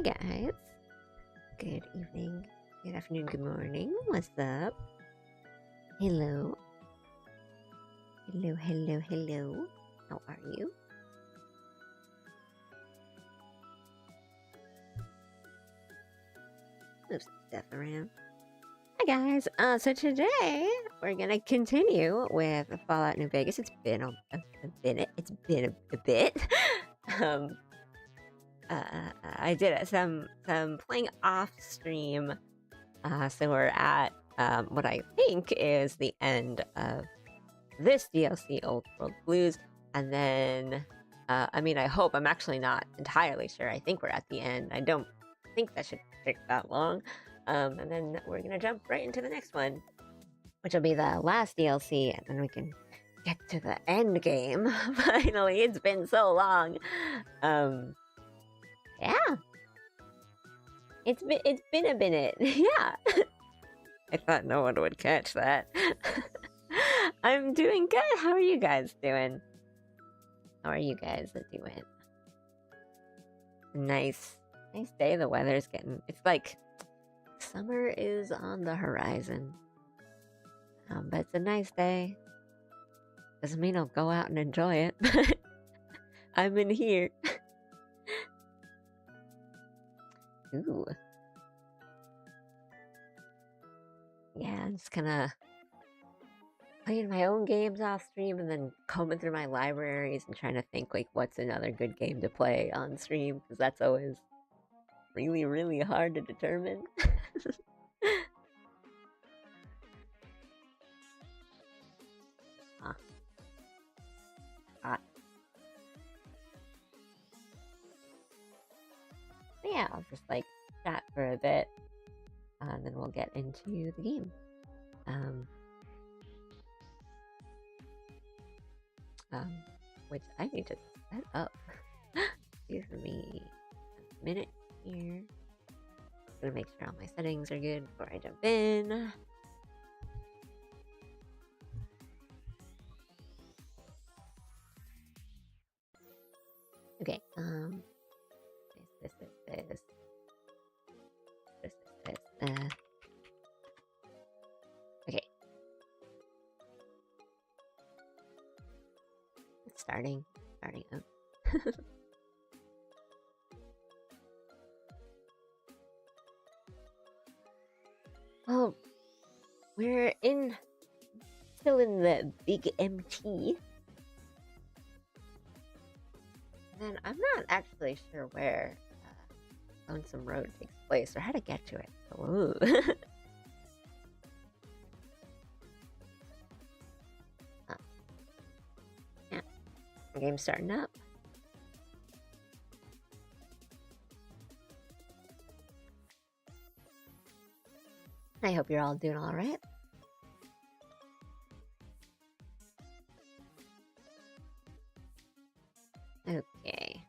guys. Good evening, good afternoon, good morning. What's up? Hello. Hello, hello, hello. How are you? Move stuff around. Hi guys. So today we're gonna continue with Fallout New Vegas. It's been a bit. It's been a bit. I did some playing off stream. So we're at what I think is the end of this DLC, Old World Blues, and then I mean, I hope. I'm actually not entirely sure. I think we're at the end. I don't think that should take that long. And then we're gonna jump right into the next one, which will be the last DLC, and then we can get to the end game. Finally, it's been so long. Yeah, it's been a minute. Yeah, I thought no one would catch that. I'm doing good. How are you guys doing? How are you guys doing? Nice day. The weather's getting. It's like summer is on the horizon. But it's a nice day. Doesn't mean I'll go out and enjoy it, but I'm in here. Ooh. Yeah, I'm just kinda playing my own games off stream and then combing through my libraries and trying to think like what's another good game to play on stream, because that's always really, really hard to determine. Hot. Yeah, I'll just like chat for a bit, and then we'll get into the game. Which I need to set up. Give me a minute here. I'm gonna make sure all my settings are good before I jump in. Okay, this. Okay. It's starting up. Well, we're still in the big MT. And I'm not actually sure where Lonesome Road takes place or how to get to it. Ooh. Yeah, the game's starting up. I hope you're all doing all right. Okay.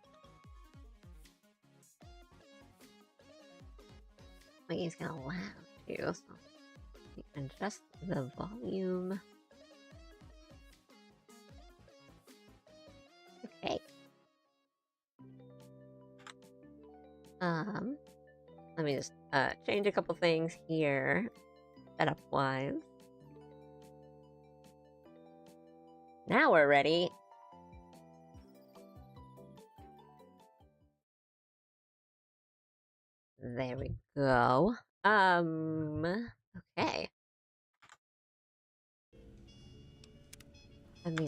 My game's kind of loud too, so you can adjust the volume. Okay. Let me just change a couple things here, setup wise. Now we're ready. There we go. Okay. Let me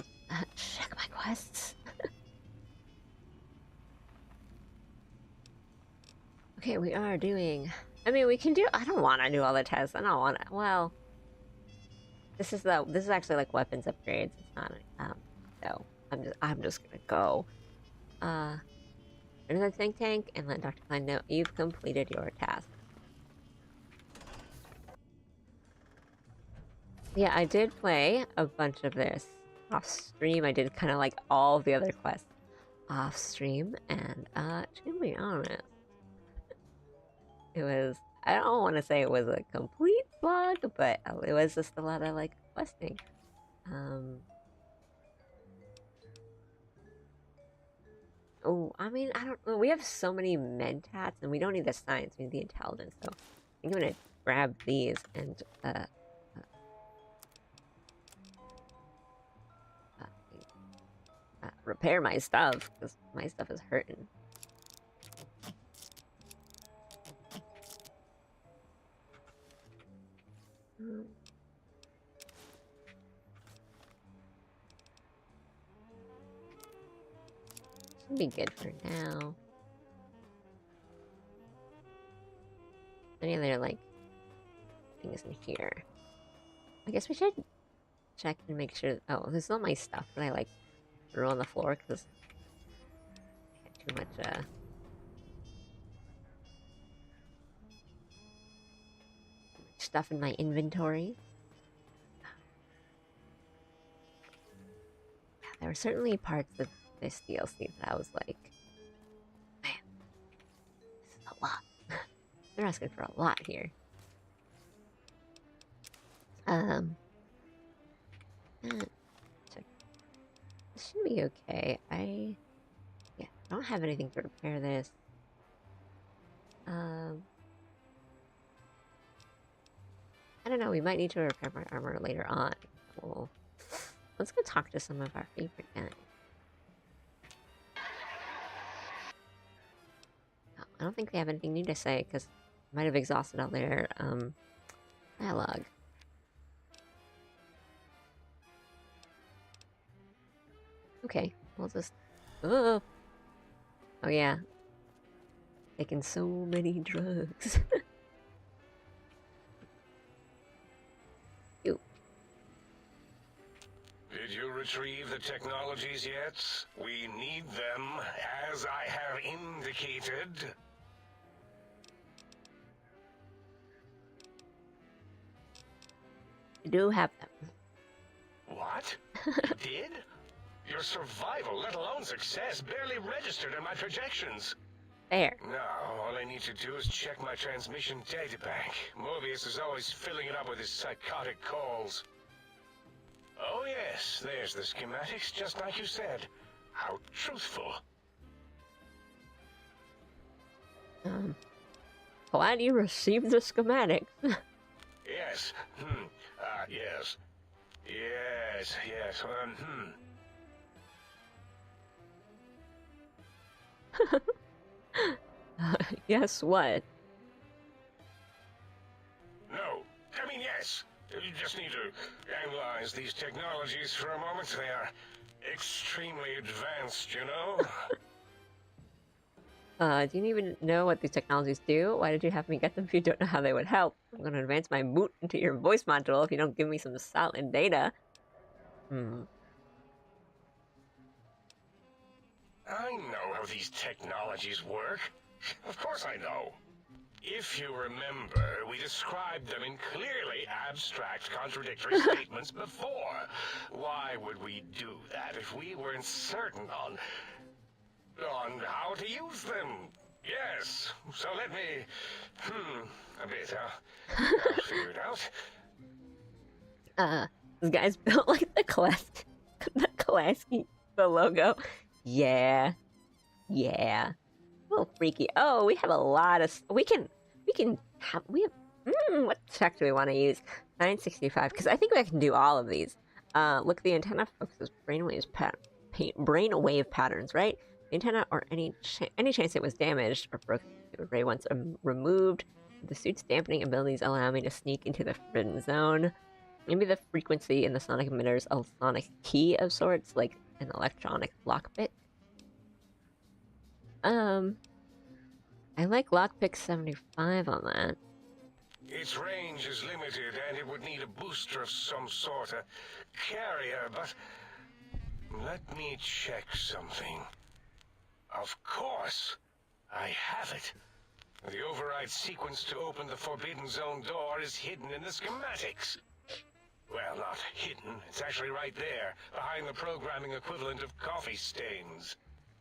check my quests. Okay, we are doing. I mean, we can do. I don't want to do all the tests. I don't want to. Well, this is actually like weapons upgrades. It's not. So I'm just gonna go. Enter the think tank and let Dr. Klein know you've completed your task. Yeah, I did play a bunch of this off stream. I did kind of like all the other quests off stream, and to be honest, it was. I don't want to say it was a complete slog, but it was just a lot of like questing. Oh, I mean, I don't know. We have so many mentats, and we don't need the science, we need the intelligence. So I think I'm gonna grab these and repair my stuff, because my stuff is hurting. Should be good for now. Any other, like, things in here? I guess we should check and make sure. Oh, this is all my stuff that I, like, threw on the floor because I had too much, stuff in my inventory. Yeah, there were certainly parts of this DLC that I was like, man, this is a lot. They're asking for a lot here. Check. This should be okay. I don't have anything to repair this. I don't know, we might need to repair my armor later on. Well, let's go talk to some of our favorite guys. Oh, I don't think they have anything new to say, because I might have exhausted all their, dialogue. Okay, we'll just... Oh yeah. Taking so many drugs. Ew. Did you retrieve the technologies yet? We need them, as I have indicated. I do have them. What? You did? Your survival, let alone success, barely registered in my projections. There. Now, all I need to do is check my transmission databank. Mobius is always filling it up with his psychotic calls. Oh yes, there's the schematics, just like you said. How truthful. Glad you received the schematics. Yes. Yes. Yes. Guess what? No. I mean, yes. You just need to analyze these technologies for a moment. They are extremely advanced, you know? Do you even know what these technologies do? Why did you have me get them if you don't know how they would help? I'm gonna advance my boot into your voice module if you don't give me some solid data. I know how these technologies work. Of course I know. If you remember, we described them in clearly abstract, contradictory statements before. Why would we do that if we weren't certain on how to use them? Yes, so let me... a bit, huh? I'll figure it out. This guy's built like the Klasky, the logo. Yeah. A little freaky. Oh, we have a lot of... We have... what tech do we want to use? 965, because I think I can do all of these. Look, the antenna focuses brainwave patterns, right? The antenna, or any chance it was damaged or broken, it would ray once removed. The suit's dampening abilities allow me to sneak into the forbidden zone. Maybe the frequency in the sonic emitters a sonic key of sorts, like an electronic lockpick. I like lockpick 75 on that. Its range is limited, and it would need a booster of some sort, a carrier, but... Let me check something. Of course, I have it. The override sequence to open the Forbidden Zone door is hidden in the schematics. Well, not hidden. It's actually right there, behind the programming equivalent of coffee stains.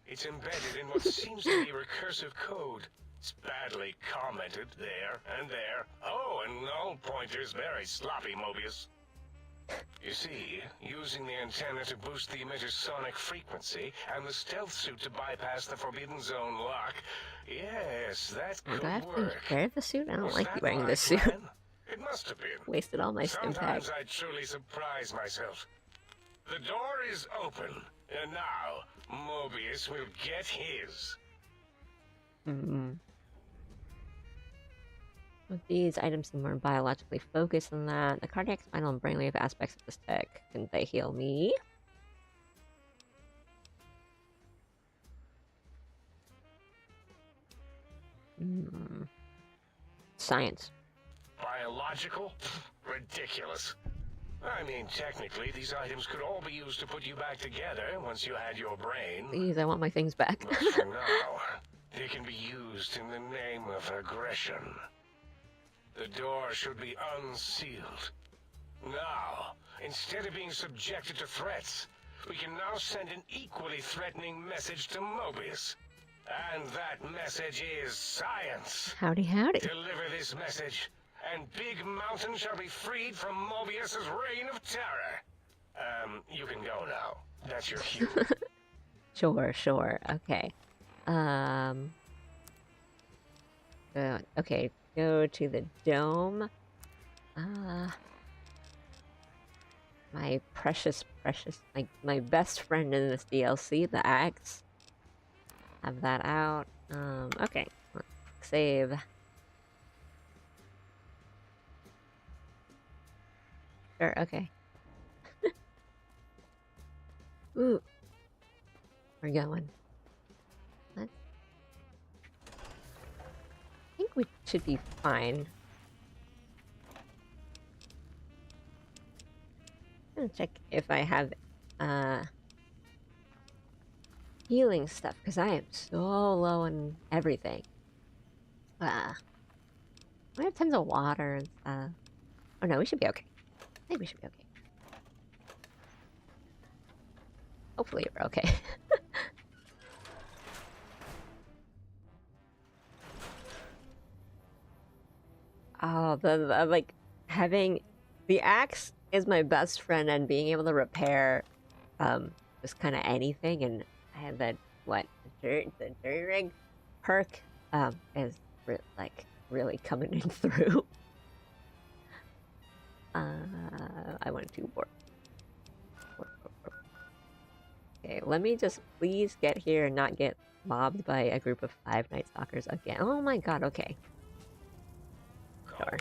It's embedded in what seems to be recursive code. It's badly commented there and there. Oh, and null pointers very sloppy, Mobius. You see, using the antenna to boost the emitter's sonic frequency and the stealth suit to bypass the Forbidden Zone lock, yes, that Oh, could do I have to work. wear the suit? I don't Was like that wearing my this suit. plan? It must have been. Wasted all my stim pack. Sometimes I truly surprise myself. The door is open, and now Mobius will get his. With these items seem more biologically focused than that. The cardiac, spinal, and brainwave aspects of this tech, can they heal me? Science. Biological? Ridiculous. I mean, technically, these items could all be used to put you back together once you had your brain. Please, I want my things back. But for now, they can be used in the name of aggression. The door should be unsealed. Now, instead of being subjected to threats, we can now send an equally threatening message to Mobius. And that message is science. Howdy, howdy. Deliver this message, and Big Mountain shall be freed from Mobius's reign of terror. You can go now. That's your cue. Sure. Okay. Okay, go to the dome. My precious, my best friend in this DLC, the axe. Have that out. Okay. Save. Sure, okay. Ooh. We're going. Let's... I think we should be fine. I'm gonna check if I have healing stuff, because I am so low on everything. I have tons of water and stuff. Oh no, we should be okay. I think we should be okay. Hopefully we're okay. Oh, like having the axe is my best friend, and being able to repair just kind of anything, and I had that the jury rig perk is like really coming in through. I went too warp. Okay, let me just please get here and not get mobbed by a group of 5 Night Stalkers again. Oh my god, okay. Sure.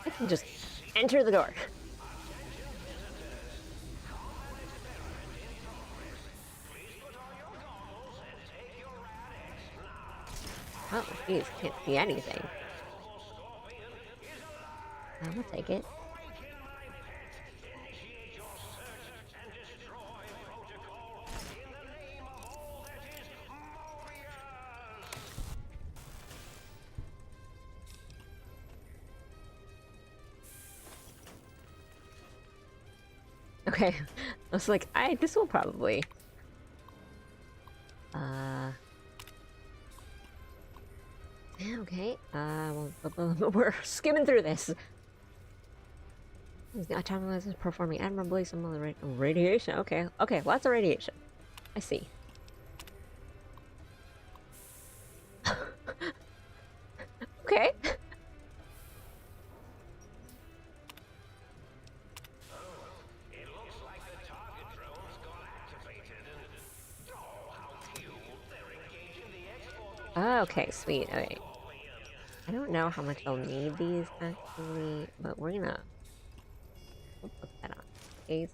I can just enter the door. Oh, geez, can't see anything. I will take it. Okay, I was like, this will probably... Yeah, okay, we're skimming through this. The autonomous is performing admirably. Some of the radiation, okay, lots of radiation. I see. Okay. Okay, sweet. Okay. I don't know how much I'll need these actually, but we're gonna put that on. Case.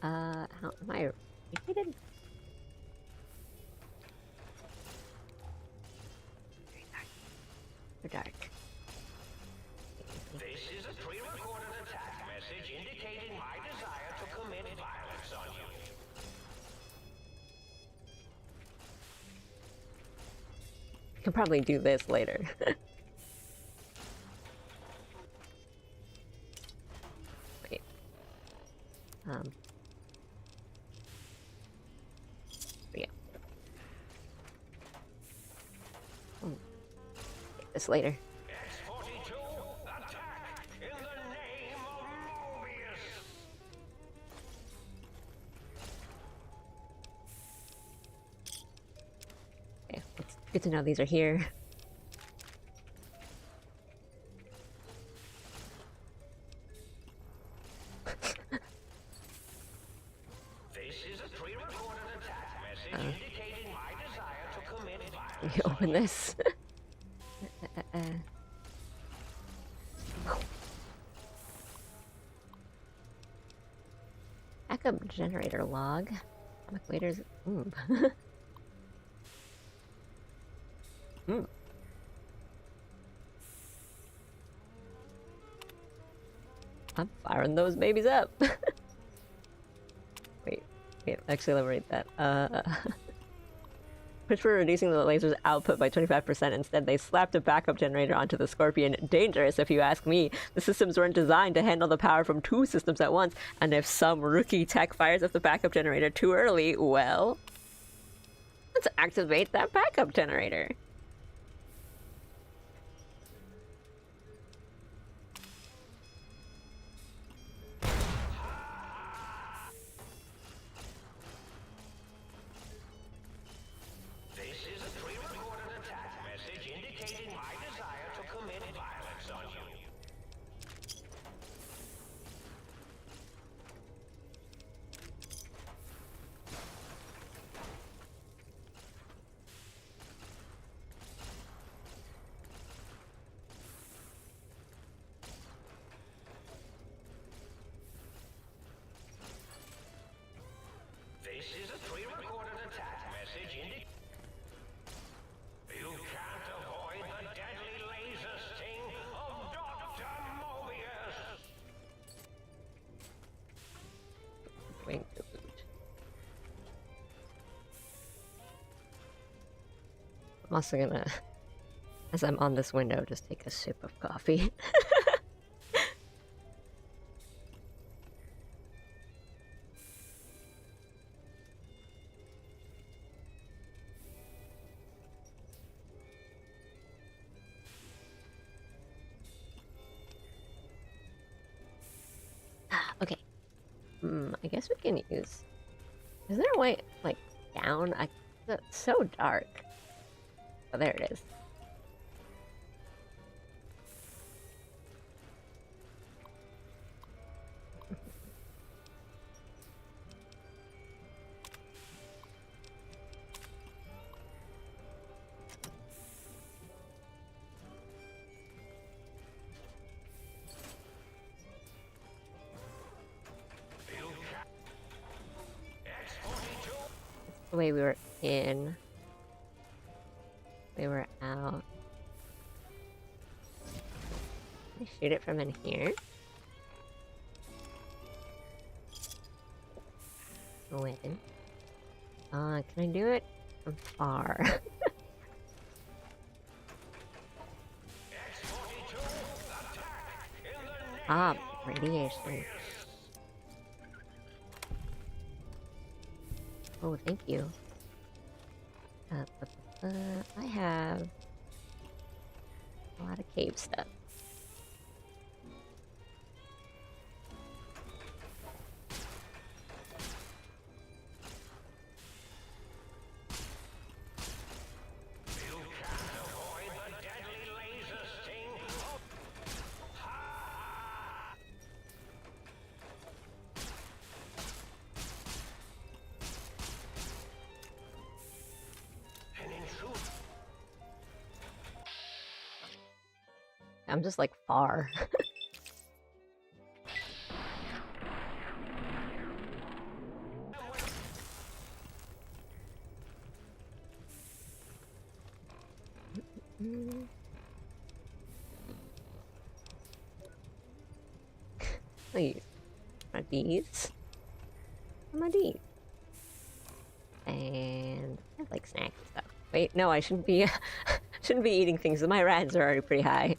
How am I irritated? Or dark. This is a pre-recorded attack message indicating my desire to commit violence on you. I can probably do this later. Wait. Yeah. this later. X-42, attack in the name of Mobius! Okay, it's good to know these are here. This is a pre-recorded attack message indicating my desire to commit violence. You open this. Backup generator log. Atomic waiters. I'm firing those babies up. wait, actually, let me read that. Which were reducing the laser's output by 25%. Instead, they slapped a backup generator onto the Scorpion. Dangerous, if you ask me. The systems weren't designed to handle the power from 2 systems at once, and if some rookie tech fires up the backup generator too early, well... let's activate that backup generator. This is a pre-recorded attack message indicating you can't avoid the deadly laser sting of Dr. Mobius. Wing to boot. I'm also gonna, as I'm on this window, just take a sip of coffee. Okay. I guess we can use... is there a way, like, down? It's so dark. Oh, there it is. The way we were in. We were out. Can I shoot it from in here? When? Can I do it from far? Ah, radiation. Oh, thank you. I have a lot of cave stuff. I'm just like far. Please. My D's. My D's. And I have like snacks and stuff. Wait, no, I shouldn't be shouldn't be eating things. My rads are already pretty high.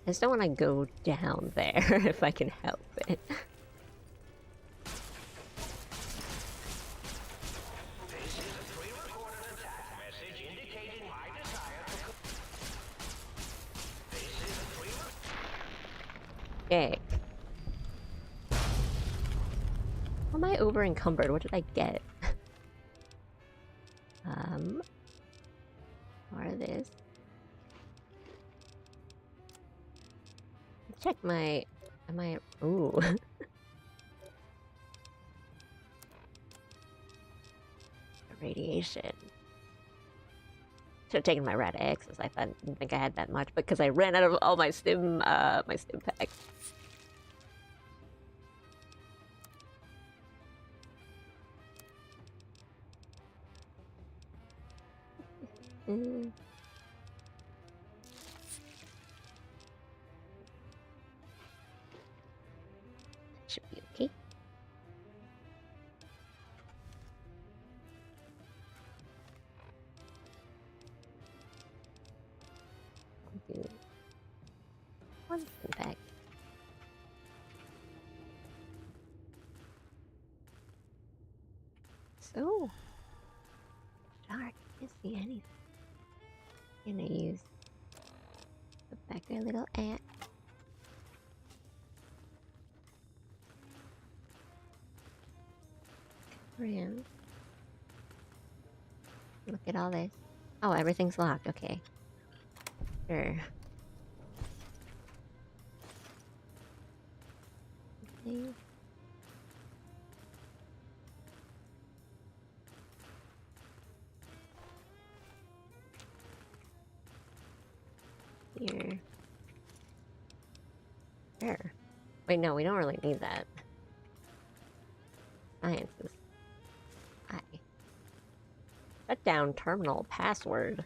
I just don't want to go down there if I can help it. Okay. Am I over encumbered? What did I get? Or this. Check my. Am I? Ooh. Radiation. Should have taken my red X's. I didn't think I had that much because I ran out of all my stim packs. Should be okay. I'll do one stim pack. So dark, I can't see anything. I'm gonna use the back a little axe. Around. Look at all this. Oh, everything's locked. Okay. Sure. Okay. Here. There. Wait, no, we don't really need that. Science is high. Shut down terminal password.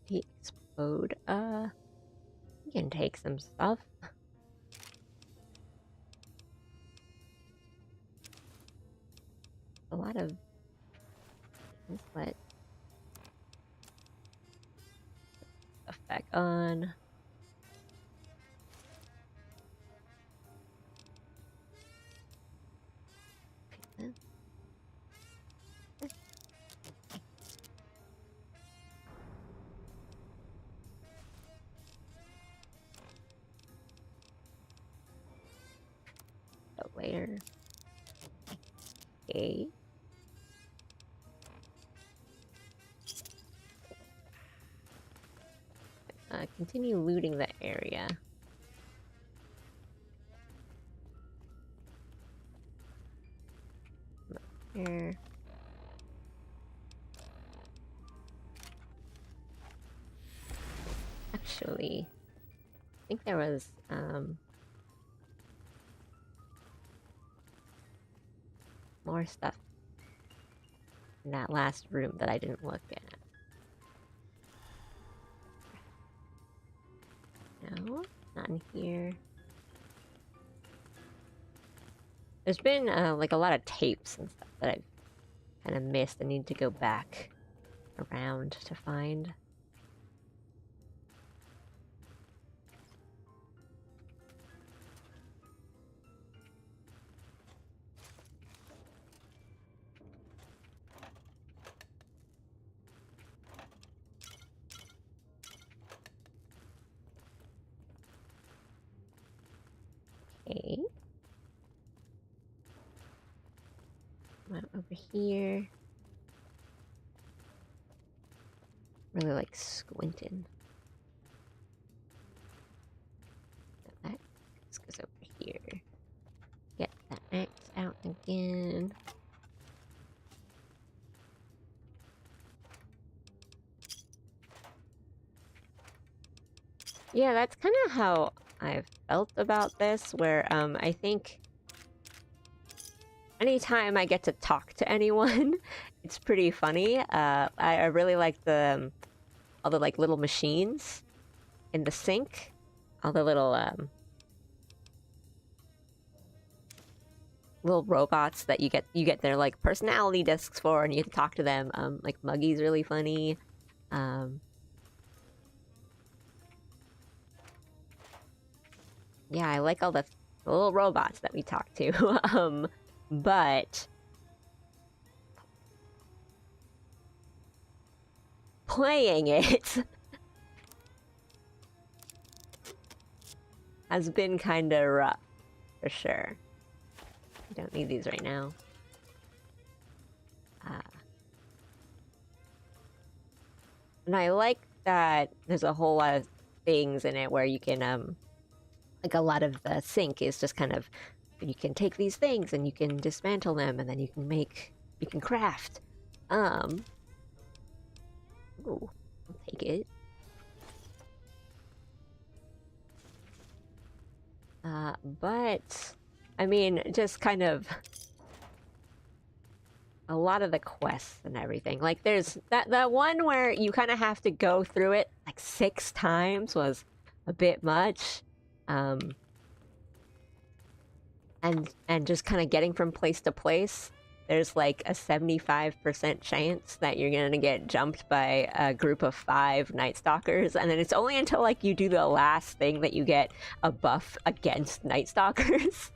He explode. We can take some stuff. A lot of what stuff back on. Later. Okay. Continue looting the area. Here. Actually, I think there was more stuff in that last room that I didn't look at. No, not in here. There's been like a lot of tapes and stuff that I've kind of missed and need to go back around to find. Okay. Come over here. Really like squinting. That goes over here. Get that axe out again. Yeah, that's kind of how I've felt about this, where I think anytime I get to talk to anyone, it's pretty funny. I really like the all the like little machines in the sink, all the little robots that you get their like personality discs for, and you can talk to them. Like Muggy's really funny. Yeah, I like all the little robots that we talk to. But playing it has been kind of rough, for sure. I don't need these right now. And I like that there's a whole lot of things in it where you can, like a lot of the sink is just kind of, you can take these things and you can dismantle them and then you can craft. Ooh, I'll take it. But, I mean, just kind of a lot of the quests and everything. Like, there's that one where you kind of have to go through it like 6 times was a bit much. And just kind of getting from place to place, there's like a 75% chance that you're gonna get jumped by a group of 5 Night Stalkers, and then it's only until like you do the last thing that you get a buff against Night Stalkers.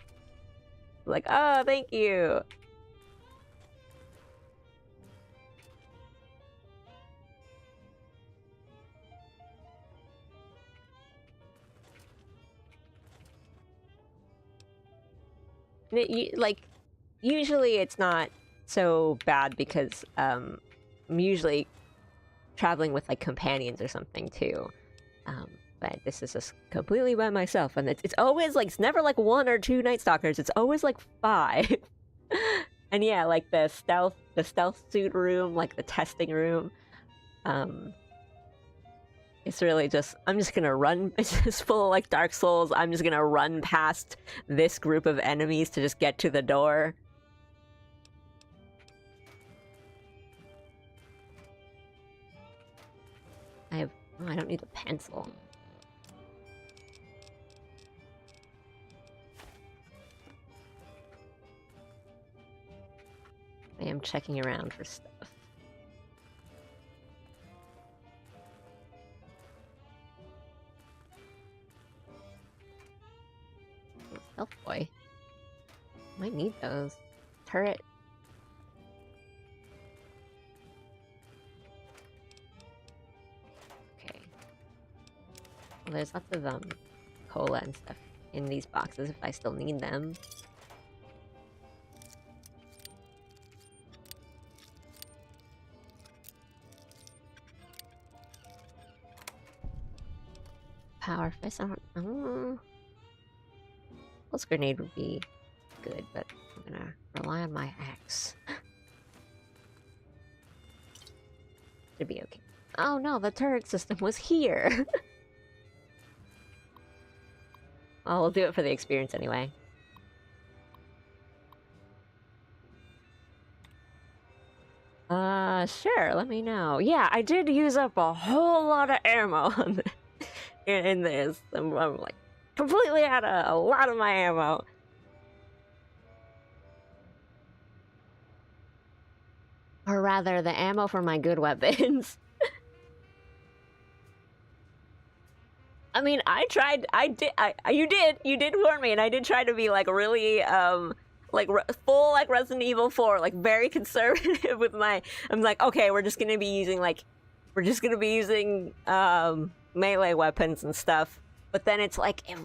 Like, oh, thank you. Like, usually it's not so bad because I'm usually traveling with like companions or something too. But this is just completely by myself, and it's always like, it's never like 1 or 2 Night Stalkers. It's always like 5. And yeah, like the stealth suit room, like the testing room. It's really just, I'm just gonna run, it's just full of like Dark Souls, I'm just gonna run past this group of enemies to just get to the door. I don't need a pencil. I am checking around for stuff. Stealth boy. Might need those. Turret. Okay. Well, there's lots of cola and stuff in these boxes if I still need them. Power fist. I don't. Pulse grenade would be good, but I'm gonna rely on my axe. Should be okay. Oh no, the turret system was here! Oh, we'll do it for the experience anyway. Sure, let me know. Yeah, I did use up a whole lot of ammo on in this. I'm like, completely out of a lot of my ammo. Or rather, the ammo for my good weapons. I mean, you did warn me, and I did try to be like really, like full like Resident Evil 4, like very conservative with my. I'm like, okay, we're just gonna be using melee weapons and stuff. But then it's like, if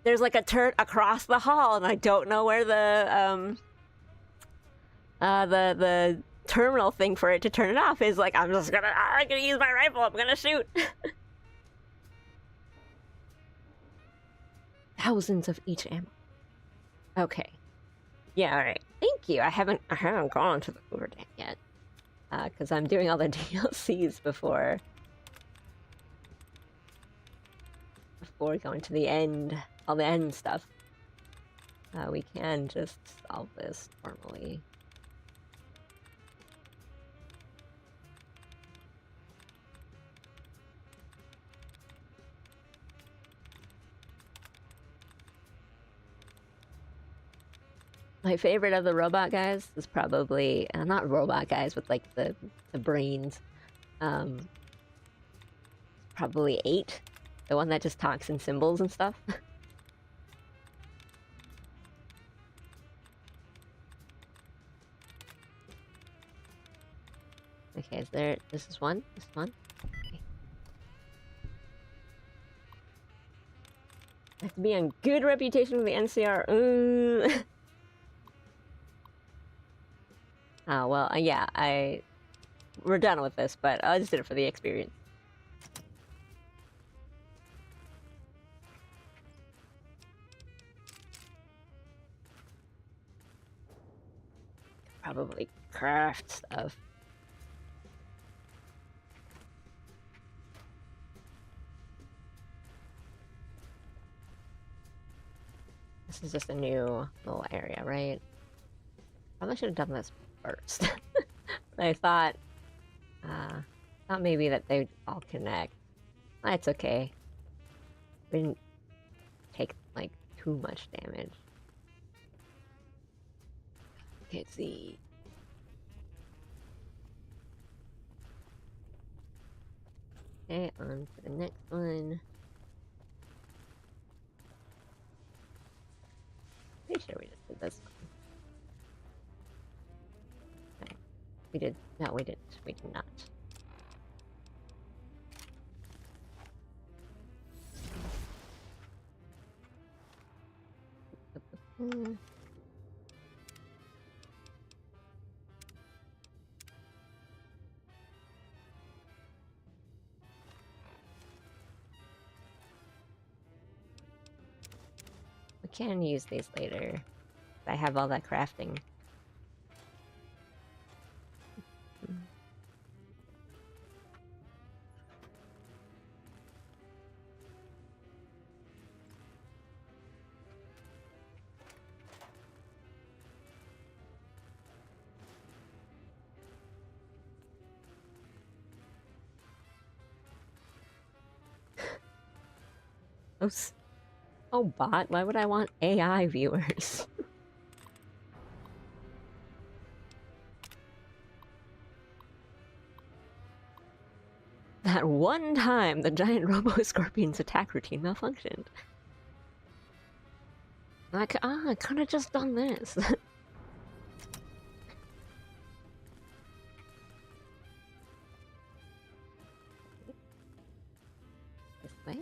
there's like a turret across the hall, and I don't know where the terminal thing for it to turn it off is. Like, I'm gonna use my rifle. I'm gonna shoot. Thousands of each ammo. Okay. Yeah, alright. Thank you. I haven't gone to the Hoover Dam yet. Because I'm doing all the DLCs before going to the end. All the end stuff. we can just solve this normally. My favorite of the robot guys is probably not robot guys with like the brains. Probably 8, the one that just talks in symbols and stuff. Okay, is there? This is one. This one. Okay. I have to be on good reputation with the NCR. Oh well, yeah. We're done with this, but I just did it for the experience. Probably craft stuff. This is just a new little area, right? Probably should have done this first. I thought maybe that they'd all connect. That's okay. We didn't take like too much damage. Okay, let's see. Okay, on to the next one. Pretty sure we just did this one. Okay. We did. No, we didn't. We did not. We can use these later. I have all that crafting. Oops. Oh, bot, why would I want AI viewers? That one time the giant robo-scorpion's attack routine malfunctioned. I could have just done this. This way?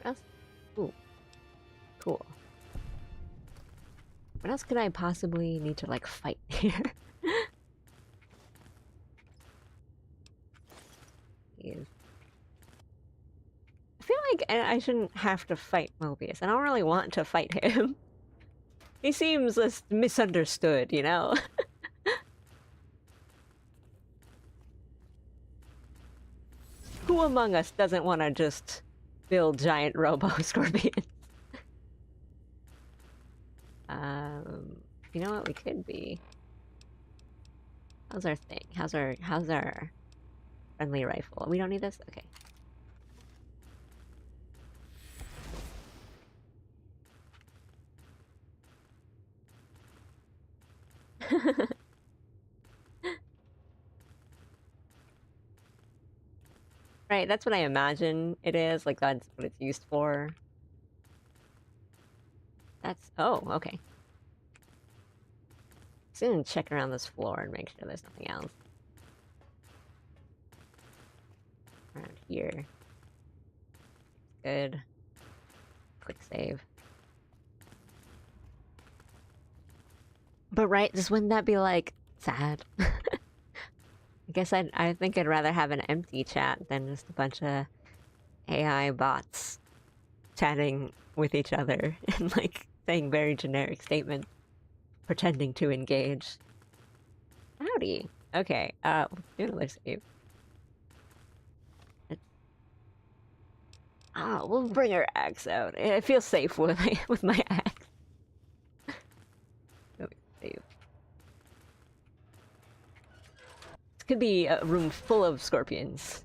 What else? Ooh. Cool. What else could I possibly need to, like, fight here? I feel like I shouldn't have to fight Mobius. I don't really want to fight him. He seems misunderstood, you know? Who among us doesn't want to just build giant robo-scorpions? You know what we could be? How's our thing? How's our friendly rifle? We don't need this? Okay. Right, that's what I imagine it is. Like, that's what it's used for. That's... Oh, okay. Just gonna check around this floor and make sure there's nothing else. Around here. Good. Quick save. But right, just wouldn't that be like sad? I guess I think I'd rather have an empty chat than just a bunch of AI bots chatting with each other and like saying very generic statements, pretending to engage. Howdy. Okay, let's do another save. We'll bring our axe out. I feel safe with my axe. Let me save. This could be a room full of scorpions.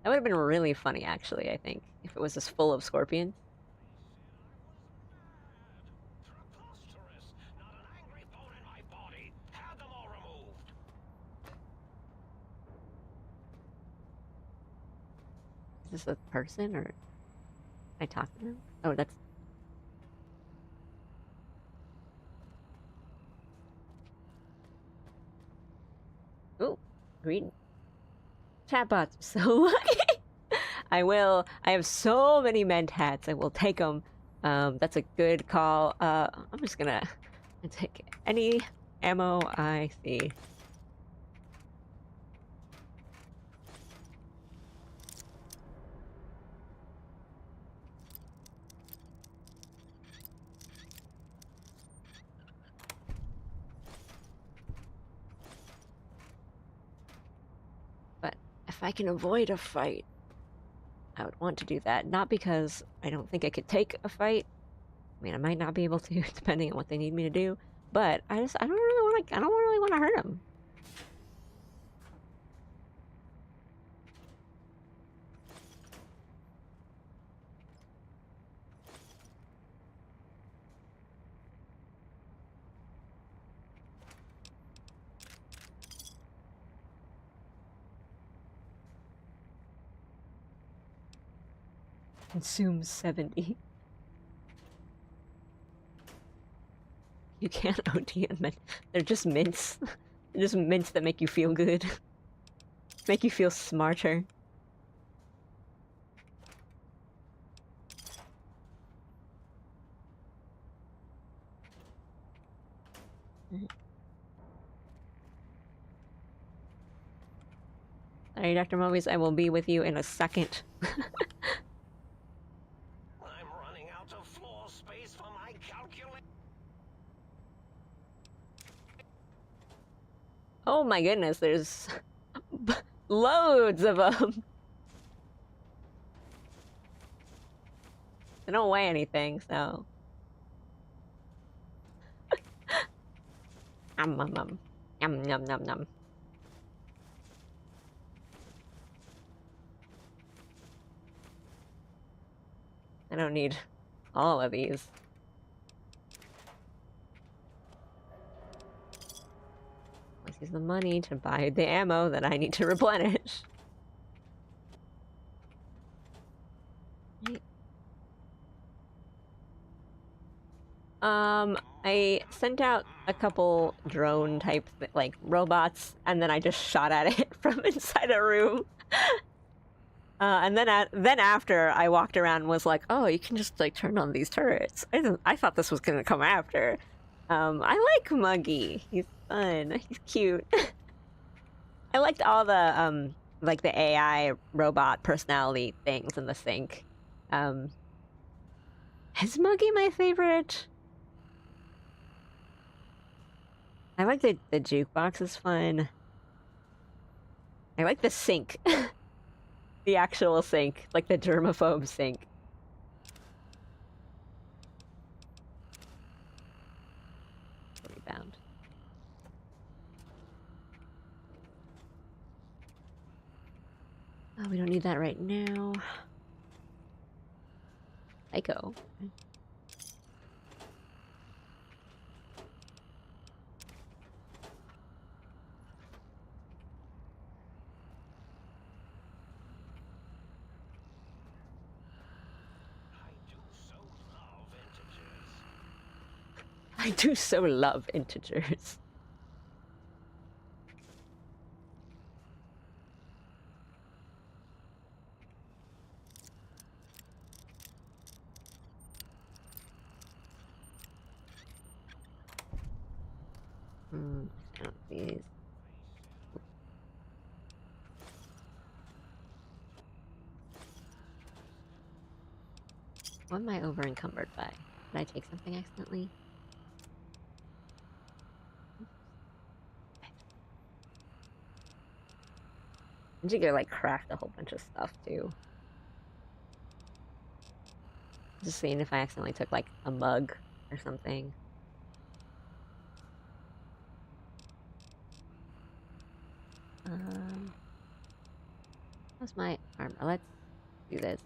That would have been really funny, actually, I think, if it was just full of scorpions. Is this a person, or I talk to them? Oh, that's... Oh, green. Chatbots are so lucky! I have so many ment hats, I will take them. That's a good call. I'm just gonna take any ammo I see. But if I can avoid a fight, I would want to do that. Not because I don't think I could take a fight. I mean, I might not be able to, depending on what they need me to do. But I don't really want to hurt them. Consume 70. You can't OD on mint. They're just mints. They're just mints that make you feel good. Make you feel smarter. Alright, Dr. Mobius, I will be with you in a second. I'm running out of floor space for my calculation. Oh my goodness, there's loads of them. They don't weigh anything, so. Yum, yum, yum, yum, yum, yum. I don't need all of these. Let's use the money to buy the ammo that I need to replenish. I sent out a couple drone type like robots, and then I just shot at it from inside a room. And then after I walked around and was like, oh, you can just like turn on these turrets. I thought this was gonna come after. I like Muggy. He's fun. He's cute. I liked all the like the AI robot personality things in the sync. Is Muggy my favorite? I like the jukebox is fun. I like the sink. The actual sink, like the germaphobe sink. Rebound. Oh, we don't need that right now. Psycho. I do so love integers. these. What am I over encumbered by? Did I take something accidentally? I think I like cracked a whole bunch of stuff too. Just seeing if I accidentally took like a mug or something. How's my armor? Let's do this.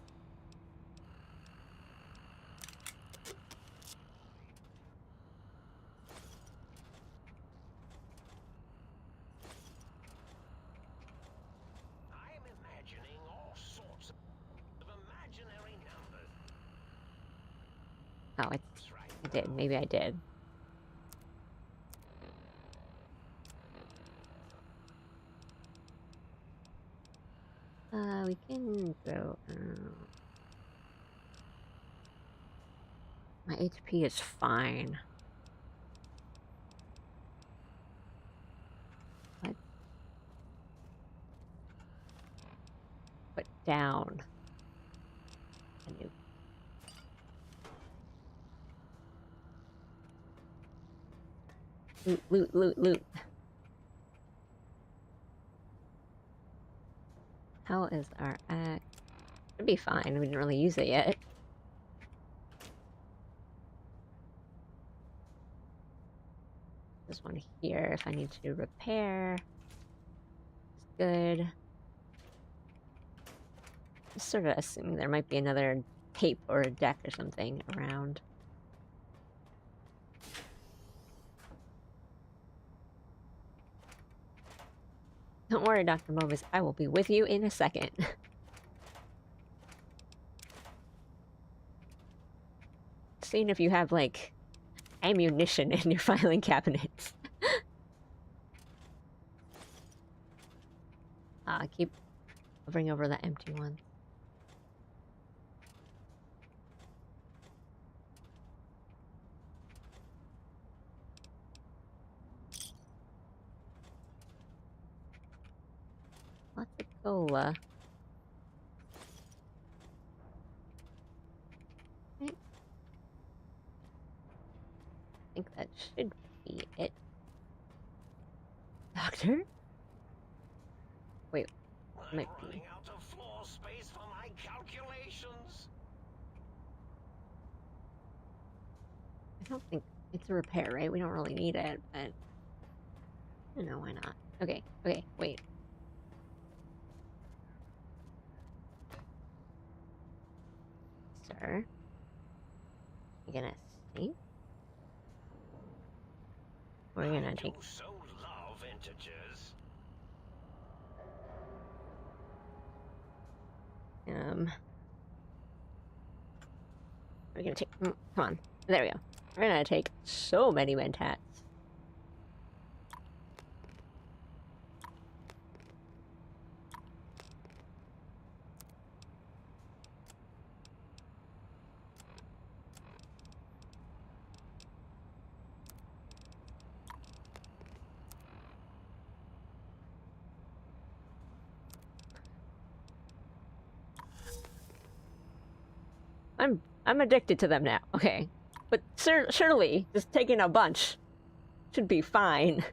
I'm imagining all sorts of imaginary numbers. Oh, I did. Maybe I did. We can throw. My HP is fine. Let's put down. Loot, loot, loot, loot. How is our axe? Should be fine. We didn't really use it yet. This one here, if I need to repair, is good. Just sort of assuming there might be another tape or a deck or something around. Don't worry, Dr. Mobius. I will be with you in a second. Seeing if you have, like, ammunition in your filing cabinets. Keep hovering over the empty one. Lots of cola. Okay. I think that should be it. Doctor? Wait, might be. Running out of floor space for my calculations. I don't think it's a repair, right? We don't really need it, but I don't know why not. Okay, okay, wait. Sir, you gonna stay? We're gonna take. So love integers. We're gonna take. Come on, there we go. We're gonna take so many mentats. I'm addicted to them now. Okay, but surely just taking a bunch should be fine.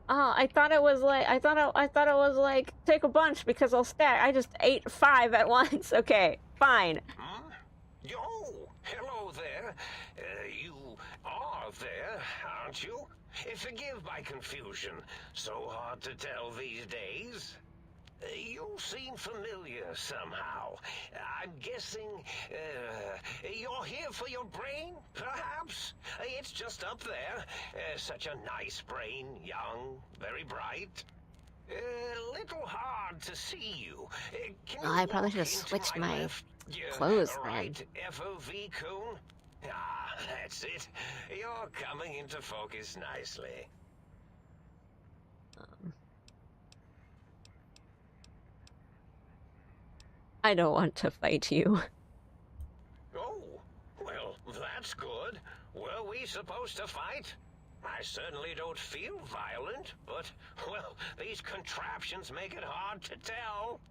Oh, I thought it was like I thought it was like take a bunch because I'll stack. I just ate 5 at once. Okay, fine. Huh? Oh, hello there. You are there, aren't you? Forgive my confusion. So hard to tell these days. You seem familiar somehow. I'm guessing you're here for your brain, perhaps? It's just up there. Such a nice brain, young, very bright. Little hard to see you. Oh, I probably should have switched my clothes then. Right, FOV coon? Ah, that's it. You're coming into focus nicely. I don't want to fight you. Oh, well, that's good. Were we supposed to fight? I certainly don't feel violent, but, well, these contraptions make it hard to tell.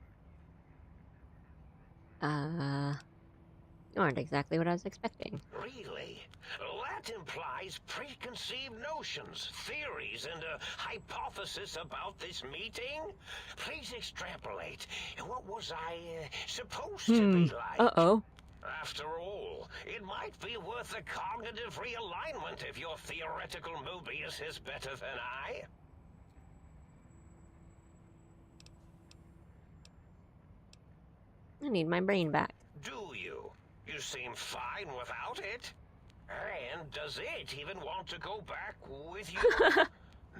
You aren't exactly what I was expecting. Really? That implies preconceived notions, theories, and a hypothesis about this meeting? Please extrapolate. What was I supposed to be like? Uh-oh. After all, it might be worth a cognitive realignment if your theoretical Mobius is better than I. I need my brain back. Do you? You seem fine without it. And does it even want to go back with you?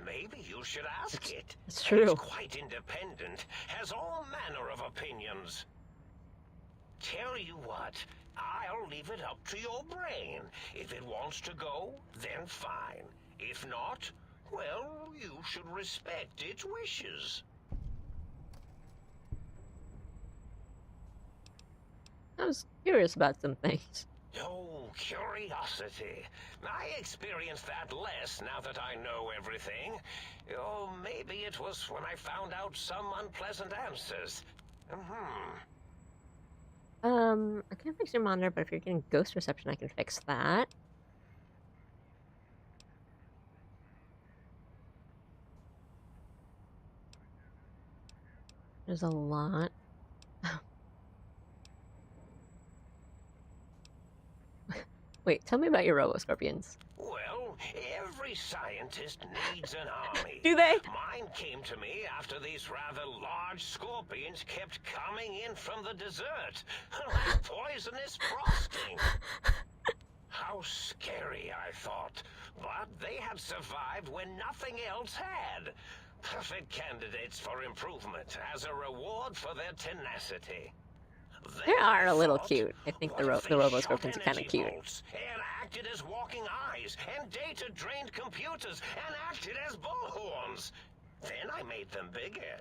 Maybe you should ask it. It's true. It's quite independent, has all manner of opinions. Tell you what, I'll leave it up to your brain. If it wants to go, then fine. If not, well, you should respect its wishes. I was curious about some things. Oh, curiosity. I experience that less now that I know everything. Oh, maybe it was when I found out some unpleasant answers. I can't fix your monitor, but if you're getting ghost reception, I can fix that. There's a lot. Wait, tell me about your robo-scorpions. Well, every scientist needs an army. Do they? Mine came to me after these rather large scorpions kept coming in from the desert, like poisonous frosting. How scary, I thought. But they had survived when nothing else had. Perfect candidates for improvement as a reward for their tenacity. They are a little thought, cute. I think the what if they robo-scorpions shot are kind of cute. energy bolts and acted as walking eyes and data-drained computers and acted as bullhorns. Then I made them bigger.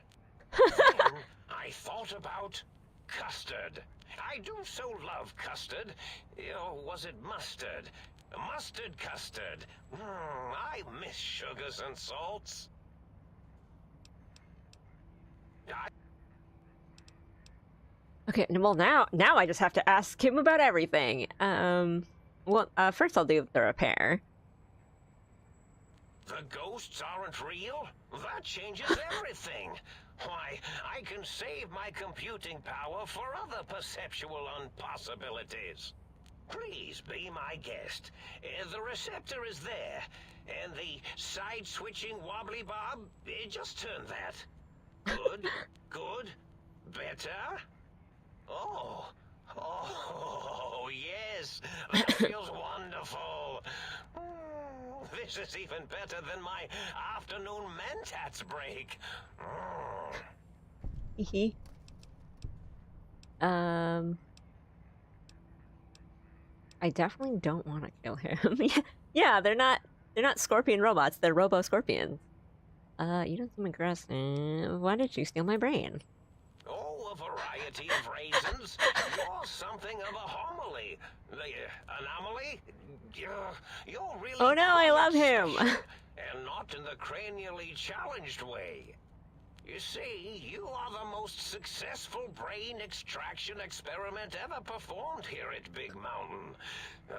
Then I thought about custard. I do so love custard. Oh, was it mustard? Mustard custard. I miss sugars and salts. Okay, well now I just have to ask him about everything. First I'll do the repair. The ghosts aren't real? That changes everything. Why, I can save my computing power for other perceptual impossibilities. Please be my guest. The receptor is there, and the side-switching wobbly bob, just turn that. Good, good, better. Oh, yes, that feels wonderful. This is even better than my afternoon mentats break. I definitely don't want to kill him. Yeah, they're not scorpion robots, they're robo-scorpions. You don't seem aggressive. Why did you steal my brain? Oh, a variety of raisins. You're something of a homily. Anomaly? You're really... Oh no, I love him! special, and not in the cranially challenged way. You see, you are the most successful brain extraction experiment ever performed here at Big Mountain.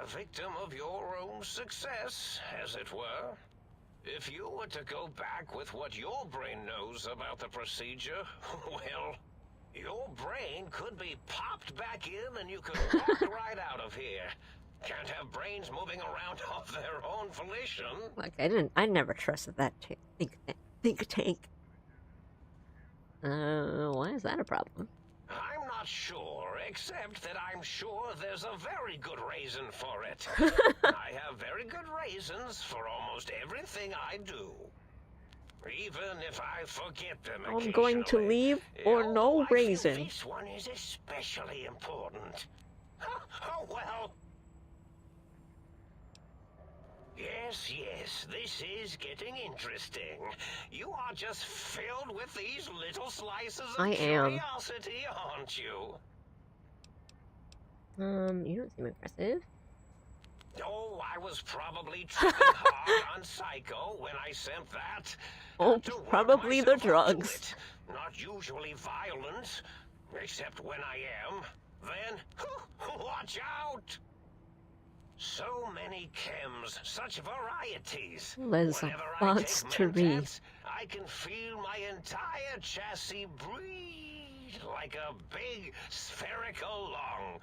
A victim of your own success, as it were. If you were to go back with what your brain knows about the procedure, well, your brain could be popped back in and you could walk right out of here. Can't have brains moving around of their own volition. Look, I never trusted that think tank. Why is that a problem? I'm not sure, except that I'm sure there's a very good reason for it. I have very good reasons for almost everything I do. Even if I forget them occasionally. I'm going to leave for no reason. I feel this one is especially important. Oh, well. Yes, this is getting interesting. You are just filled with these little slices of curiosity, aren't you? You don't seem aggressive. Oh, I was probably tripping hard on Psycho when I sent that. Oh, Had to work probably the myself up to drugs. it. Not usually violent, except when I am. Then, watch out! So many chems, such varieties. Les Whenever I Enfants take Terribles. Mentats, I can feel my entire chassis breathe like a big spherical lung.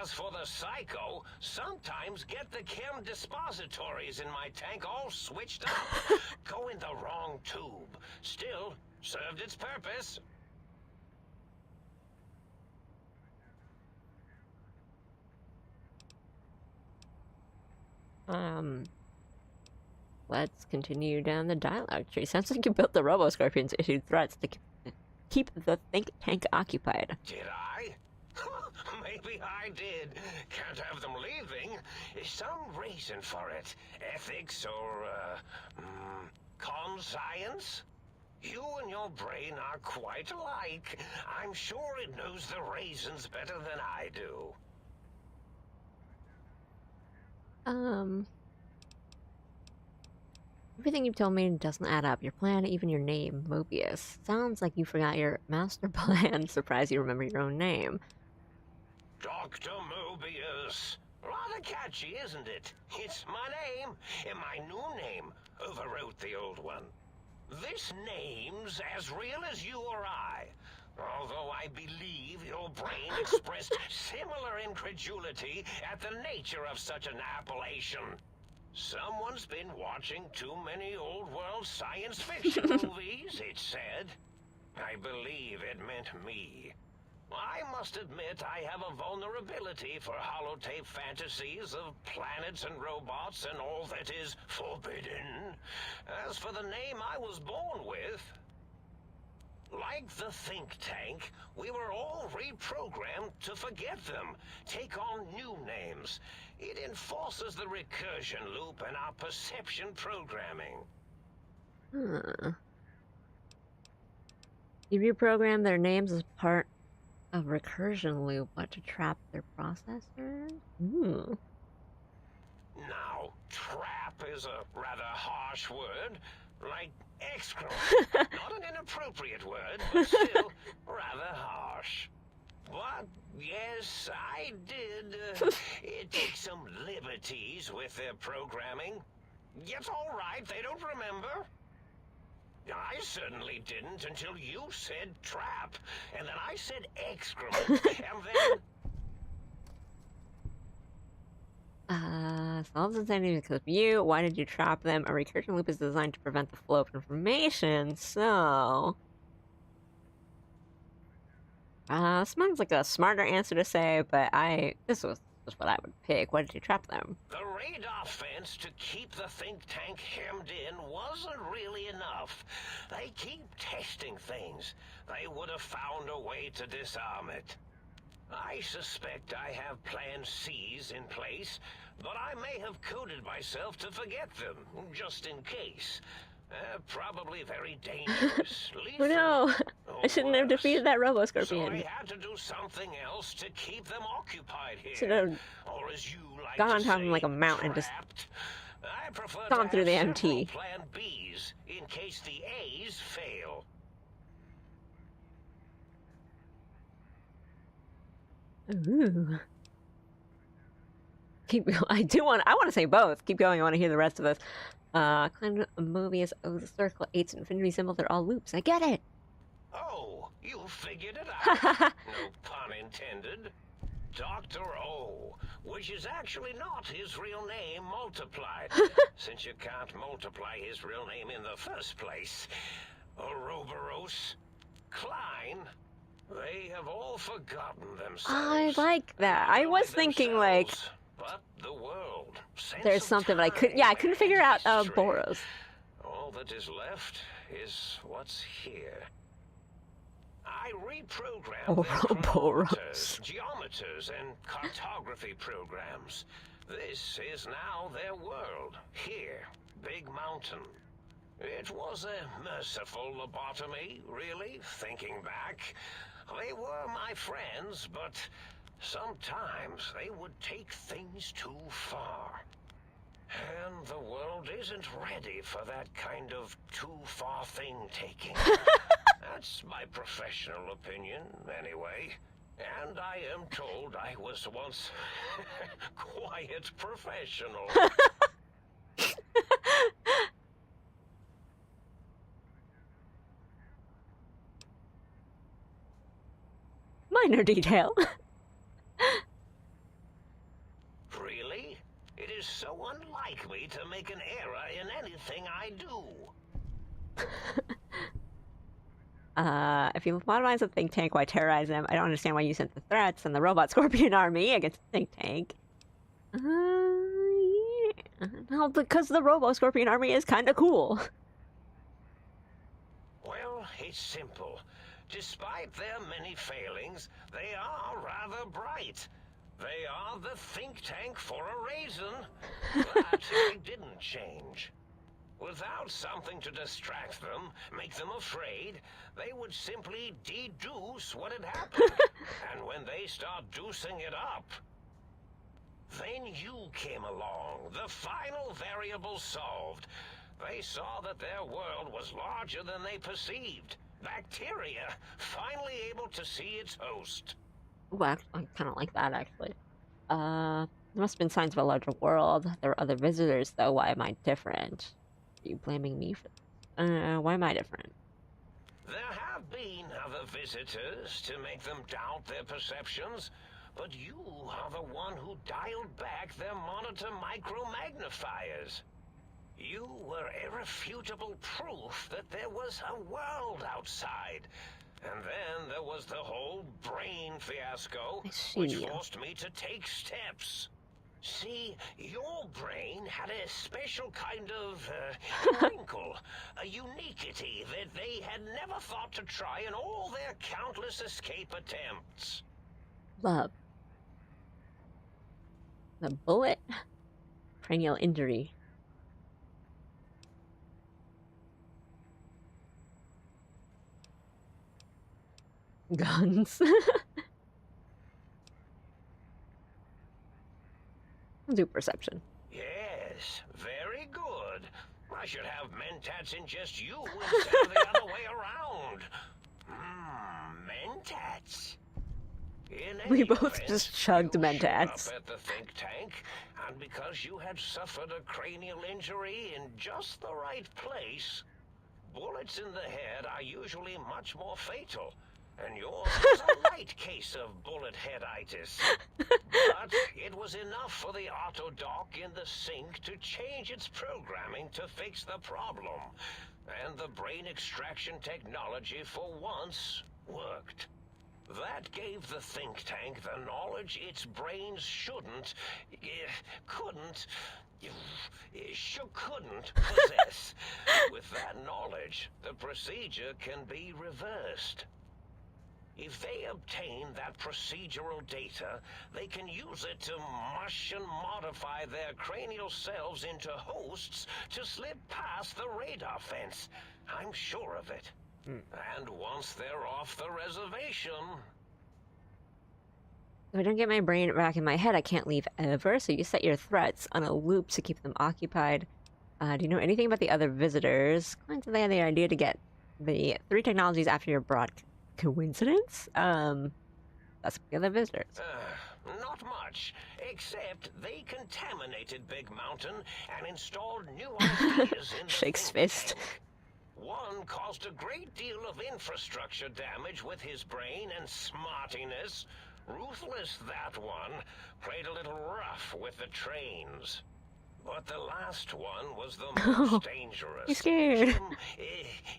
As for the Psycho, sometimes get the chem dispositories in my tank all switched up. Go in the wrong tube. Still, served its purpose. Let's continue down the dialogue tree. Sounds like you built the Robo-Scorpions issued threats to keep the think tank occupied. Did I? Maybe I did. Can't have them leaving. Some reason for it. Ethics or, conscience? You and your brain are quite alike. I'm sure it knows the reasons better than I do. Everything you've told me doesn't add up. Your plan, even your name, Mobius. Sounds like you forgot your master plan. Surprised you remember your own name. Dr. Mobius. Rather catchy, isn't it? It's my name, and my new name overwrote the old one. This name's as real as you or I. Although I believe your brain expressed similar incredulity at the nature of such an appellation. Someone's been watching too many old-world science fiction movies, it said. I believe it meant me. I must admit I have a vulnerability for holotape fantasies of planets and robots and all that is forbidden. As for the name I was born with, like the think tank, we were all reprogrammed to forget them, take on new names. It enforces the recursion loop in our perception programming. You reprogram their names as part of recursion loop, but to trap their processors? Now, trap is a rather harsh word, like excrement. Not an inappropriate word, but still rather harsh. But, yes, I did take some liberties with their programming. It's all right, they don't remember. I certainly didn't until you said trap, and then I said excrement, and then... Solves insanity because of you. Why did you trap them? A recursion loop is designed to prevent the flow of information, so... Sounds like a smarter answer to say, but this was what I would pick. Why did you trap them? The radar fence to keep the think tank hemmed in wasn't really enough. They keep testing things. They would have found a way to disarm it. I suspect I have Plan C's in place, but I may have coded myself to forget them, just in case. Probably very dangerous. Oh no! I shouldn't have defeated that Robo-Scorpion. So I had to do something else to keep them occupied here. Should have or as you like gone on to top of say, like a mountain and just I prefer gone to through the have MT. several Plan B's in case the A's fail. Ooh. I want to say both. Keep going, I want to hear the rest of this. Climb Mobius, the circle, 8's infinity symbol, they're all loops. I get it! Oh, you figured it out. No pun intended. Dr. O, which is actually not his real name multiplied, since you can't multiply his real name in the first place. Ouroboros, Klein, they have all forgotten themselves. I like that. I was thinking like... But the world, there's something, but I couldn't figure out Boros. All that is left is what's here. I reprogrammed chronometers, geometers, and cartography programs. This is now their world. Here, Big Mountain. It was a merciful lobotomy, really, thinking back. They were my friends, but Sometimes they would take things too far. And the world isn't ready for that kind of too-far thing-taking. That's my professional opinion, anyway. And I am told I was once quiet professional. Minor detail. Really? It is so unlike me to make an error in anything I do. If you modernize a think tank, why terrorize them? I don't understand why you sent the threats and the robot scorpion army against the think tank. Yeah. No, because the robo scorpion army is kind of cool. Well, it's simple. Despite their many failings, they are rather bright. They are the think tank for a reason. But they didn't change. Without something to distract them, make them afraid, they would simply deduce what had happened. And when they start deucing it up, then you came along, the final variable solved. They saw that their world was larger than they perceived. Bacteria, finally able to see its host. Well, I kind of like that, actually. There must have been signs of a larger world. There were other visitors, though. Why am I different? Are you blaming me for why am I different? There have been other visitors to make them doubt their perceptions, but you are the one who dialed back their monitor micro-magnifiers. You were irrefutable proof that there was a world outside. And then there was the whole brain fiasco, which forced me to take steps. See, your brain had a special kind of wrinkle, a uniquity that they had never thought to try in all their countless escape attempts. Love. The bullet. Cranial injury. Guns. Do perception. Yes, very good. I should have mentats ingest you instead of the other way around. Mentats. We both just chugged mentats. Up at the think tank, and because you had suffered a cranial injury in just the right place, bullets in the head are usually much more fatal. And yours was a light case of bullet headitis. But it was enough for the auto dock in the sink to change its programming to fix the problem. And the brain extraction technology for once worked. That gave the think tank the knowledge its brains couldn't possess. With that knowledge, the procedure can be reversed. If they obtain that procedural data, they can use it to mush and modify their cranial cells into hosts to slip past the radar fence. I'm sure of it. And once they're off the reservation... If I don't get my brain back in my head, I can't leave ever, so you set your threats on a loop to keep them occupied. Do you know anything about the other visitors? Clients, they had the idea to get the 3 technologies after your broad... Coincidence? That's the other visitors. Not much, except they contaminated Big Mountain and installed new ideas in the Shakes fist. One caused a great deal of infrastructure damage with his brain and smartiness. Ruthless, that one. Played a little rough with the trains. But the last one was the most dangerous. He's scared. Him,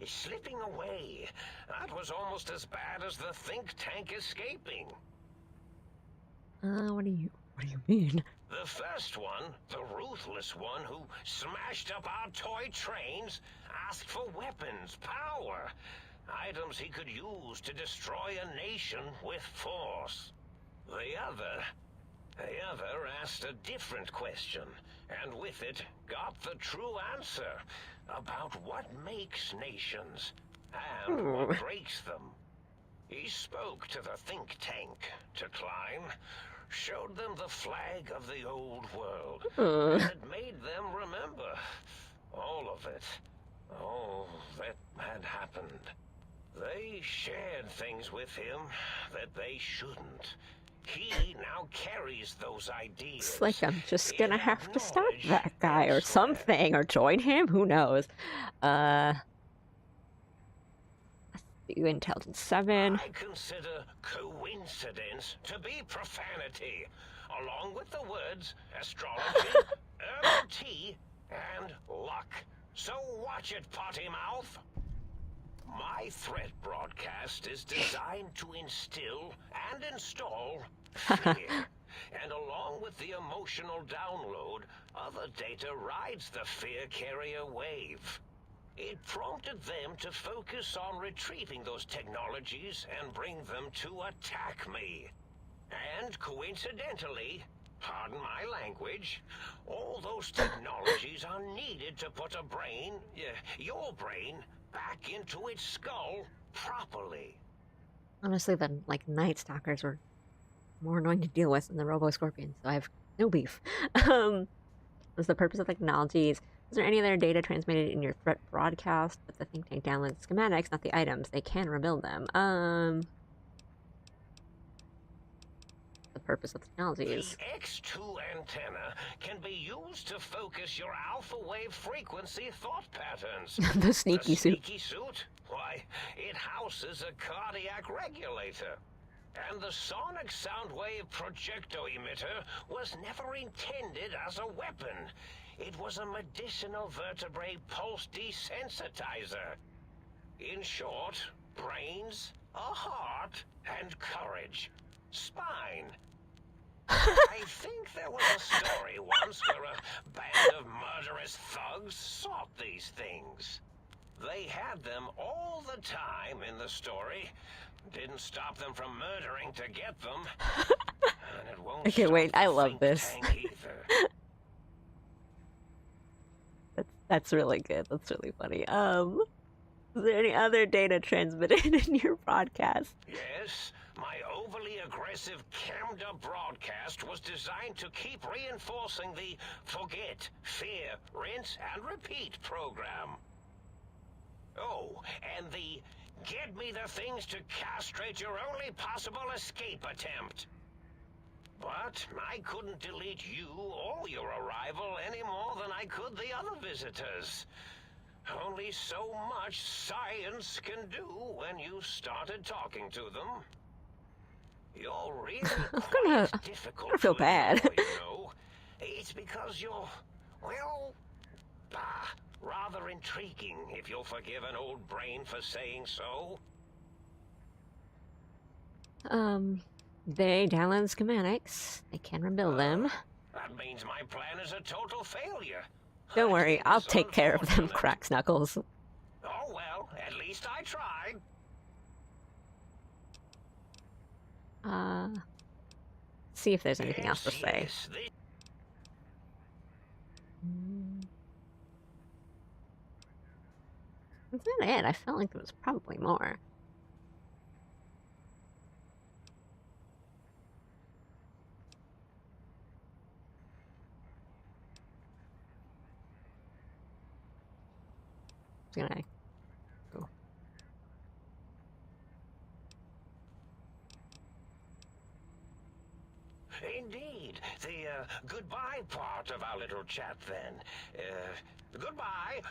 slipping away. That was almost as bad as the think tank escaping. What do you mean? The first one, the ruthless one who smashed up our toy trains, asked for weapons, power, items he could use to destroy a nation with force. The other asked a different question, and with it got the true answer about what makes nations and what breaks them. He spoke to the think tank to climb, showed them the flag of the old world, and it made them remember all of it, all that had happened. They shared things with him that they shouldn't. He now carries those ideas. It's like I'm just gonna in have to stop knowledge that guy or elsewhere. something, or join him. Who knows? Intelligence 7. I consider coincidence to be profanity, along with the words astrology, herbal tea, and luck. So watch it, potty mouth. My threat broadcast is designed to instill and install fear. And along with the emotional download, other data rides the fear carrier wave. It prompted them to focus on retrieving those technologies and bring them to attack me. And coincidentally, pardon my language, all those technologies are needed to put a brain, your brain, back into its skull properly. Honestly, the Night Stalkers were more annoying to deal with than the Robo Scorpions, so I have no beef. Was the purpose of technologies? Is there any other data transmitted in your threat broadcast? But the think tank downloads schematics, not the items. They can rebuild them. The purpose of technologies. The X2 antenna can be used to focus your alpha wave frequency thought patterns. The sneaky The suit. sneaky suit? Why, it houses a cardiac regulator. And the sonic sound wave projecto emitter was never intended as a weapon. It was a medicinal vertebrae pulse desensitizer. In short, brains, a heart, and courage. Spine. I think there was a story once where a band of murderous thugs sought these things. They had them all the time in the story. Didn't stop them from murdering to get them. And it won't Okay, stop wait, the I love think this. tank either. That's really good. That's really funny. Is there any other data transmitted in your broadcast? Yes, my overly aggressive cammed up broadcast was designed to keep reinforcing the forget, fear, rinse, and repeat program. Oh, and the get me the things to castrate your only possible escape attempt. But I couldn't delete you or your arrival any more than I could the other visitors. Only so much science can do when you started talking to them. You're really quite difficult I feel to bad. ignore, you know. It's because you're, well, rather intriguing, if you'll forgive an old brain for saying so. They download schematics. They can rebuild them. That means my plan is a total failure. Don't worry, I'll It's take care of them, unfortunate. Cracks Knuckles. Oh well, at least I tried. See if there's anything else to Yes, say. yes, this- That's not it. I felt like there was probably more. Gonna go. Indeed. The goodbye part of our little chat then. Goodbye.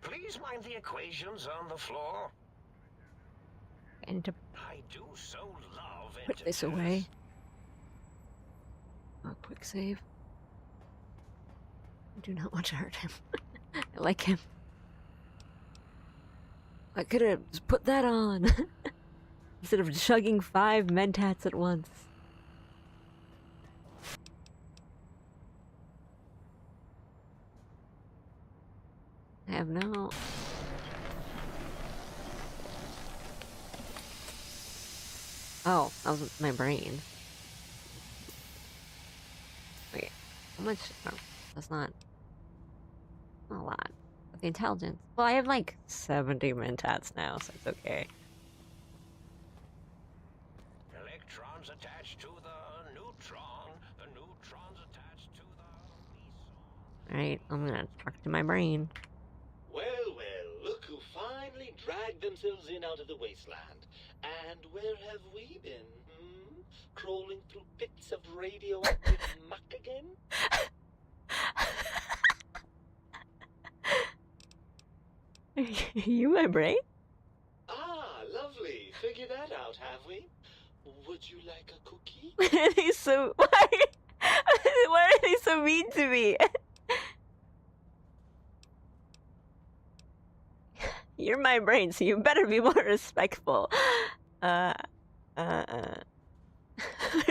Please mind the equations on the floor. I need to I do so love put this away. Oh, quick save. I do not want to hurt him. I like him. I could have just put that on instead of chugging 5 mentats at once. I have no. Oh, that was my brain. Wait, how much? Oh, that's not a lot. With the intelligence. Well, I have like 70 mentats now, so it's okay. Alright, I'm gonna talk to my brain. Well, well, look who finally dragged themselves in out of the wasteland. And where have we been, hmm? Crawling through pits of radioactive muck again? You my brain? Ah, lovely. Figured that out, have we? Would you like a cookie? Why are they so... Why are they so mean to me? You're my brain, so you better be more respectful. Are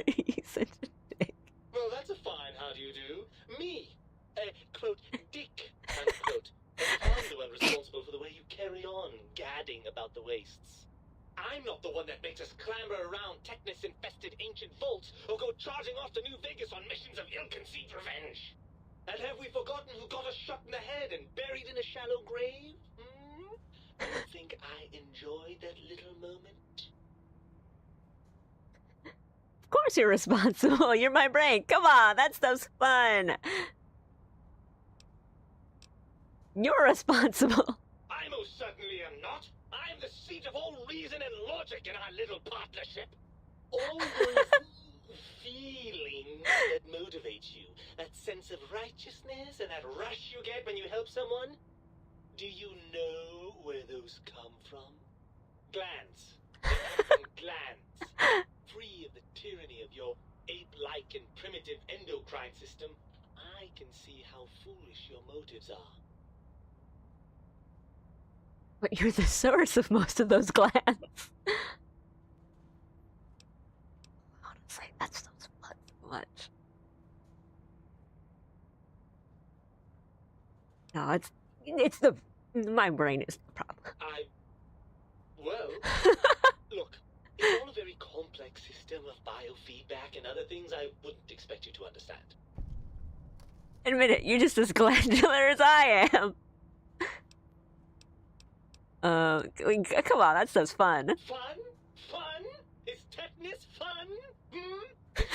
you such a dick? Well, that's a fine how do you do. Me, quote, dick, unquote. I'm the one responsible for the way you carry on gadding about the wastes. I'm not the one that makes us clamber around Technus-infested ancient vaults or go charging off to New Vegas on missions of ill-conceived revenge. And have we forgotten who got us shot in the head and buried in a shallow grave? Hmm? Do you think I enjoyed that little moment? Of course you're responsible. You're my brain. Come on, that stuff's fun. You're responsible. I most certainly am not. I'm the seat of all reason and logic in our little partnership. All those feelings that motivate you, that sense of righteousness and that rush you get when you help someone, do you know where those come from? Glands. They come from glands. Free of the tyranny of your ape-like and primitive endocrine system, I can see how foolish your motives are. But you're the source of most of those glands. Honestly, that stuff's fun so much. No, it's the... My brain is the problem. Well, look, it's all a very complex system of biofeedback and other things I wouldn't expect you to understand. Admit it, you're just as glandular as I am. Come on, that stuff's fun. Fun? Fun? Is tetanus fun? Hmm?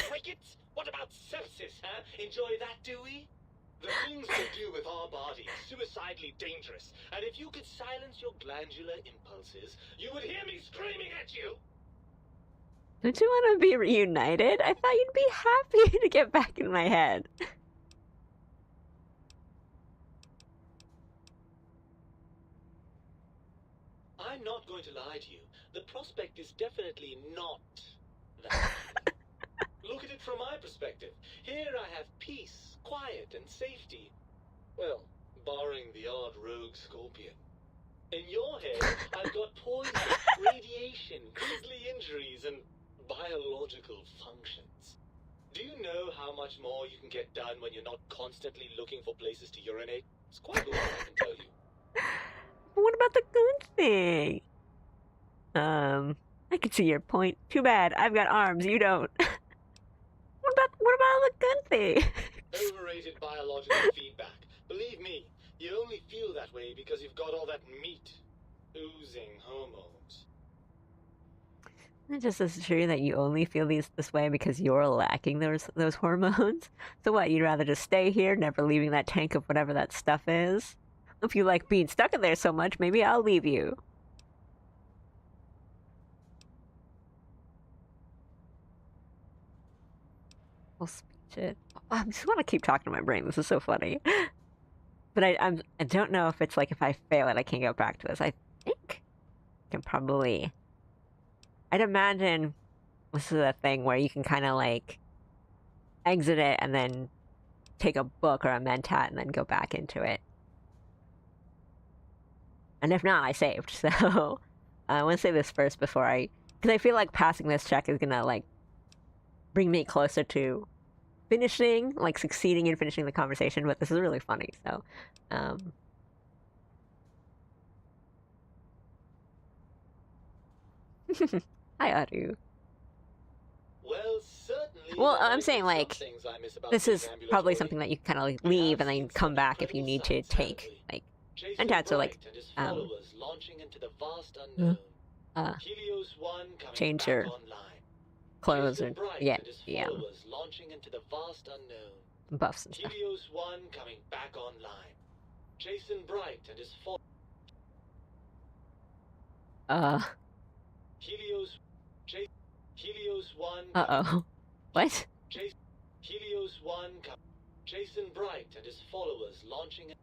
Crickets? What about sepsis, huh? Enjoy that, do we? The things we do with our bodies, suicidally dangerous. And if you could silence your glandular impulses, you would hear me screaming at you! Don't you want to be reunited? I thought you'd be happy to get back in my head. I'm not going to lie to you. The prospect is definitely not that. Look at it from my perspective. Here I have peace, quiet, and safety. Well, barring the odd rogue scorpion. In your head, I've got poison, radiation, grisly injuries, and biological functions. Do you know how much more you can get done when you're not constantly looking for places to urinate? It's quite a lot, I can tell you. What about the good thing? I can see your point. Too bad, I've got arms, you don't. What about the good thing? Overrated biological feedback. Believe me, you only feel that way because you've got all that meat. Oozing hormones. It's just as true that you only feel this way because you're lacking those hormones. So what, you'd rather just stay here, never leaving that tank of whatever that stuff is? If you like being stuck in there so much, maybe I'll leave you. Well, speech it. I just want to keep talking to my brain. This is so funny. But I don't know if it's like if I fail it, I can't go back to this. I think I can probably... I'd imagine this is a thing where you can kind of like exit it and then take a book or a mentat and then go back into it. And if not, I saved. So I want to say this first before because I feel like passing this check is gonna like bring me closer to finishing, like succeeding in finishing the conversation. But this is really funny. So, hi, Aru. Well, certainly. Well, I'm saying like this is probably something that you kind of like leave and then come back if you need to take like mentats or like change your clothes or yeah. launching into the vast unknown. buffs and stuff. Helios 1 coming back online. Jason Bright and his Helios... Helios 1... Uh-oh. What? Helios 1... Jason Bright and his followers launching...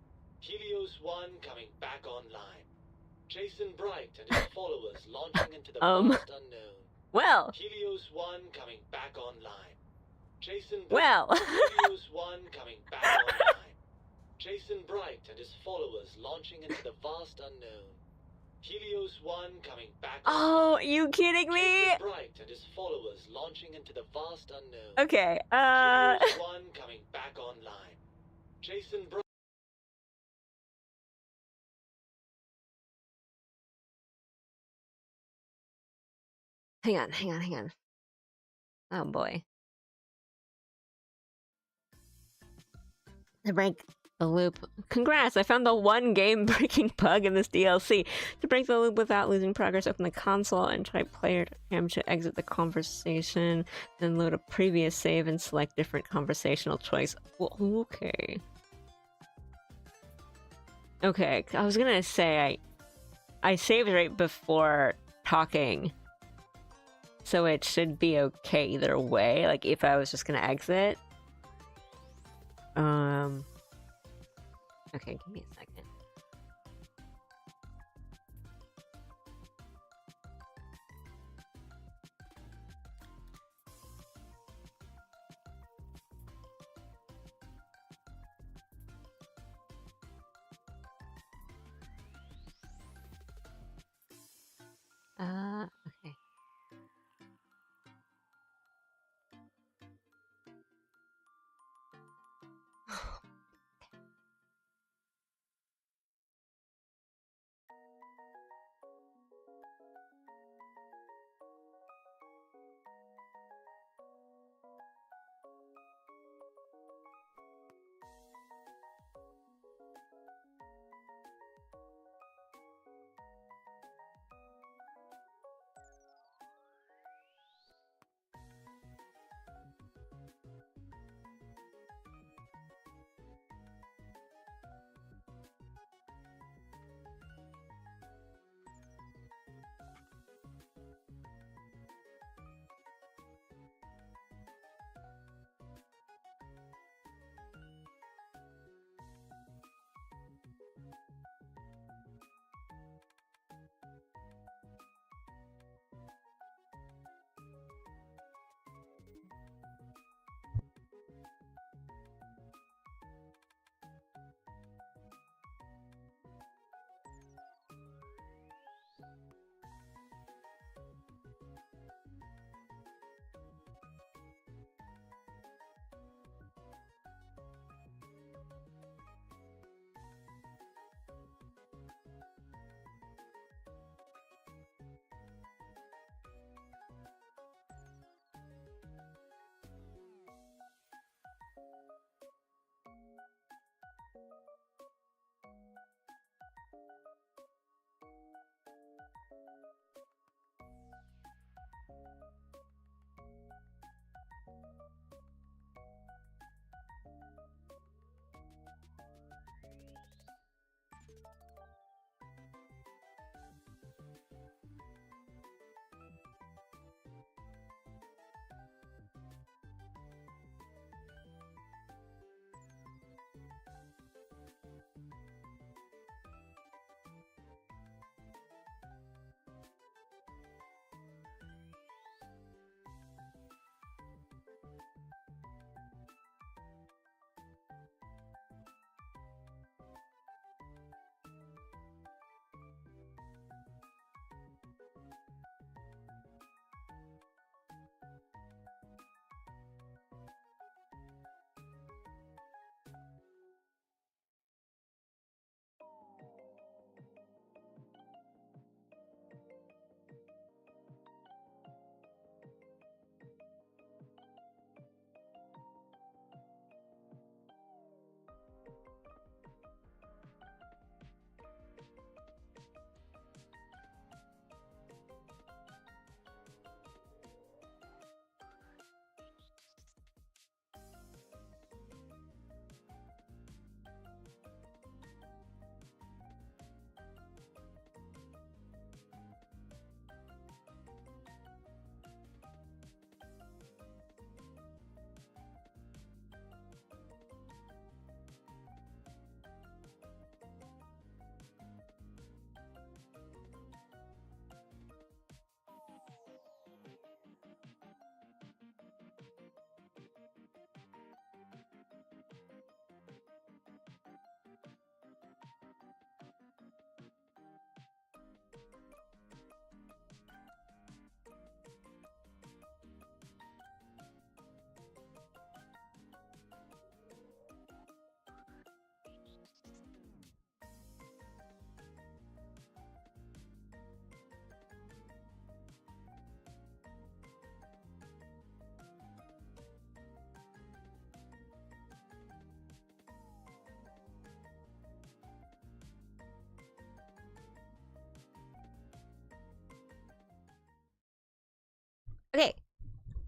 Helios 1 coming back online. Jason Bright and his followers launching into the vast unknown. Well. Helios 1 coming back online. Jason Bright... Well. Helios 1 coming back online. Jason Bright and his followers launching into the vast unknown. Helios 1 coming back online. Oh, you kidding me? Jason Bright and his followers launching into the vast unknown. Okay, Helios 1 coming back online. Jason Bright... Hang on. Oh boy. To break the loop. Congrats! I found the one game-breaking bug in this DLC. To break the loop without losing progress, open the console and type player M to exit the conversation. Then load a previous save and select different conversational choice. Well, okay. Okay, I was gonna say I saved right before talking. So it should be okay either way, like if I was just gonna exit. Okay, give me a second. Okay.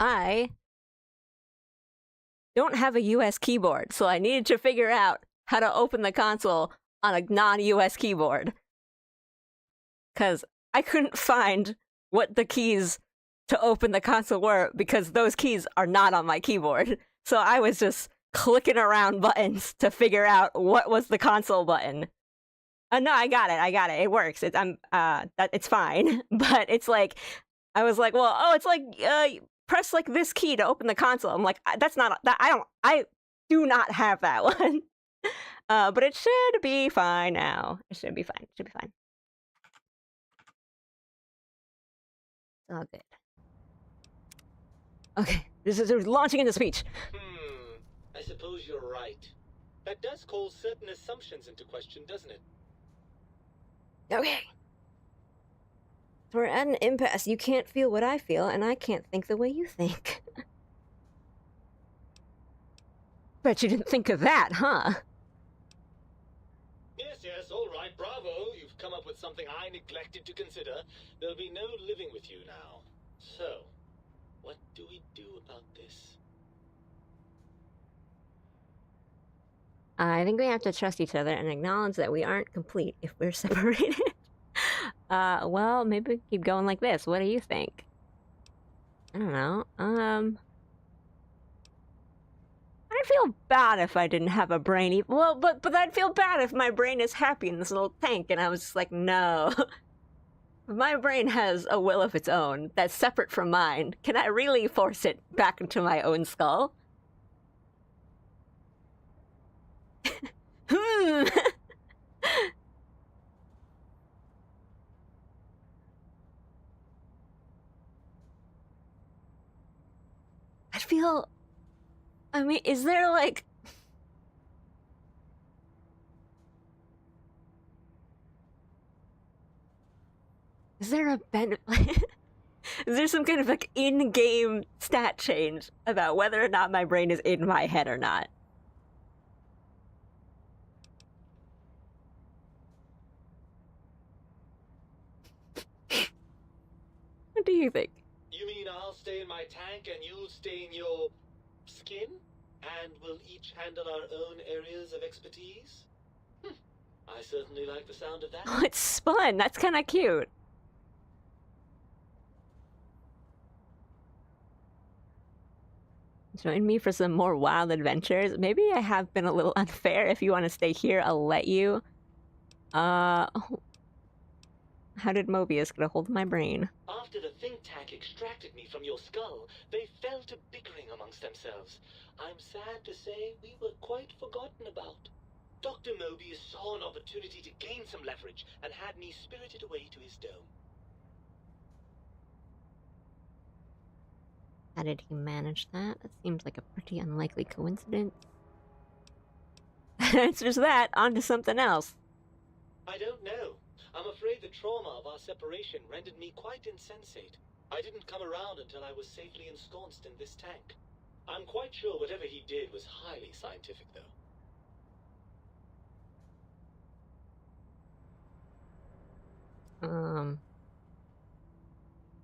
I don't have a US keyboard, so I needed to figure out how to open the console on a non-US keyboard. Because I couldn't find what the keys to open the console were, because those keys are not on my keyboard. So I was just clicking around buttons to figure out what was the console button. No, I got it. It works. It's fine. But it's like, I was like, well, it's like, press like this key to open the console. I'm like, that's not that. I do not have that one. But it should be fine now. It should be fine. It should be fine. It's all good. Okay, this is launching into speech. I suppose you're right. That does call certain assumptions into question, doesn't it? Okay. We're at an impasse. You can't feel what I feel, and I can't think the way you think. Bet you didn't think of that, huh? Yes, all right, bravo. You've come up with something I neglected to consider. There'll be no living with you now. So, what do we do about this? I think we have to trust each other and acknowledge that we aren't complete if we're separated. Well, maybe we keep going like this. What do you think? I don't know. I'd feel bad if I didn't have a brain. Well, but I'd feel bad if my brain is happy in this little tank, and I was just like, no. My brain has a will of its own that's separate from mine. Can I really force it back into my own skull? I feel... I mean, is there like... Is there a benefit? Is there some kind of like in-game stat change about whether or not my brain is in my head or not? What do you think? You mean I'll stay in my tank and you'll stay in your skin? And we'll each handle our own areas of expertise? I certainly like the sound of that. Oh, it's fun. That's kind of cute. Join me for some more wild adventures. Maybe I have been a little unfair. If you want to stay here, I'll let you. How did Mobius get a hold of my brain? After the think tank extracted me from your skull, they fell to bickering amongst themselves. I'm sad to say we were quite forgotten about. Dr. Mobius saw an opportunity to gain some leverage and had me spirited away to his dome. How did he manage that? That seems like a pretty unlikely coincidence. It's just that. On to something else. I don't know. I'm afraid the trauma of our separation rendered me quite insensate. I didn't come around until I was safely ensconced in this tank. I'm quite sure whatever he did was highly scientific, though.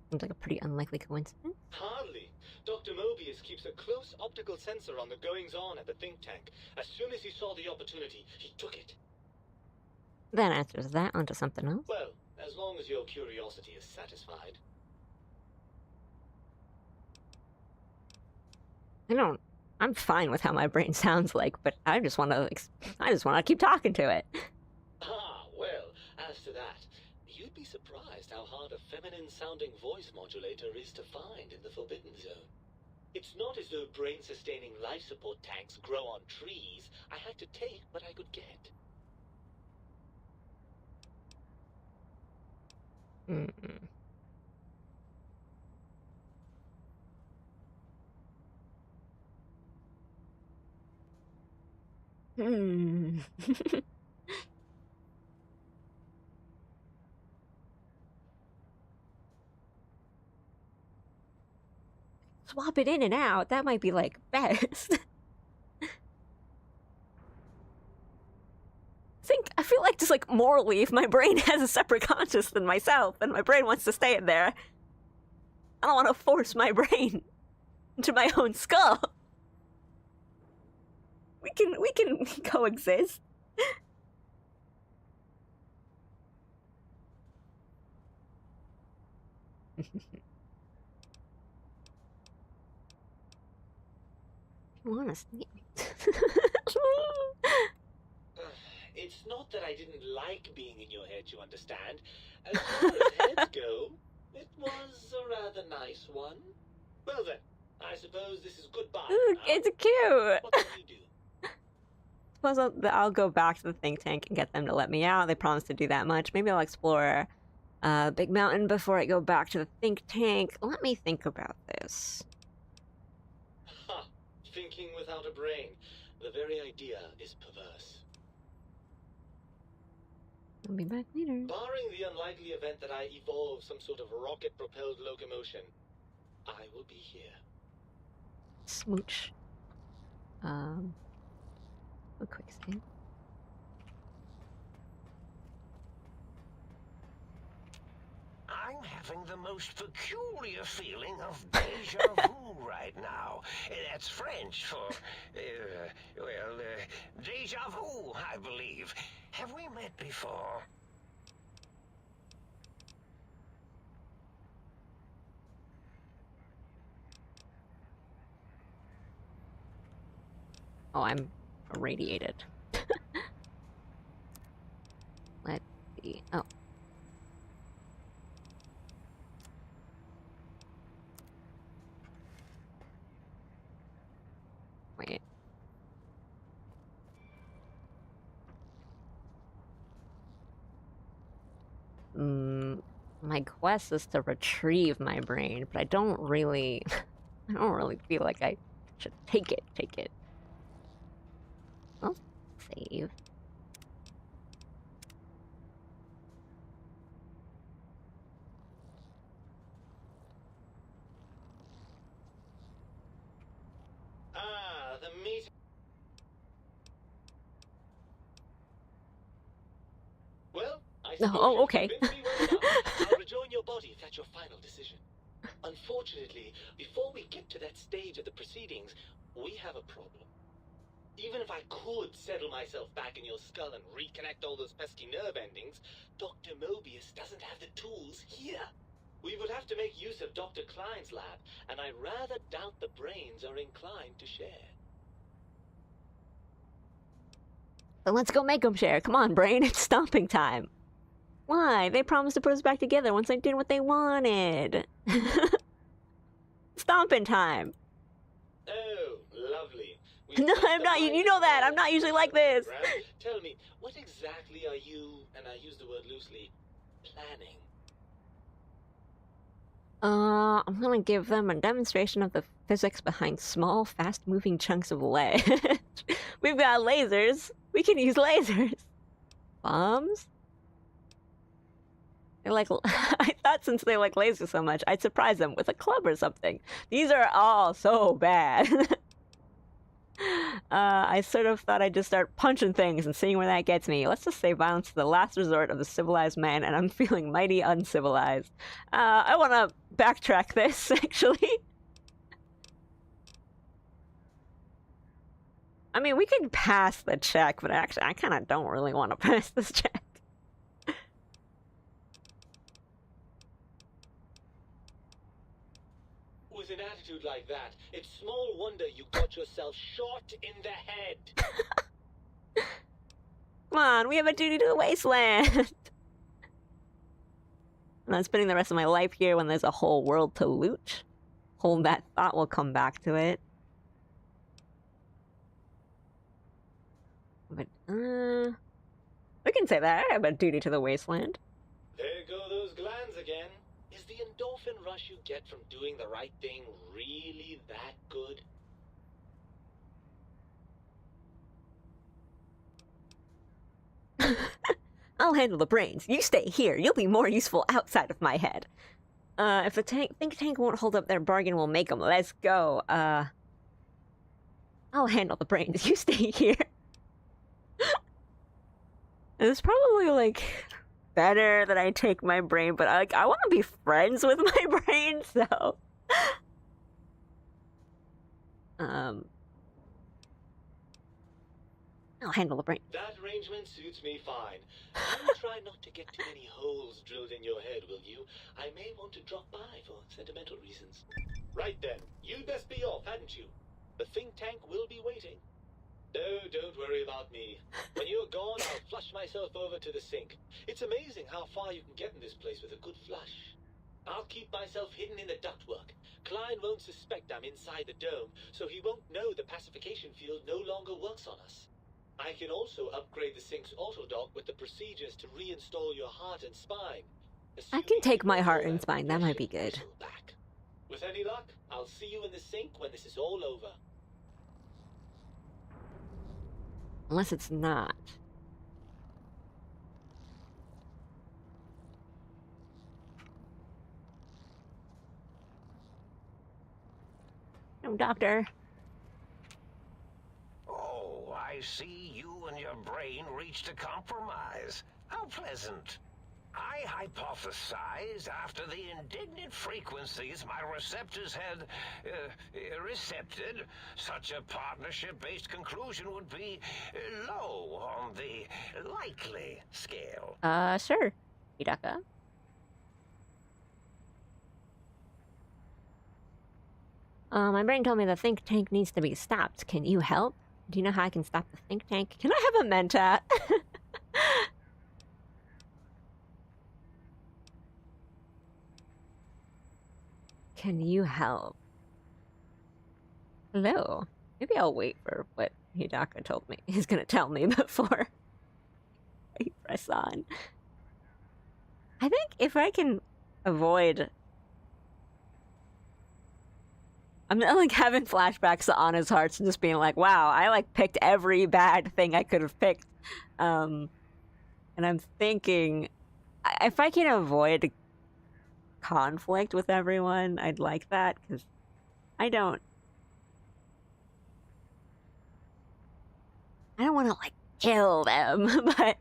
Seems like a pretty unlikely coincidence. Hardly. Dr. Mobius keeps a close optical sensor on the goings-on at the think tank. As soon as he saw the opportunity, he took it. That answers that. Onto something else. Well, as long as your curiosity is satisfied. I'm fine with how my brain sounds like, but I just want to keep talking to it. Ah, well, as to that, you'd be surprised how hard a feminine-sounding voice modulator is to find in the Forbidden Zone. It's not as though brain-sustaining life support tanks grow on trees. I had to take what I could get. Swap it in and out. That might be like best. I feel like just like morally, if my brain has a separate conscious than myself and my brain wants to stay in there, I don't want to force my brain into my own skull. We can coexist. You want to sneak? It's not that I didn't like being in your head, you understand. As far as heads go, it was a rather nice one. Well then, I suppose this is goodbye. Ooh, it's cute. What can you do? Suppose I'll go back to the think tank and get them to let me out. They promised to do that much. Maybe I'll explore Big Mountain before I go back to the think tank. Let me think about this. Ha! Thinking without a brain. The very idea is perverse. I'll be back later. Barring the unlikely event that I evolve some sort of rocket-propelled locomotion, I will be here. Smooch. A quick scan. I'm having the most peculiar feeling of deja vu right now. That's French for, deja vu, I believe. Have we met before? Oh, I'm irradiated. Let's see. Oh. Wait. My quest is to retrieve my brain, but I don't really feel like I should take it. I'll save. The meeting. Well, I suppose Oh, you've okay. convinced me well enough. I'll rejoin your body if that's your final decision. Unfortunately, before we get to that stage of the proceedings, we have a problem. Even if I could settle myself back in your skull and reconnect all those pesky nerve endings, Dr. Mobius doesn't have the tools here. We would have to make use of Dr. Klein's lab, and I rather doubt the brains are inclined to share. Then let's go make them share. Come on, brain, it's stomping time. Why? They promised to put us back together once I did what they wanted. Stomping time. Oh, lovely. No, I'm not. You know that. I'm not usually like this. Tell me, what exactly are you, and I use the word loosely, planning? I'm gonna give them a demonstration of the physics behind small, fast-moving chunks of lead. We've got lasers. We can use lasers. Bombs? They're like, I thought since they like lasers so much, I'd surprise them with a club or something. These are all so bad. I sort of thought I'd just start punching things and seeing where that gets me. Let's just say violence is the last resort of the civilized man, and I'm feeling mighty uncivilized. I want to backtrack this, actually. I mean, we can pass the check, but actually, I kind of don't really want to pass this check. With an attitude like that, it's small wonder you got yourself shot in the head. Come on, we have a duty to the wasteland. And I'm spending the rest of my life here when there's a whole world to loot. Hold that thought, we'll come back to it. But, we can say that. I have a duty to the wasteland. There go those glands again. Is the endorphin rush you get from doing the right thing really that good? I'll handle the brains. You stay here. You'll be more useful outside of my head. If the think tank won't hold up their bargain, we'll make them. Let's go. I'll handle the brains. You stay here. It's probably, like, better that I take my brain, but I want to be friends with my brain, so... I'll handle the brain. That arrangement suits me fine. You try not to get too many holes drilled in your head, will you? I may want to drop by for sentimental reasons. Right then, you'd best be off, hadn't you? The think tank will be waiting. No, don't worry about me. When you're gone, I'll flush myself over to the sink. It's amazing how far you can get in this place with a good flush. I'll keep myself hidden in the ductwork. Klein won't suspect I'm inside the dome, so he won't know the pacification field no longer works on us. I can also upgrade the sink's autodock with the procedures to reinstall your heart and spine. I can take my heart and spine. That might be good. Back. With any luck, I'll see you in the sink when this is all over. Unless it's not. No, doctor. Oh, I see you and your brain reached a compromise. How pleasant. I hypothesized after the indignant frequencies my receptors had recepted, such a partnership-based conclusion would be low on the likely scale. Sure, Hidaka. My brain told me the think tank needs to be stopped. Can you help? Do you know how I can stop the think tank? Can I have a mentat? Can you help? Hello. Maybe I'll wait for what Hidaka told me he's gonna tell me before I press on. I think if I can avoid... I'm not like having flashbacks to Anna's Hearts and just being like, wow, I like picked every bad thing I could have picked. And I'm thinking, if I can avoid conflict with everyone, I'd like that, because I don't want to like kill them, but I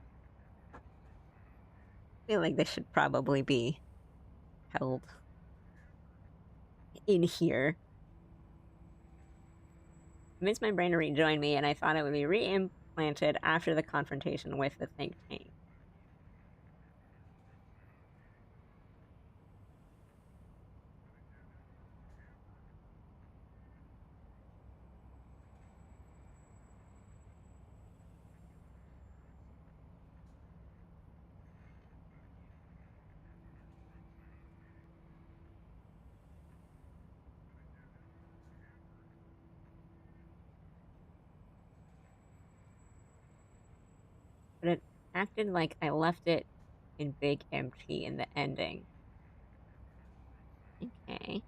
feel like they should probably be held in here. Convinced my brain to rejoin me, and I thought it would be reimplanted after the confrontation with the think tank. But it acted like I left it in big empty in the ending. Okay.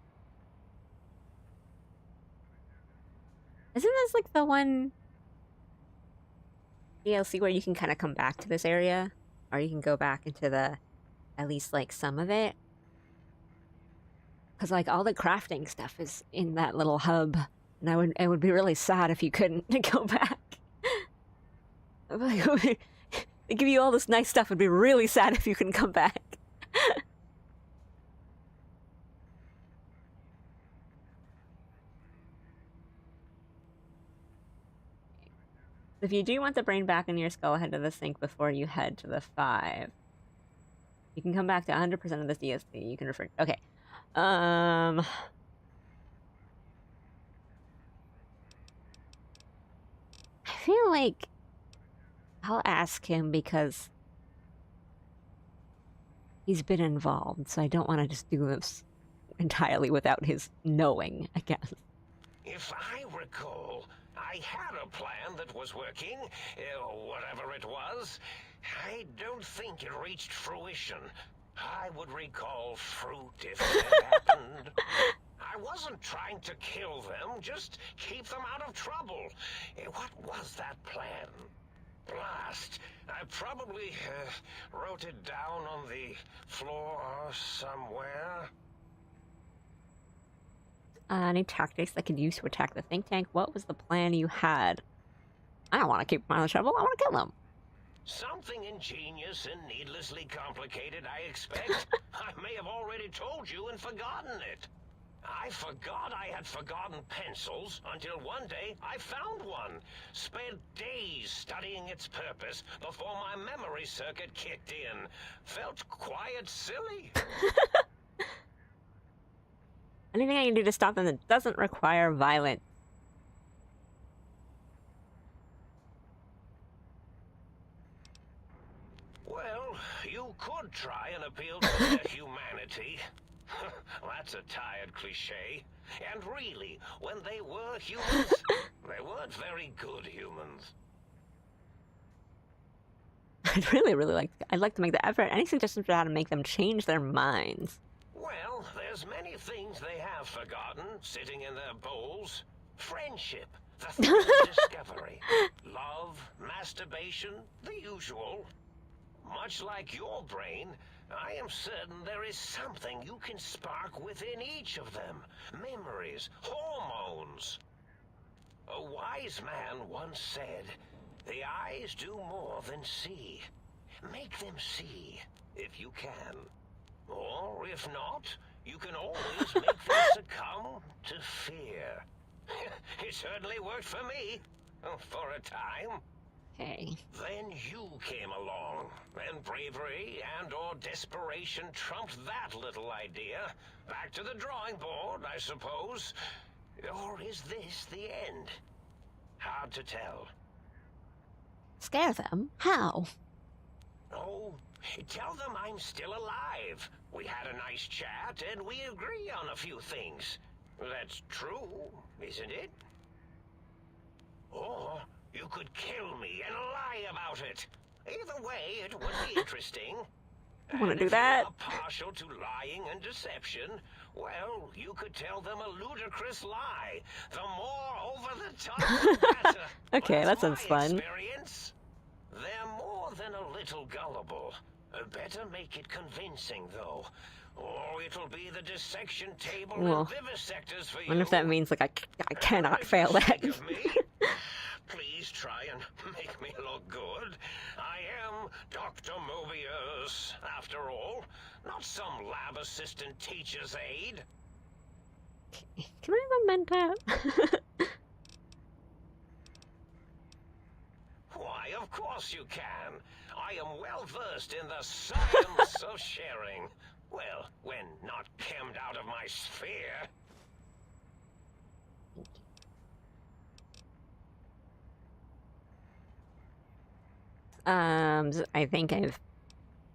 Isn't this like the one DLC where you can kind of come back to this area? Or you can go back into the, at least like some of it? Because like all the crafting stuff is in that little hub. And it would be really sad if you couldn't go back. They give you all this nice stuff. It'd be really sad if you couldn't come back. If you do want the brain back in your skull, head to the sink before you head to the 5. You can come back to 100% of this DSP. You can refer... Okay. I feel like I'll ask him because he's been involved, so I don't want to just do this entirely without his knowing, I guess. If I recall, I had a plan that was working, whatever it was. I don't think it reached fruition. I would recall fruit if it happened. I wasn't trying to kill them, just keep them out of trouble. What was that plan? Blast. I probably wrote it down on the floor somewhere. Any tactics I could use to attack the think tank? What was the plan you had? I don't want to keep them out of trouble. I want to kill them. Something ingenious and needlessly complicated, I expect. I may have already told you and forgotten it. I forgot I had forgotten pencils until one day I found one. Spent days studying its purpose before my memory circuit kicked in. Felt quiet silly. Anything I can do to stop them that doesn't require violence. Well, you could try and appeal to their humanity. That's a tired cliche. And really, when they were humans, they weren't very good humans. I'd like to make the effort. Any suggestions for how to make them change their minds? Well, there's many things they have forgotten, sitting in their bowls. Friendship, the thrill of discovery, love, masturbation, the usual. Much like your brain, I am certain there is something you can spark within each of them. Memories, hormones. A wise man once said, "The eyes do more than see. Make them see, if you can. Or, if not, you can always make them succumb to fear." It certainly worked for me, for a time. Okay. Then you came along, and bravery and/or desperation trumped that little idea. Back to the drawing board, I suppose. Or is this the end? Hard to tell. Scare them? How? Oh, tell them I'm still alive. We had a nice chat, and we agree on a few things. That's true, isn't it? Or you could kill me and lie about it. Either way, it would be interesting. I want to And do if that. you are partial to lying and deception, well, you could tell them a ludicrous lie. The more over the top, the better. Okay, that That's sounds my fun. experience. They're more than a little gullible. Better make it convincing, though. Or it'll be the dissection table Well, and vivisectors for you. Wonder if that means like I cannot If fail you that. think of me, please try and make me look good. I am Dr. Mobius, after all. Not some lab assistant teacher's aide. Can I amend that? Why, of course you can. I am well versed in the science of sharing. Well, when not chemmed out of my sphere. I think I've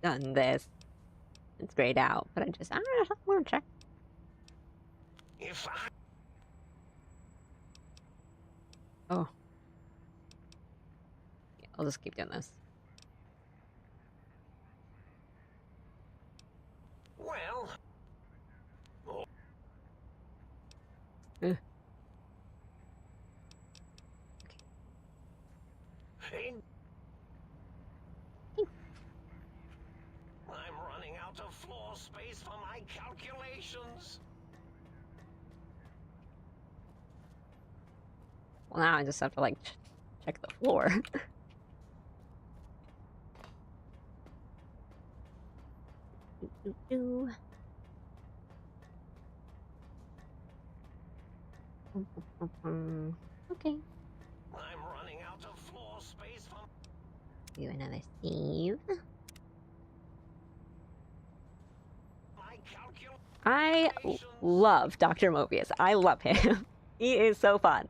done this. It's grayed out, but I want to check. If I... Oh. Yeah, I'll just keep doing this. Well... Oh. Ugh. In... I'm running out of floor space for my calculations. Well, now I just have to like check the floor. Doo-doo-doo. Okay. I'm running out of floor space for... Do another save. my I love Dr. Mobius. I love him. He is so fun.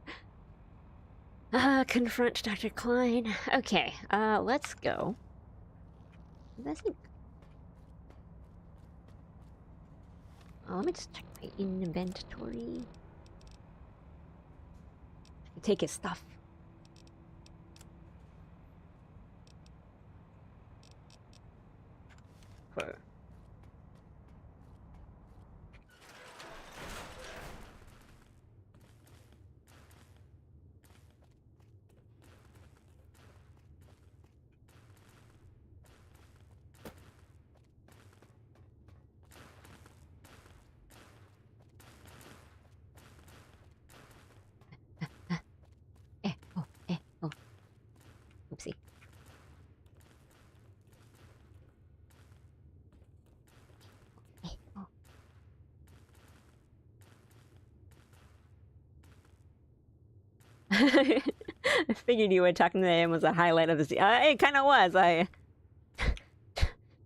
Confront Dr. Klein. Okay, let's go. I think. Let me just check my inventory. I can take his stuff. Okay. I figured you would. Talking to him was a highlight of the it kind of was. I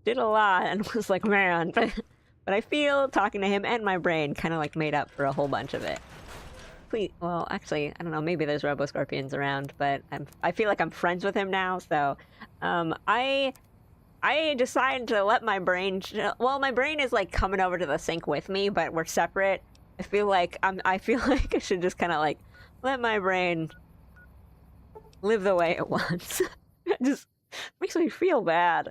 did a lot and was like, man, but I feel talking to him and my brain kind of like made up for a whole bunch of it. Please, well, actually, I don't know. Maybe there's Robo Scorpions around, but I feel like I'm friends with him now. So, I decided to let my brain. Well, my brain is like coming over to the sink with me, but we're separate. I feel like I feel like I should just kind of like let my brain live the way it wants. It just makes me feel bad.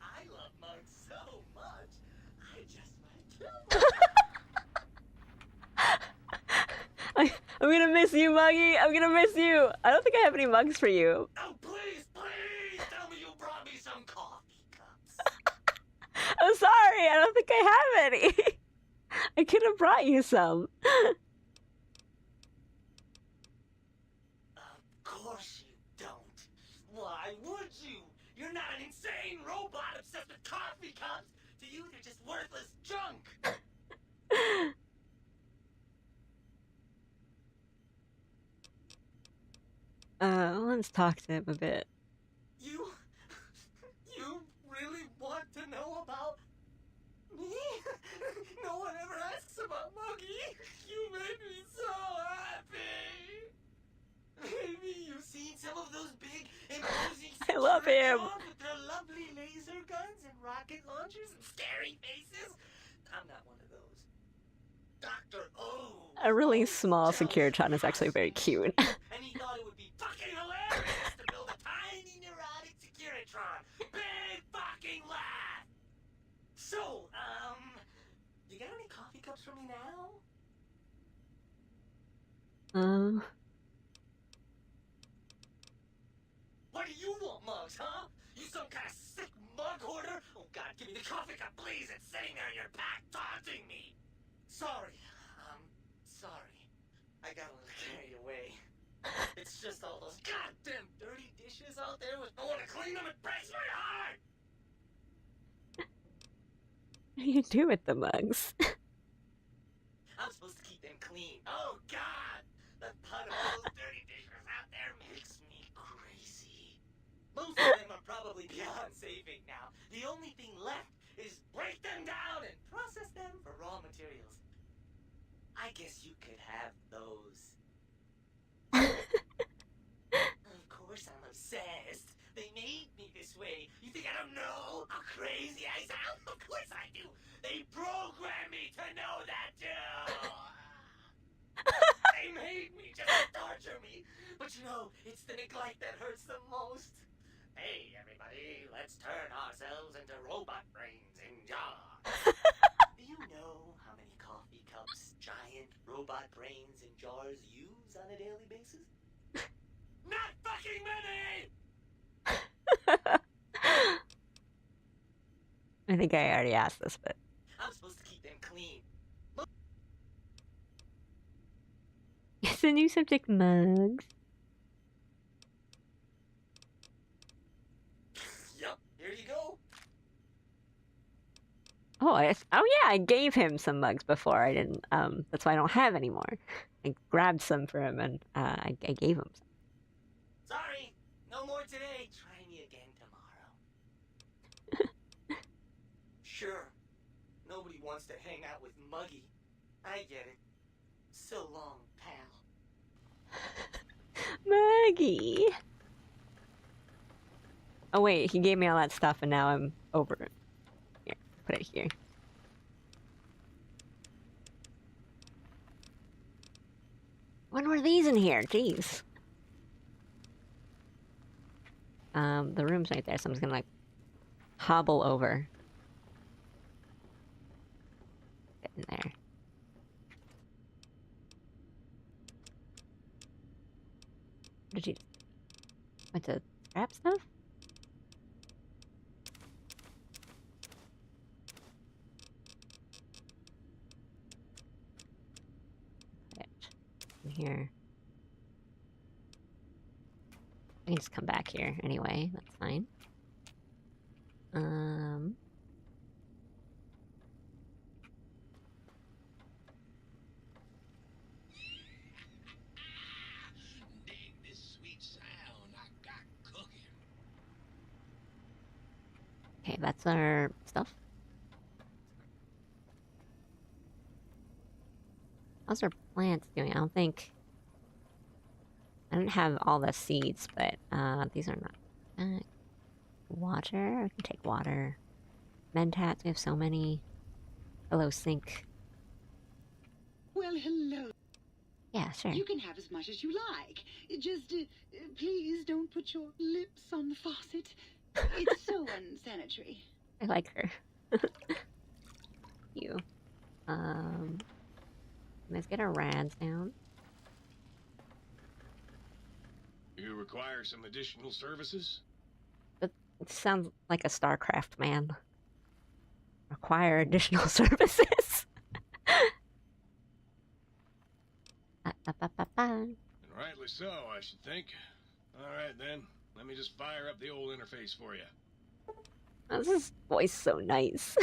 I love mugs so much, I just might kill them. I'm gonna miss you, Muggy. I'm gonna miss you. I don't think I have any mugs for you. Oh, please, please tell me you brought me some coffee cups. I'm sorry. I don't think I have any. I could have brought you some. Of course you don't. Why would you? You're not an insane robot obsessed with coffee cups. To you, they're just worthless junk. Let's talk to him a bit. You really want to know about me? No one ever asks about Muggy. You made me so happy. Maybe you've seen some of those big, imposing I love him. with their lovely laser guns and rocket launchers and scary faces. I'm not one of those. Dr. O. A really small Securitron is actually very cute. And he thought it would be fucking hilarious to build a tiny neurotic Securitron. Big fucking laugh. So, you got any coffee cups for me now? What do you want, mugs, huh? You some kind of sick mug hoarder? Oh god, give me the coffee cup, please! It's sitting there in your pack, taunting me! Sorry. Sorry. I got a little carried away. It's just all those goddamn dirty dishes out there with no one to clean them. It breaks my heart! What do you do with the mugs? I'm supposed to keep them clean. Oh god! The thought of all those dirty dishes out there makes me crazy. Most of them are probably beyond saving now. The only thing left is break them down and process them for raw materials. I guess you could have those. Of course I'm obsessed. They made me this way. You think I don't know how crazy I sound? Of course I do. They programmed me to know that too. They made me just to torture me. But you know, it's the neglect that hurts the most. Hey, everybody, let's turn ourselves into robot brains in jars. Do you know how many coffee cups giant robot brains in jars use on a daily basis? Not fucking many! I think I already asked this, but I'm supposed to keep them clean. it's the new subject, mugs. Yup, here you go. Oh, oh yeah, I gave him some mugs before. I didn't. That's why I don't have any more. I grabbed some for him and I gave him some. Sorry, no more today. Try me again tomorrow. Sure, nobody wants to hang out with Muggy. I get it. So long, pal. Maggie. Oh wait, he gave me all that stuff and now I'm over it. Here, put it here. When were these in here? Jeez. The room's right there, so I'm just gonna like hobble over. Get in there. What did you went to scrap stuff? Put it in here. I can just come back here anyway, that's fine. that's our stuff. How's our plants doing? I don't think... I don't have all the seeds, but these are not... water? I can take water. Mentats, we have so many. Hello, sink. Well, hello. Yeah, sure. You can have as much as you like. Just, please don't put your lips on the faucet. It's so unsanitary. I like her. You. Let's get our rads down. You require some additional services? It sounds like a StarCraft man. Require additional services. And rightly so, I should think. Alright then, let me just fire up the old interface for you. This is voice so nice.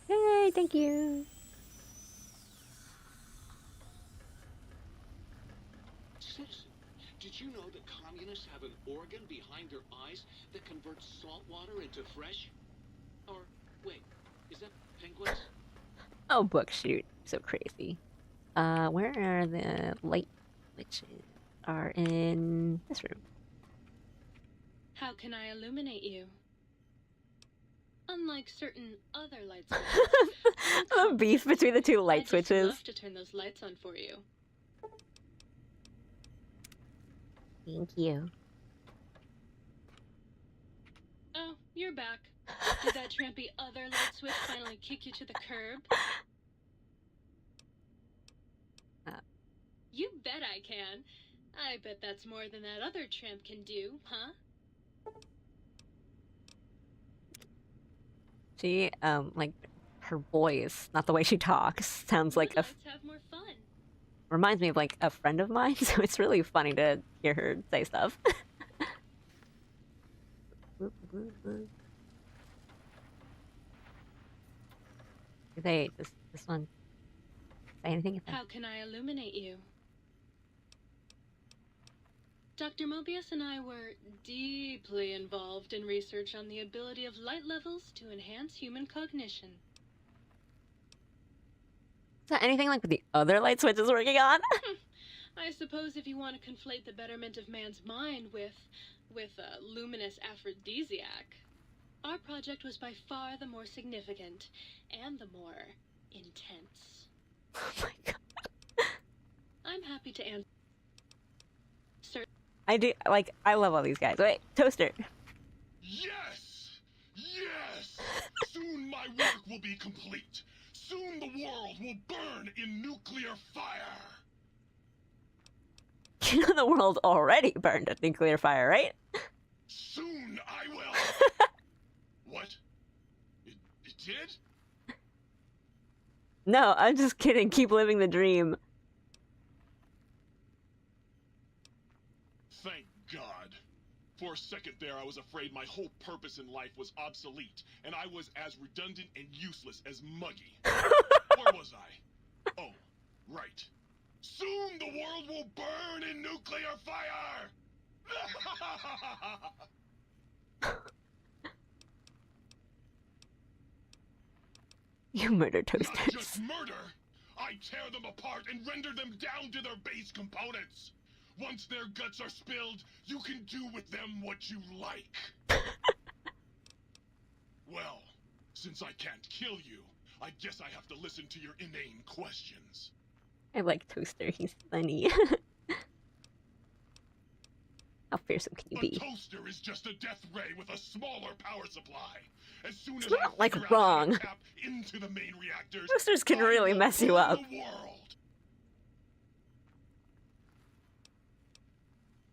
Yay, thank you. Citizen, did you know that communists have an organ behind their eyes that converts salt water into fresh? Or, wait, is that penguins? Oh, book shoot. So crazy. Where are the light switches? Are in this room. How can I illuminate you? Unlike certain other light switches. A beef between the two light I'd just switches. love to turn those lights on for you. Thank you. Oh, you're back. Did that trampy other light switch finally kick you to the curb? You bet I can. I bet that's more than that other tramp can do, huh? She, like, her voice, not the way she talks, sounds like Let's have more fun. reminds me of, like, a friend of mine, so it's really funny to hear her say stuff. Do they, this one, say anything? How can I illuminate you? Dr. Mobius and I were deeply involved in research on the ability of light levels to enhance human cognition. Is that anything like what the other light switch is working on? I suppose if you want to conflate the betterment of man's mind with a luminous aphrodisiac, our project was by far the more significant and the more intense. Oh my god. I'm happy to answer. I do, like, I love all these guys. Wait, Toaster. Yes! Yes! Soon my work will be complete. Soon the world will burn in nuclear fire. You know the world already burned at nuclear fire, right? Soon I will. What? It did? No, I'm just kidding. Keep living the dream. Thank God. For a second there, I was afraid my whole purpose in life was obsolete, and I was as redundant and useless as Muggy. Where was I? Oh, right. Soon the world will burn in nuclear fire! You murder Not toasters. just murder! I tear them apart and render them down to their base components! Once their guts are spilled, you can do with them what you like! Well, since I can't kill you, I guess I have to listen to your inane questions. I like Toaster. He's funny. How fearsome can you A be? toaster is just a death ray with a smaller power supply. As soon It's as I not, like, figure out how wrong. to tap into the main reactors, Toasters can I really will mess you rule up. the world.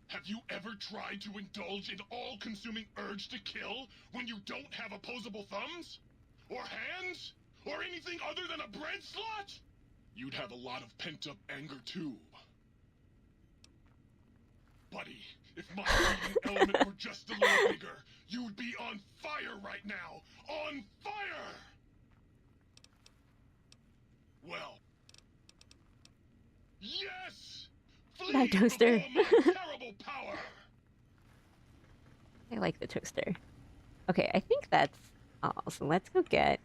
Have you ever tried to indulge in all-consuming urge to kill when you don't have opposable thumbs? Or hands? Or anything other than a bread slot? You'd have a lot of pent-up anger too. Buddy, if my breathing element were just a little bigger, you'd be on fire right now! On fire! Well... Yes! Bye, Flee Toaster. before my terrible power! I like the toaster. Okay, I think that's all. So let's go get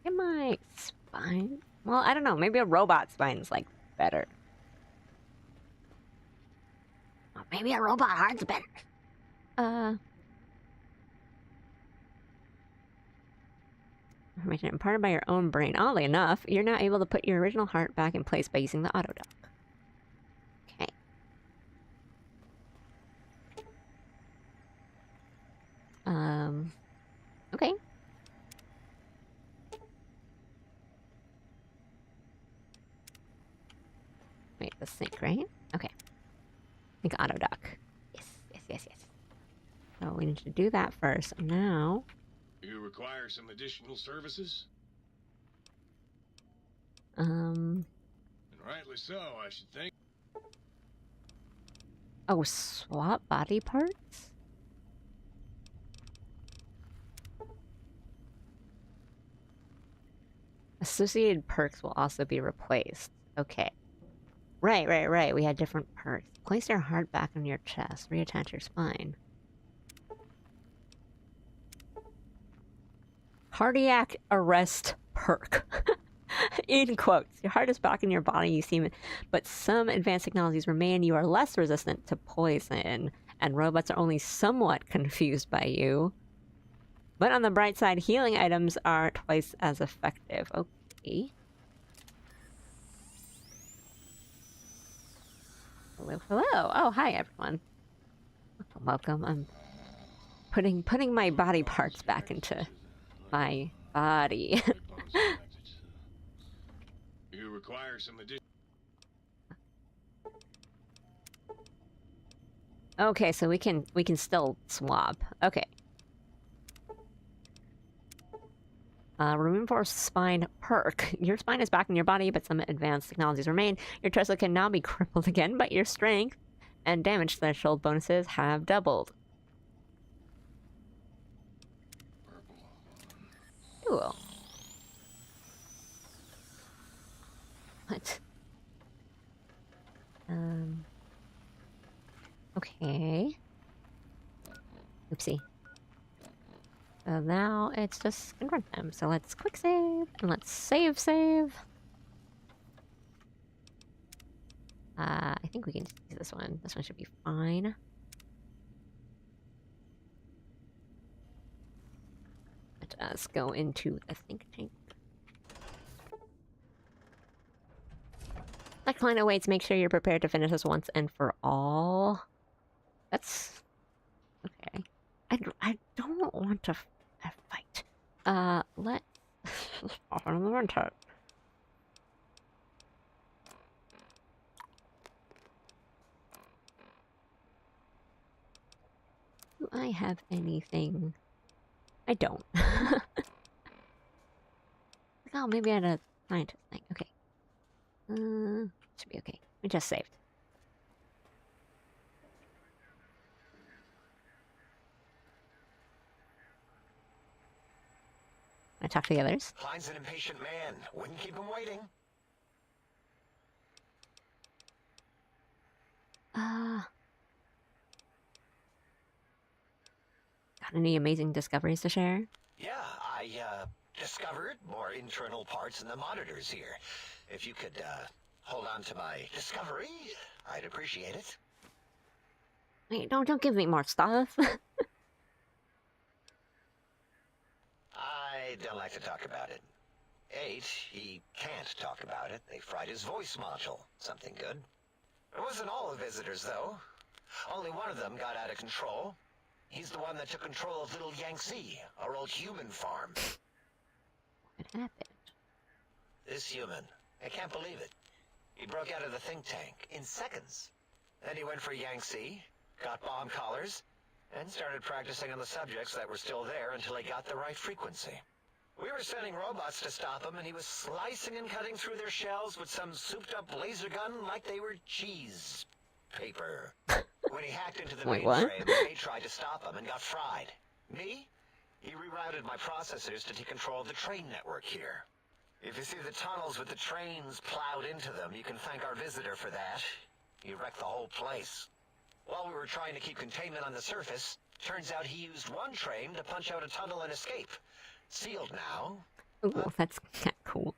my spine. Well, I don't know. Maybe a robot spine's like better. Oh, maybe a robot heart's better. Information imparted by your own brain. Oddly enough, you're now able to put your original heart back in place by using the auto dock. Okay. Okay. Wait, the sync, right? Okay. Think auto dock. Yes. So we need to do that first. Now. You require some additional services? And rightly so, I should think. Oh, swap body parts? Associated perks will also be replaced. Okay. Right. We had different perks. Place your heart back on your chest. Reattach your spine. Cardiac arrest perk. In quotes. Your heart is back in your body, you seem, but some advanced technologies remain. You are less resistant to poison, and robots are only somewhat confused by you. But on the bright side, healing items are twice as effective. Okay. Hello. Oh, hi everyone. Welcome. I'm putting my body parts back into my body. You require some additional. Okay, so we can still swap. Okay. Remove spine perk. Your spine is back in your body, but some advanced technologies remain. Your torso can now be crippled again, but your strength and damage threshold bonuses have doubled. Cool. What? Okay. Oopsie. So now it's just confront them. So let's quick save and let's save. I think we can just use this one. This one should be fine. Let us go into the think tank. That client awaits. Make sure you're prepared to finish this once and for all. That's okay. I don't want to fight. Let's off on the run top. Do I have anything? I don't. Oh, maybe I had a scientist thing. Okay. Should be okay. We just saved. I talk to the others. Klein's an impatient man. Wouldn't keep him waiting. Got any amazing discoveries to share? Yeah, I discovered more internal parts in the monitors here. If you could hold on to my discovery, I'd appreciate it. Wait, don't give me more stuff. I don't like to talk about it. 8, he can't talk about it. They fried his voice module. Something good. It wasn't all the visitors, though. Only one of them got out of control. He's the one that took control of Little Yangtze, our old human farm. What happened? This human, I can't believe it. He broke out of the think tank in seconds. Then he went for Yangtze, got bomb collars, and started practicing on the subjects that were still there until he got the right frequency. We were sending robots to stop him, and he was slicing and cutting through their shells with some souped-up laser gun like they were cheese paper. When he hacked into the mainframe, they tried to stop him and got fried. Me? He rerouted my processors to take control of the train network here. If you see the tunnels with the trains plowed into them, you can thank our visitor for that. He wrecked the whole place. While we were trying to keep containment on the surface, turns out he used one train to punch out a tunnel and escape. Sealed now. Ooh, that's kind of cool.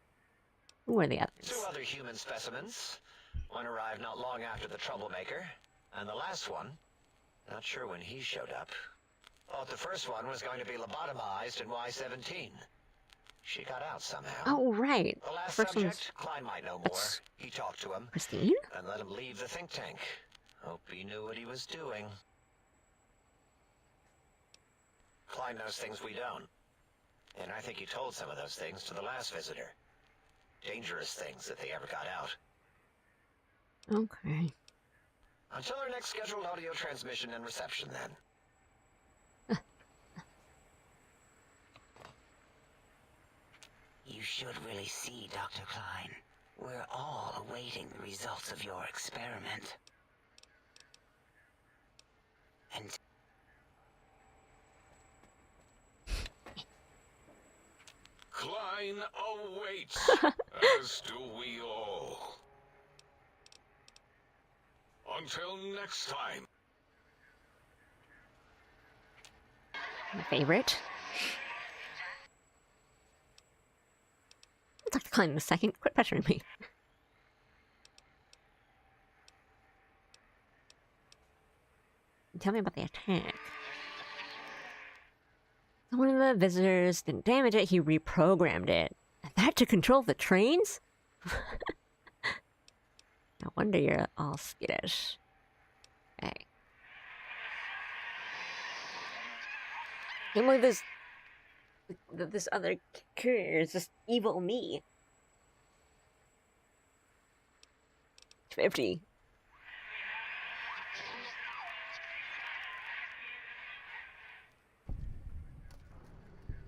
Who are the others? 2 other human specimens. One arrived not long after the troublemaker. And the last one, not sure when he showed up. Thought the first one was going to be lobotomized in Y-17. She got out somehow. Oh, right. The last First subject, Klein might know more. He talked to him. Christine? And let him leave the think tank. Hope he knew what he was doing. Klein knows things we don't. And I think he told some of those things to the last visitor. Dangerous things if they ever got out. Okay. Until our next scheduled audio transmission and reception, then. You should really see, Dr. Klein. We're all awaiting the results of your experiment. And Klein awaits, as do we all. Until next time. My favorite. I'll talk to Klein in a second. Quit pressuring me. Tell me about the attack. One of the visitors didn't damage it, he reprogrammed it. And that to control the trains? No wonder you're all skittish. Okay. Can't believe this other character is just evil me. 50.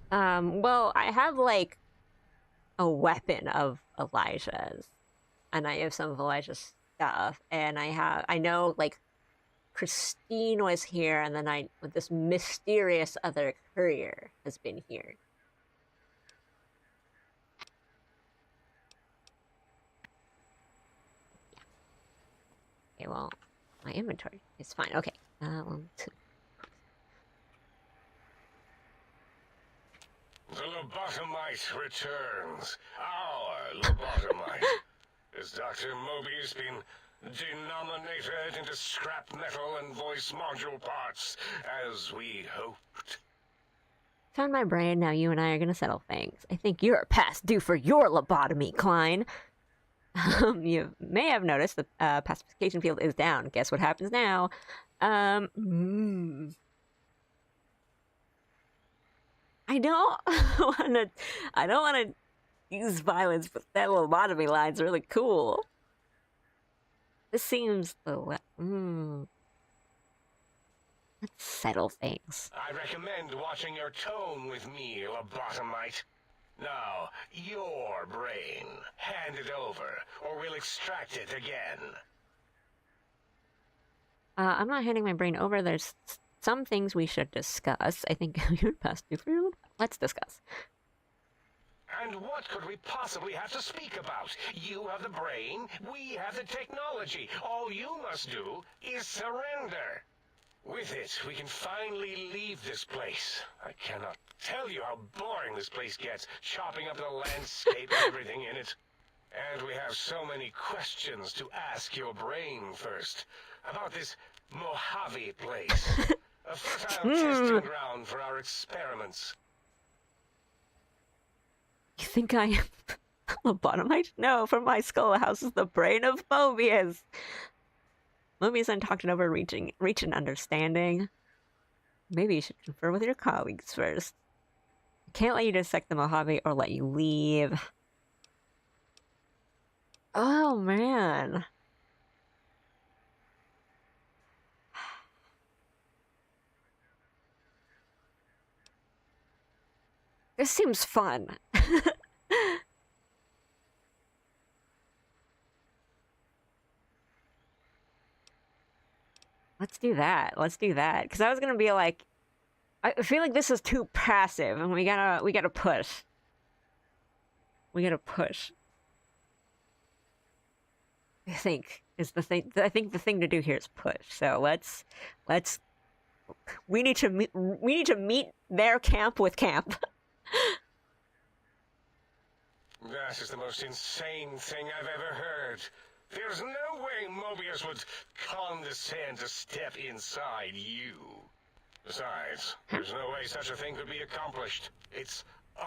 Well, I have, like, a weapon of Elijah's. And I have some of Elijah's stuff. And I know, like, Christine was here, and then this mysterious other courier has been here. Yeah. Okay, well, my inventory is fine. Okay. 1, 2. The lobotomite returns. Our lobotomite. Has Dr. Mobius been denominated into scrap metal and voice module parts, as we hoped? Found my brain, now you and I are gonna settle things. I think you're past due for your lobotomy, Klein. You may have noticed the pacification field is down. Guess what happens now? I don't wanna use violence, but that lobotomy line's really cool. This seems let's settle things. I recommend watching your tone with me, lobotomite. Now, your brain. Hand it over, or we'll extract it again. I'm not handing my brain over. There's some things we should discuss. I think you're past due for your... Let's discuss. And what could we possibly have to speak about? You have the brain, we have the technology. All you must do is surrender. With it, we can finally leave this place. I cannot tell you how boring this place gets, chopping up the landscape and everything in it. And we have so many questions to ask your brain first. About this Mojave place. A fertile testing ground for our experiments. You think I am a lobotomite? No, from my skull houses the brain of Mobius. Mobius then talked it over, reach an understanding. Maybe you should confer with your colleagues first. I can't let you dissect the Mojave or let you leave. Oh, man. This seems fun. Let's do that. Let's do that. Because I was gonna be like, I feel like this is too passive, and we gotta push. We gotta push. I think is the thing. I think the thing to do here is push. So let's we need to meet their camp with camp. That is the most insane thing I've ever heard. There's no way Mobius would condescend to step inside you. Besides, there's no way such a thing could be accomplished. It's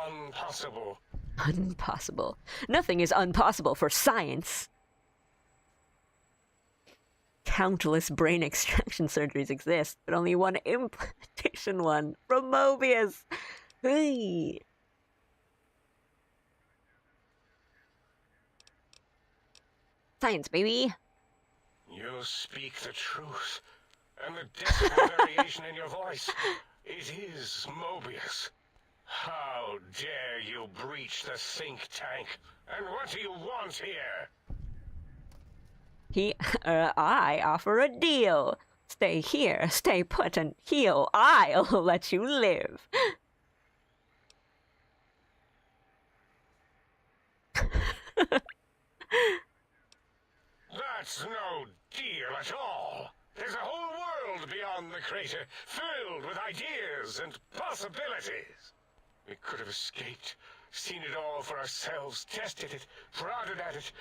impossible. Impossible. Nothing is impossible for science. Countless brain extraction surgeries exist, but only one implantation one from Mobius. Hey. Science, baby. You speak the truth, and the decimal variation in your voice. It is Mobius. How dare you breach the think tank? And what do you want here? I offer a deal. Stay here, stay put and heal. I'll let you live. That's no deal at all. There's a whole world beyond the crater, filled with ideas and possibilities. We could have escaped, seen it all for ourselves, tested it, prodded at it,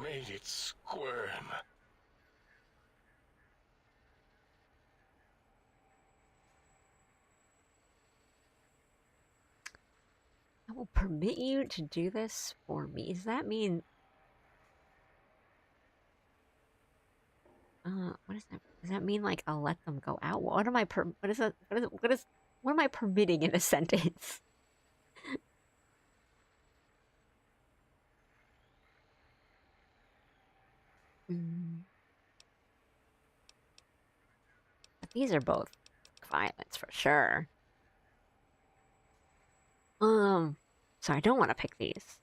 made it squirm. I will permit you to do this for me. Does that mean... what is that? Does that mean like I'll let them go out? What am I what am I permitting in a sentence? But these are both violence for sure. So I don't want to pick these.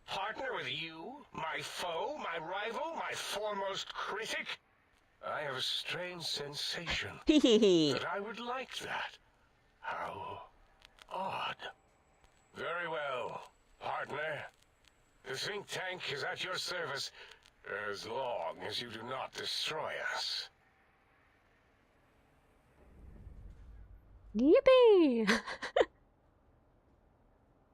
Partner with you? My foe? My rival? My foremost critic? I have a strange sensation that I would like that. How odd. Very well, partner. The think tank is at your service as long as you do not destroy us. Yippee!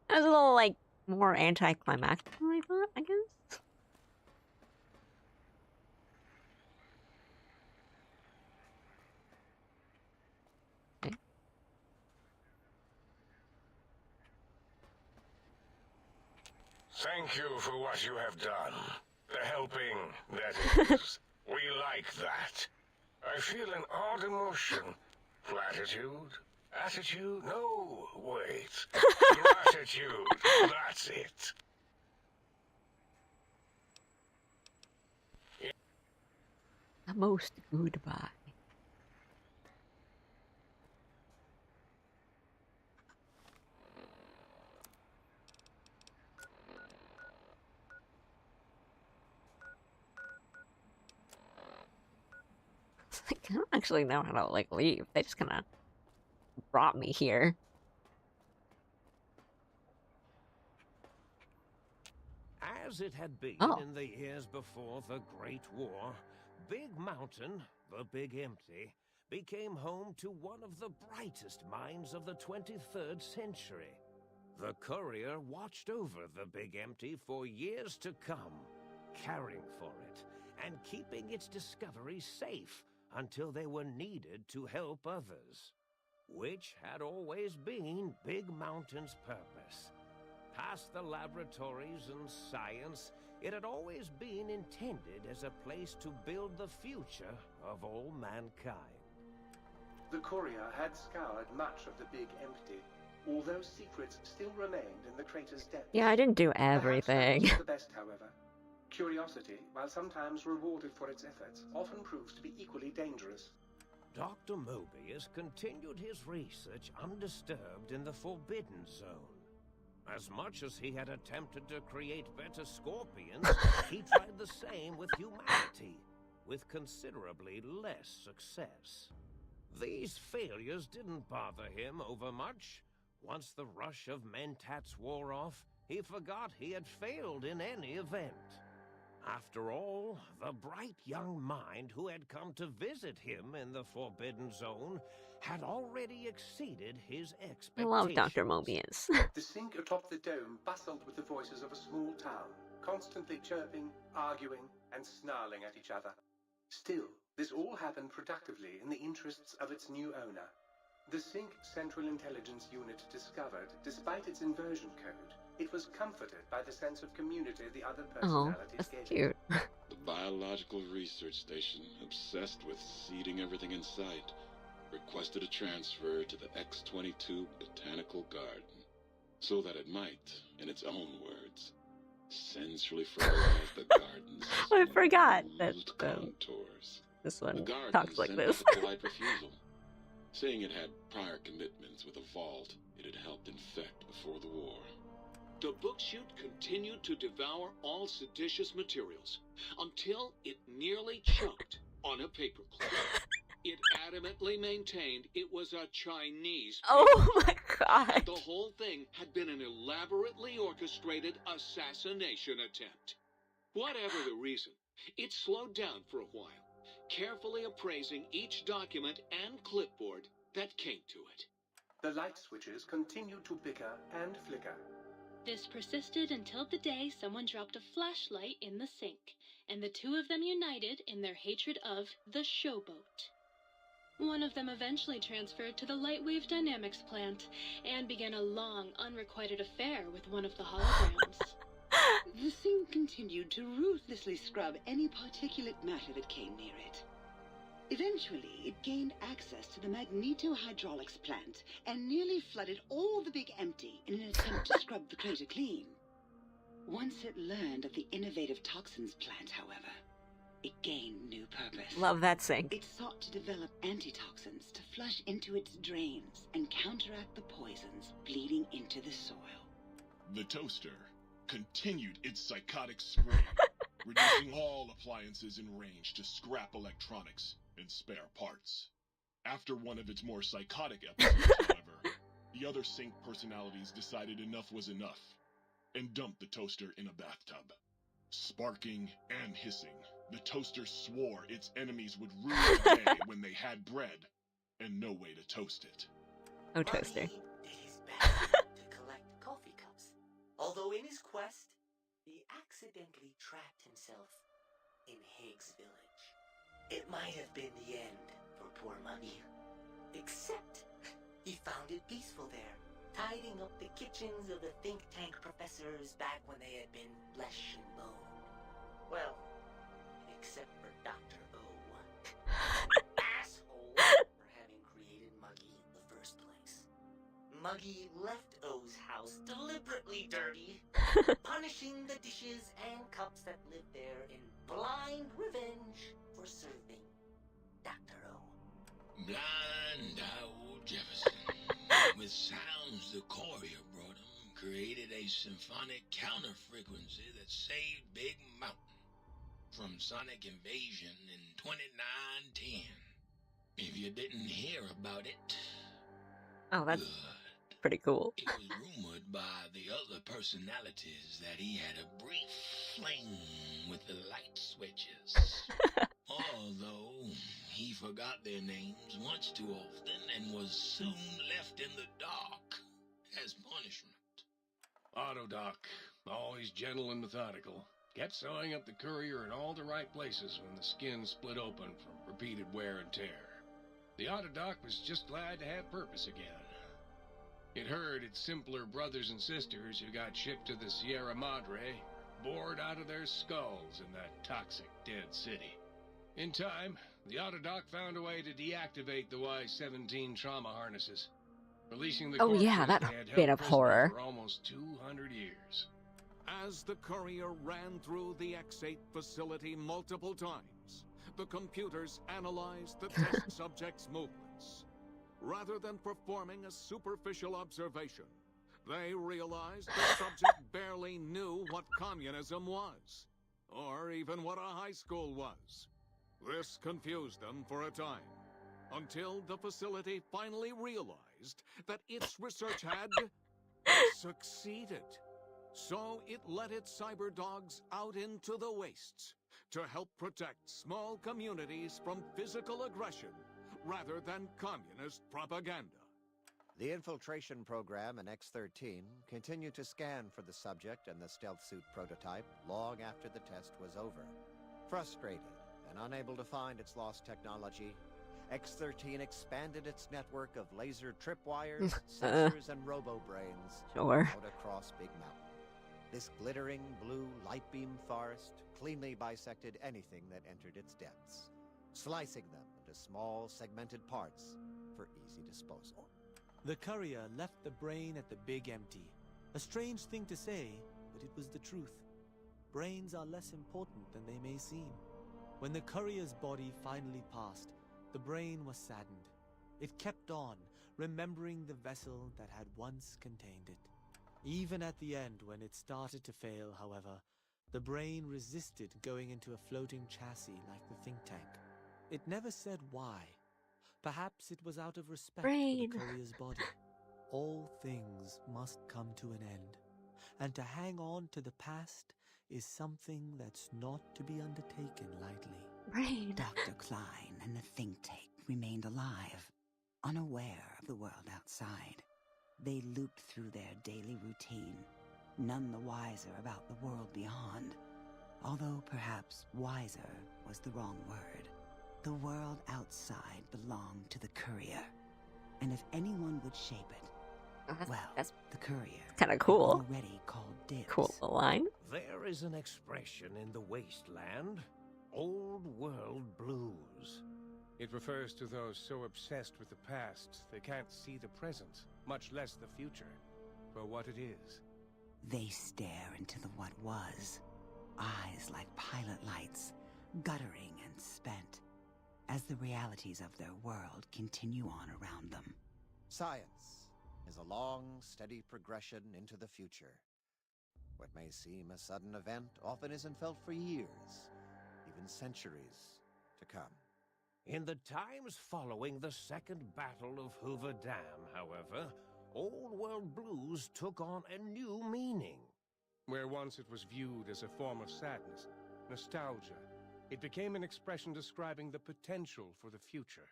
That was a little, like, more anticlimactic than I thought, I guess. Okay. Thank you for what you have done. The helping, that is. We like that. I feel an odd emotion. Platitude? Attitude? No, wait. Gratitude. That's it. A most goodbye. I don't actually know how to, like, leave. They just kind of brought me here. As it had been in the years before the Great War, Big Mountain, the Big Empty, became home to one of the brightest minds of the 23rd century. The courier watched over the Big Empty for years to come, caring for it and keeping its discoveries safe until they were needed to help others, which had always been Big Mountain's purpose. Past the laboratories and science, it had always been intended as a place to build the future of all mankind. The courier had scoured much of the Big Empty, although secrets still remained in the crater's depths. Yeah, I didn't do everything. Perhaps that was the best, however. Curiosity, while sometimes rewarded for its efforts, often proves to be equally dangerous. Dr. Mobius continued his research undisturbed in the Forbidden Zone. As much as he had attempted to create better scorpions, he tried the same with humanity, with considerably less success. These failures didn't bother him over much. Once the rush of mentats wore off, he forgot he had failed in any event. After all, the bright young mind who had come to visit him in the Forbidden Zone had already exceeded his I expectations. love Dr. Mobius. The sink atop the dome bustled with the voices of a small town, constantly chirping, arguing, and snarling at each other. Still, this all happened productively in the interests of its new owner. The Sync Central Intelligence Unit discovered, despite its inversion code, it was comforted by the sense of community the other Oh, personalities that's gave cute. it. The biological research station, obsessed with seeding everything in sight, requested a transfer to the X-22 Botanical Garden, so that it might, in its own words, sensually fertilize the garden's I forgot that contours. this The one garden talks like sent this. up a polite refusal, saying it had prior commitments with a vault it had helped infect before the war. The book chute continued to devour all seditious materials until it nearly choked on a paperclip. It adamantly maintained it was a Chinese paper. Oh my god. The whole thing had been an elaborately orchestrated assassination attempt. Whatever the reason, it slowed down for a while, carefully appraising each document and clipboard that came to it. The light switches continued to bicker and flicker. This persisted until the day someone dropped a flashlight in the sink, and the two of them united in their hatred of the showboat. One of them eventually transferred to the Lightwave Dynamics plant and began a long, unrequited affair with one of the holograms. The sink continued to ruthlessly scrub any particulate matter that came near it. Eventually, it gained access to the magnetohydraulics plant and nearly flooded all the Big Empty in an attempt to scrub the crater clean. Once it learned of the innovative toxins plant, however, it gained new purpose. Love that sink. It sought to develop antitoxins to flush into its drains and counteract the poisons bleeding into the soil. The toaster continued its psychotic spree, reducing all appliances in range to scrap electronics and spare parts. After one of its more psychotic episodes, however, the other Sync personalities decided enough was enough and dumped the toaster in a bathtub. Sparking and hissing, the toaster swore its enemies would ruin the day when they had bread and no way to toast it. Oh, toaster. Did his best to collect coffee cups, although in his quest, he accidentally trapped himself in Higgs Village. It might have been the end for poor Muggy, except he found it peaceful there, tidying up the kitchens of the think tank professors back when they had been flesh and bone. Well, except for Dr. O. Asshole for having created Muggy in the first place. Muggy left O's house deliberately dirty, punishing the dishes and cups that lived there in blind revenge for serving Dr. O. Blind old Jefferson, with sounds the courier brought him, created a symphonic counter-frequency that saved Big Mountain from sonic invasion in 2910. If you didn't hear about it, Oh, that's good. pretty cool. It was rumored by the other personalities that he had a brief fling with the light switches. Although he forgot their names once too often and was soon left in the dark as punishment. Autodoc, always gentle and methodical, kept sewing up the courier in all the right places when the skin split open from repeated wear and tear. The Autodoc was just glad to have purpose again. It heard its simpler brothers and sisters who got shipped to the Sierra Madre bored out of their skulls in that toxic dead city. In time, the Autodoc found a way to deactivate the Y-17 trauma harnesses, releasing the Oh yeah, corpses that they had bit held of prisoner horror. for almost 200 years. As the courier ran through the X8 facility multiple times, the computers analyzed the test subject's movements. Rather than performing a superficial observation, they realized the subject barely knew what communism was, or even what a high school was. This confused them for a time, until the facility finally realized that its research had succeeded. So it let its cyber dogs out into the wastes to help protect small communities from physical aggression rather than communist propaganda. The infiltration program in X-13 continued to scan for the subject and the stealth suit prototype long after the test was over. Frustrated and unable to find its lost technology, X-13 expanded its network of laser tripwires, sensors, and robo-brains Sure. out across Big Mountain. This glittering blue light beam forest cleanly bisected anything that entered its depths, slicing them into small segmented parts for easy disposal. The courier left the brain at the Big Empty. A strange thing to say, but it was the truth. Brains are less important than they may seem. When the courier's body finally passed, the brain was saddened. It kept on, remembering the vessel that had once contained it. Even at the end, when it started to fail, however, the brain resisted going into a floating chassis like the think tank. It never said why. Perhaps it was out of respect for the courier's body. All things must come to an end, and to hang on to the past is something that's not to be undertaken lightly. Brain. Dr. Klein and the think tank remained alive, unaware of the world outside. They looped through their daily routine, none the wiser about the world beyond. Although perhaps wiser was the wrong word. The world outside belonged to the courier. And if anyone would shape it, that's the courier kind of cool. already called dibs. Cool line. There is an expression in the wasteland, old world blues. It refers to those so obsessed with the past they can't see the present, much less the future, for what it is. They stare into the what was, eyes like pilot lights, guttering and spent, as the realities of their world continue on around them. Science is a long, steady progression into the future. What may seem a sudden event often isn't felt for years, even centuries to come. In the times following the Second Battle of Hoover Dam, however, Old World Blues took on a new meaning. Where once it was viewed as a form of sadness, nostalgia, it became an expression describing the potential for the future.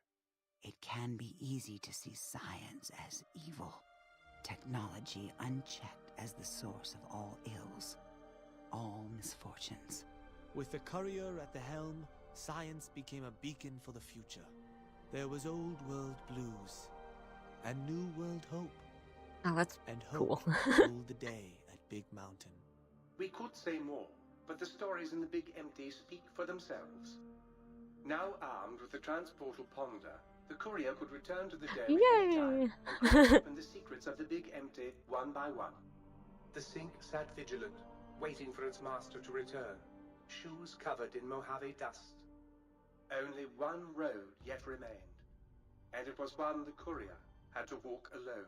It can be easy to see science as evil, technology unchecked as the source of all ills, all misfortunes. With the courier at the helm, science became a beacon for the future. There was old world blues and new world hope. Oh, that's and cool. hope ruled the day at Big Mountain. We could say more, but the stories in the Big Empty speak for themselves. Now armed with the transportal ponder, the courier could return to the dome at any time and crack open the secrets of the Big Empty one by one. The sink sat vigilant, waiting for its master to return, shoes covered in Mojave dust. Only one road yet remained, and it was one the courier had to walk alone.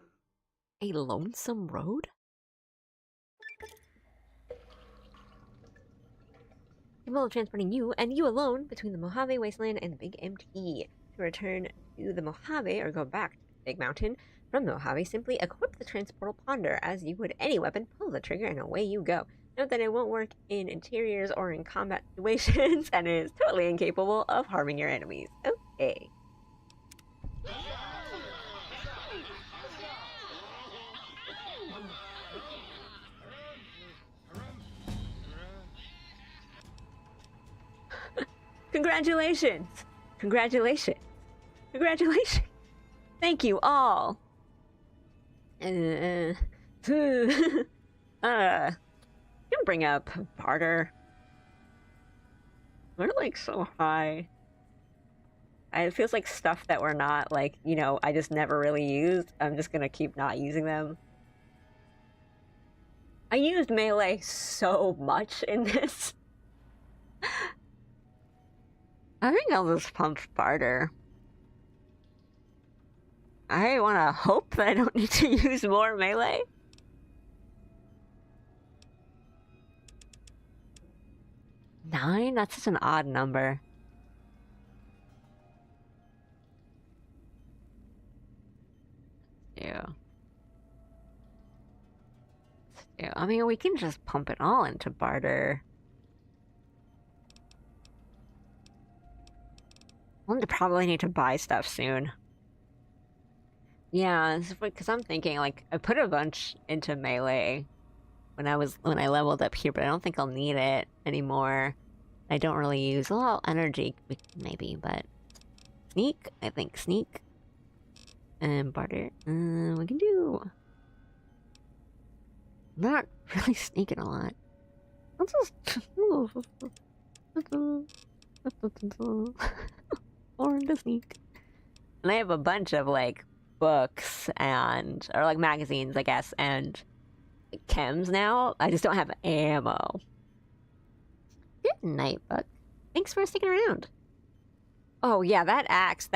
A lonesome road? Capable of transporting you and you alone between the Mojave Wasteland and the Big Empty. To return to the Mojave or go back to Big Mountain from the Mojave, simply equip the transportal ponder as you would any weapon, pull the trigger, and away you go. Note that it won't work in interiors or in combat situations and is totally incapable of harming your enemies. Okay. Congratulations! Congratulations! Congratulations! Thank you all! You can bring up barter. We're like so high. It feels like stuff that we're not, like, you know, I just never really used. I'm just gonna keep not using them. I used melee so much in this. I think I'll just pump barter. I want to hope that I don't need to use more melee. Nine? That's such an odd number. Yeah. do? I mean, we can just pump it all into barter. We'll probably need to buy stuff soon. Yeah, because I'm thinking, like, I put a bunch into melee when I leveled up here, but I don't think I'll need it anymore. I don't really use a lot of energy, maybe, but sneak, I think sneak and barter. We can do. I'm not really sneaking a lot. Let's just or to sneak. And I have a bunch of like books or like magazines, I guess, and chems now. I just don't have ammo. Good night, Buck. Thanks for sticking around. Oh yeah, that axe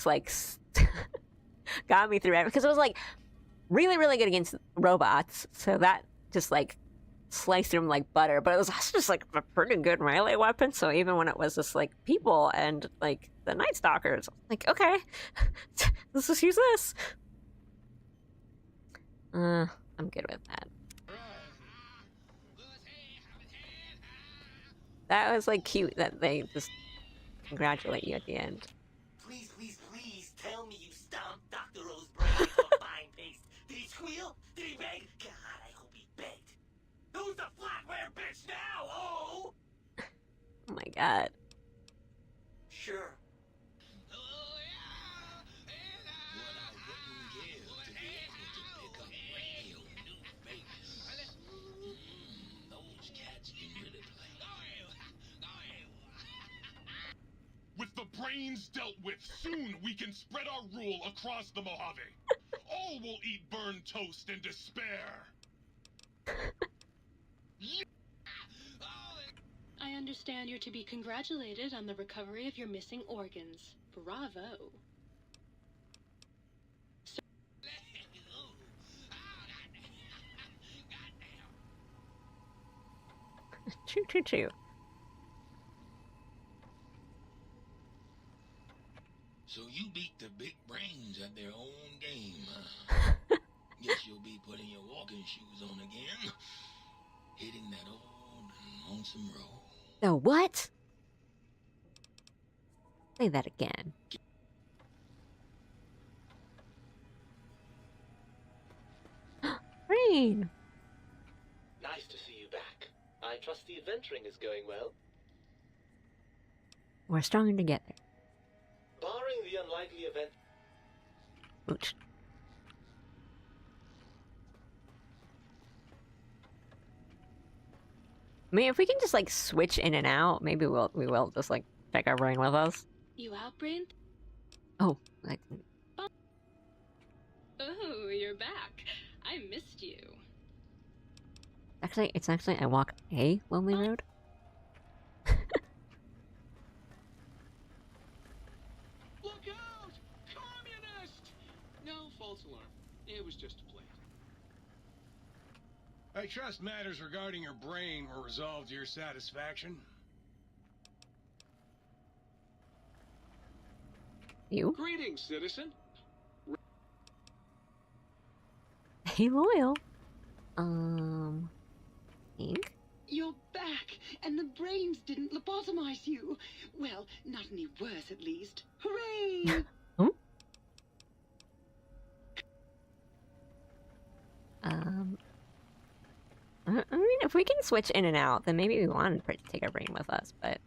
like got me through it because it was like really, really good against robots. So that just like sliced through them like butter. But it was also just like a pretty good melee weapon. So even when it was just like people and like the Night Stalkers, like okay, let's just use this. I'm good with that. That was like cute that they just congratulate you at the end. Please, please, please tell me you stomped Dr. O's brain into a fine paste. Did he squeal? Did he beg? God, I hope he begged. Who's the flatware bitch now? Oh! Oh my god. Sure. With the brains dealt with, soon we can spread our rule across the Mojave. All will eat burned toast in despair. I understand you're to be congratulated on the recovery of your missing organs. Bravo. Choo choo choo. So you beat the big brains at their own game, huh? Guess you'll be putting your walking shoes on again. Hitting that old Lonesome Road. The what? Say that again. Rain! Nice to see you back. I trust the adventuring is going well. We're stronger together. Barring the unlikely event... Ooch. I mean, if we can just like switch in and out, maybe we will just like take our brain with us. You out, Brain? Oh, Oh, you're back. I missed you. It's actually I walk a lonely road. Look out! Communist! No, false alarm. It was just a plant. I trust matters regarding your brain were resolved to your satisfaction. You? Greetings, citizen. Hey, loyal. Think? You're back, and the brains didn't lobotomize you. Well, not any worse, at least. Hooray! I mean, if we can switch in and out, then maybe we want to take our brain with us, but,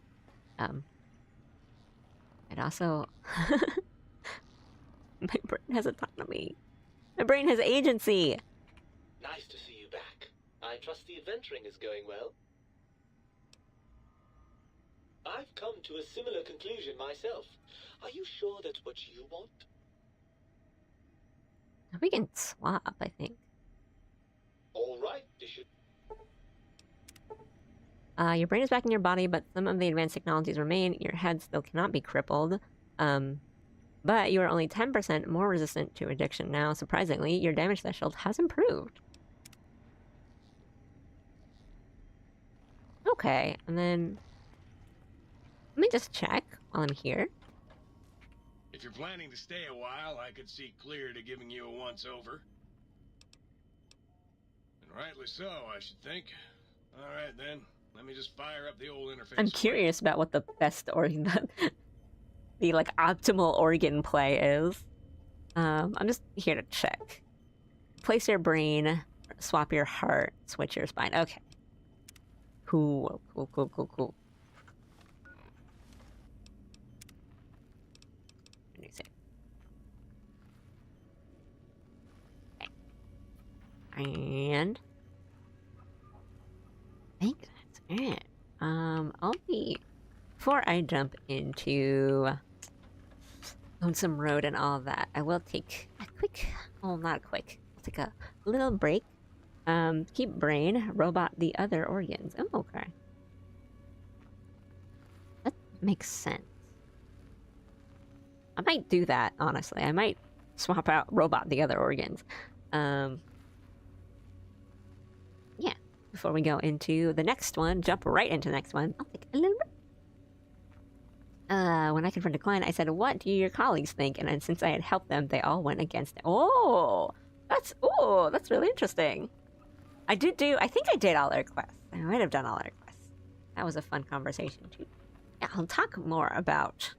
it also... My brain has autonomy. My brain has agency! Nice to see you back. I trust the adventuring is going well. I've come to a similar conclusion myself. Are you sure that's what you want? We can swap, I think. All right, this should... Your brain is back in your body, but some of the advanced technologies remain. Your head still cannot be crippled. But you are only 10% more resistant to addiction now. Surprisingly, your damage threshold has improved. Okay, and then... Let me just check while I'm here. If you're planning to stay a while, I could see clear to giving you a once-over. And right Mostly so, I should think. All right, then. Let me just fire up the old interface. I'm curious about what the best organ, the like optimal organ play is. I'm just here to check. Place your brain, swap your heart, switch your spine. Okay. Cool. Cool. Let me see. Okay. And I think that's it. Before I jump into Lonesome Road and all that, I will take a quick, well, not quick, I'll take a little break. Keep brain, robot the other organs. Oh, okay. That makes sense. I might do that, honestly. I might swap out robot the other organs. Yeah. Before we go into the next one, jump right into the next one, I'll take a little break. When I confronted Klein, I said, "What do your colleagues think?" And then since I had helped them, they all went against it. Oh, that's really interesting. I think I did all their quests. I might have done all their quests. That was a fun conversation too. Yeah, I'll talk more about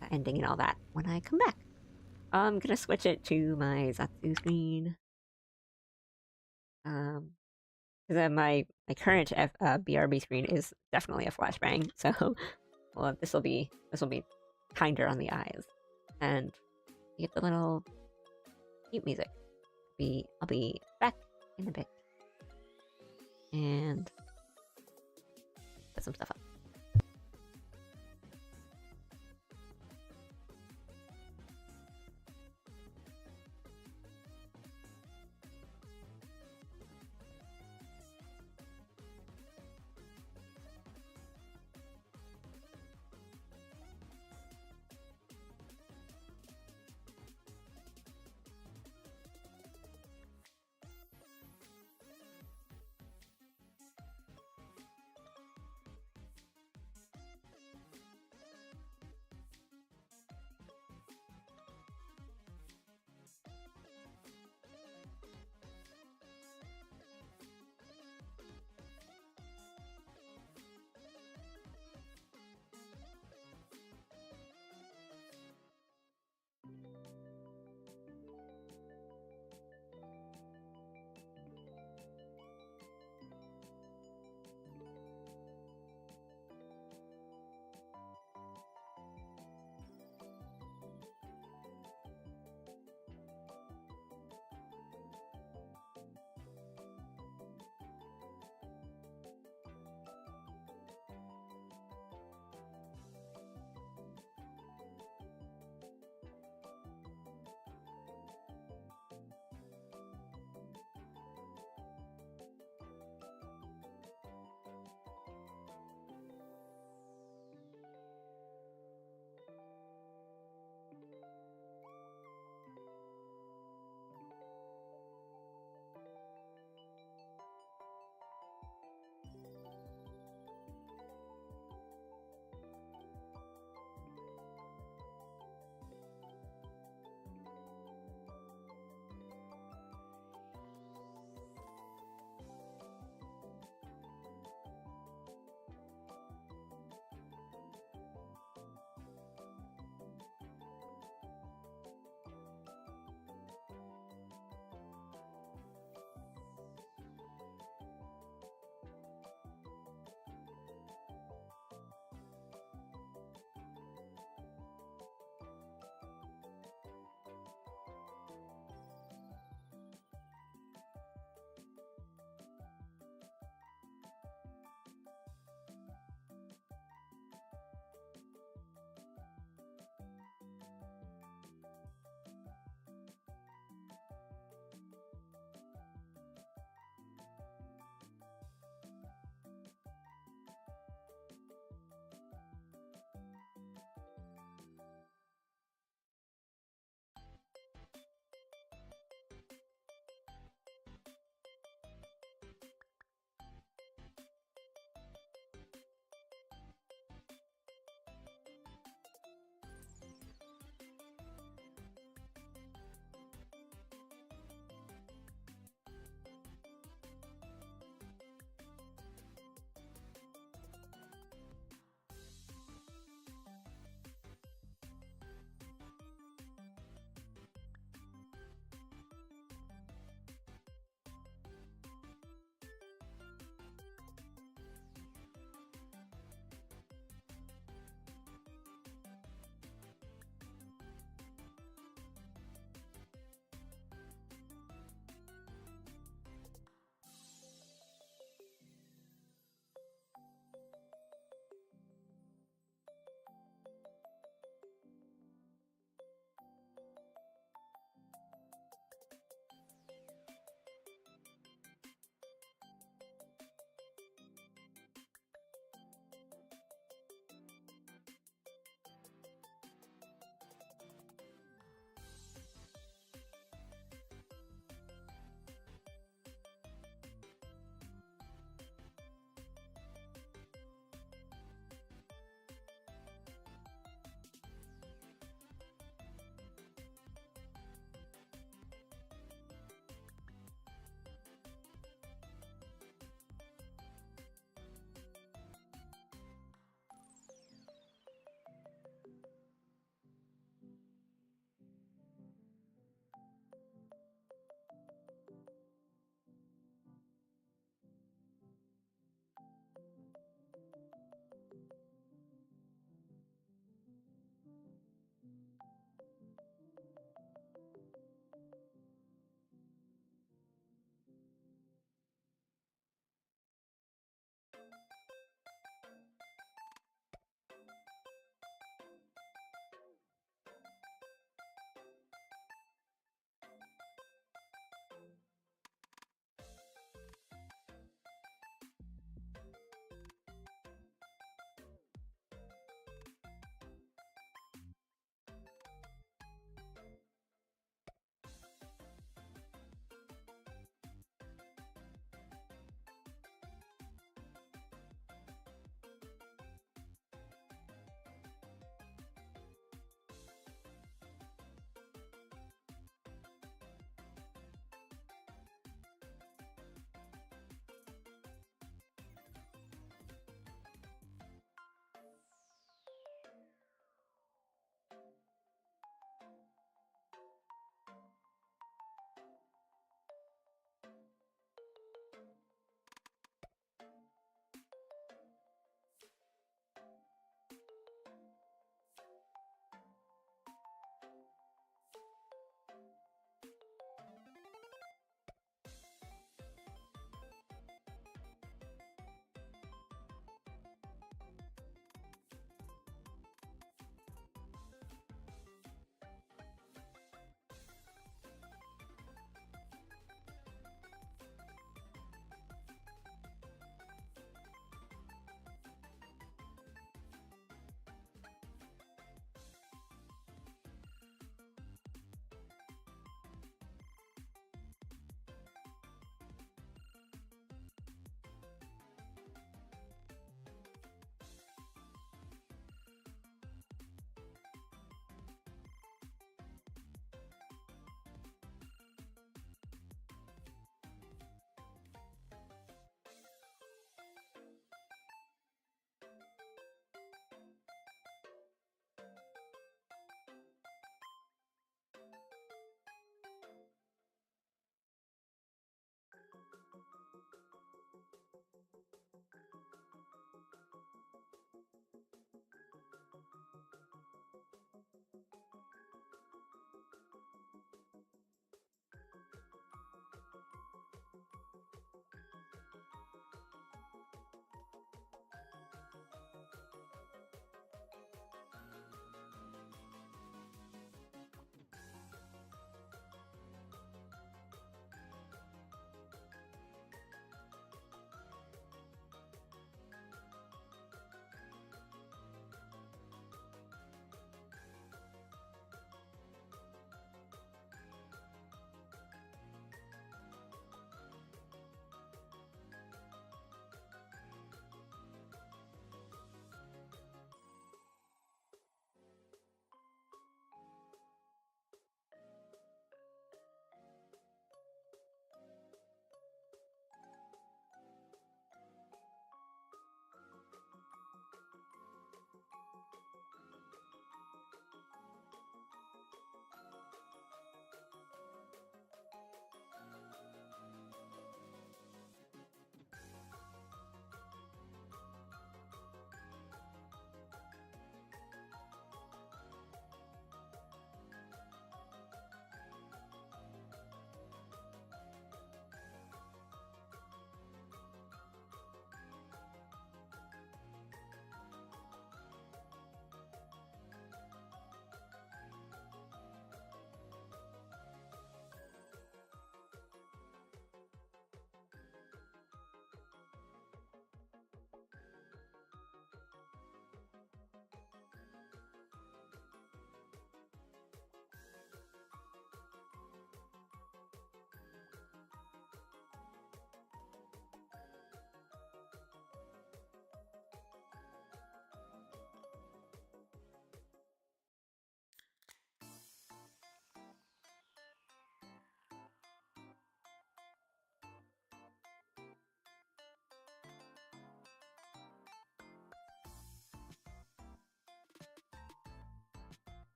the ending and all that when I come back. I'm gonna switch it to my Zatsu screen. Because my current BRB screen is definitely a flashbang, so well, this will be kinder on the eyes, and you get the little cute music. I'll be back in a bit, and put some stuff up.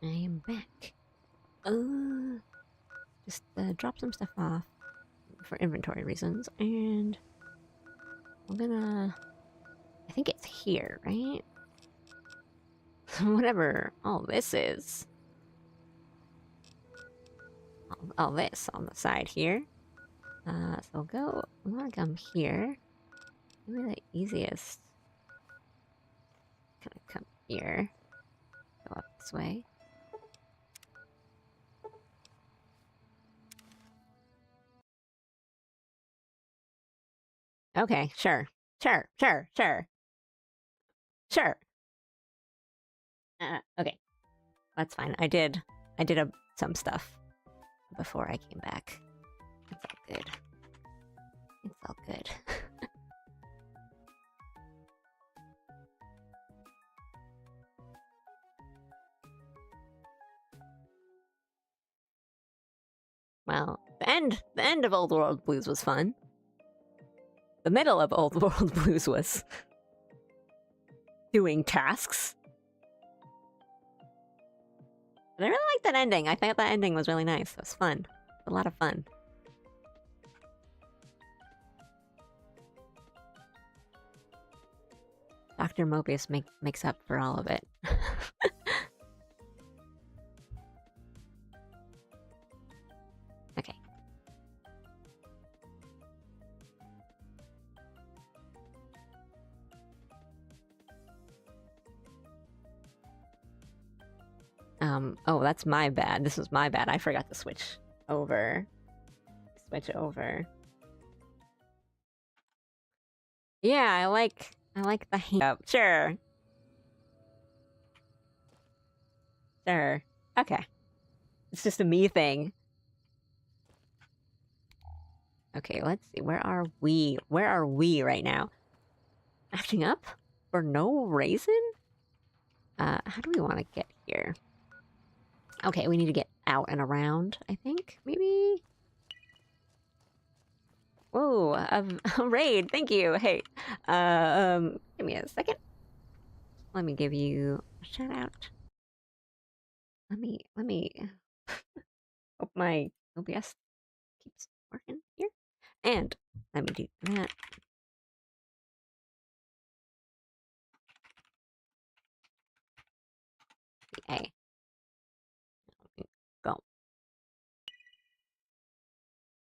I am back. Just drop some stuff off for inventory reasons, and I'm gonna... I think it's here, right? Whatever all this is. All this on the side here. So I'm gonna come here. Maybe the easiest. Gonna come here. Go up this way. Okay, sure. Sure. Okay. That's fine. I did some stuff before I came back. It's all good. It's all good. Well, the end of Old World Blues was fun. The middle of Old World Blues was doing tasks. But I really liked that ending. I thought that ending was really nice. It was fun. A lot of fun. Dr. Mobius makes up for all of it. Okay. Oh, that's my bad. This was my bad. I forgot to switch over. Yeah, I like the hand. Sure. Okay. It's just a me thing. Okay, let's see. Where are we? Where are we right now? Acting up? For no reason? How do we want to get here? Okay, we need to get out and around, I think, maybe? Whoa, a raid, thank you. Hey, give me a second. Let me give you a shout out. Let me hope my OBS keeps working here. And let me do that. Okay. Go.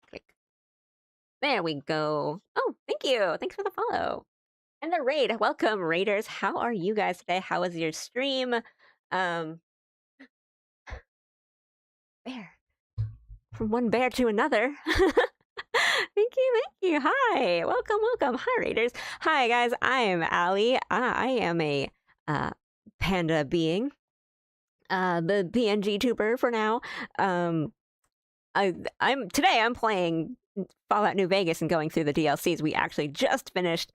Click. There we go. Oh, thank you. Thanks for the follow. And the raid. Welcome, raiders. How are you guys today? How was your stream? Bear. From one bear to another. Thank you. Hi. Welcome. Hi, raiders. Hi, guys. I am Allie. I am a panda being. The PNG tuber for now. I'm playing Fallout New Vegas and going through the DLCs. We actually just finished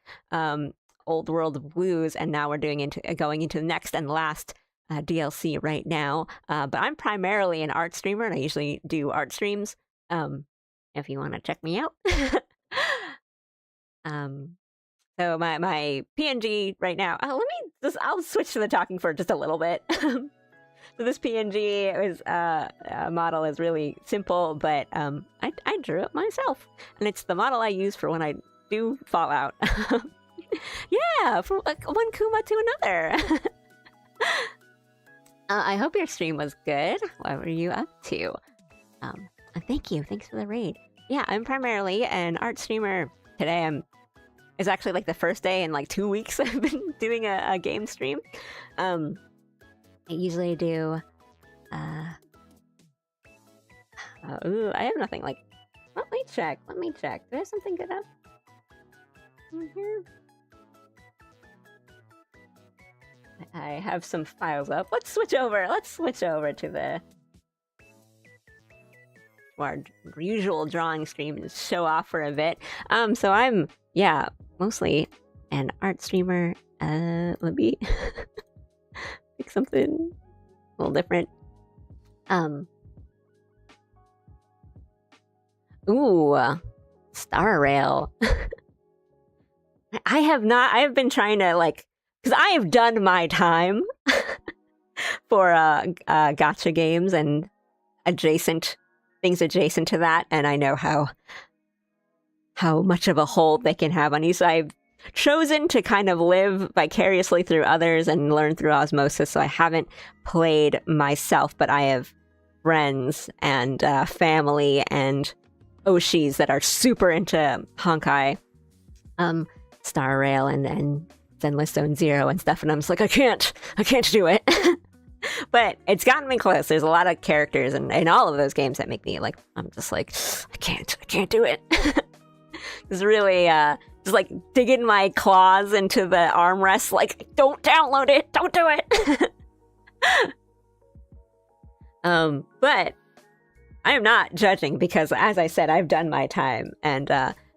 Old World Blues, and now we're going into the next and last DLC right now. But I'm primarily an art streamer, and I usually do art streams. If you want to check me out. So my PNG right now. I'll switch to the talking for just a little bit. So this PNG model is really simple, but I drew it myself, and it's the model I use for when I do Fallout. Yeah, from one Kuma to another. I hope your stream was good. What were you up to? Thanks for the raid. Yeah, I'm primarily an art streamer. Today it's actually like the first day in like 2 weeks I've been doing a game stream. I usually do, I have nothing like, let me check. Do I have something good up? Here? I have some files up. Let's switch over to our usual drawing stream and show off for a bit. So I'm, mostly an art streamer. Let me pick something a little different. Ooh, Star Rail. I have been trying to, like, because I have done my time for gacha games and things adjacent to that, and I know how much of a hold they can have on you. So I've chosen to kind of live vicariously through others and learn through osmosis. So I haven't played myself, but I have friends and family and Oshis that are super into Honkai, Star Rail and Zenless Zone Zero and stuff, and I'm just like, I can't do it. But it's gotten me close. There's a lot of characters in all of those games that make me like, I'm just like, I can't do it. It's really just like digging my claws into the armrest, like, don't download it, don't do it. But I am not judging because, as I said, I've done my time, and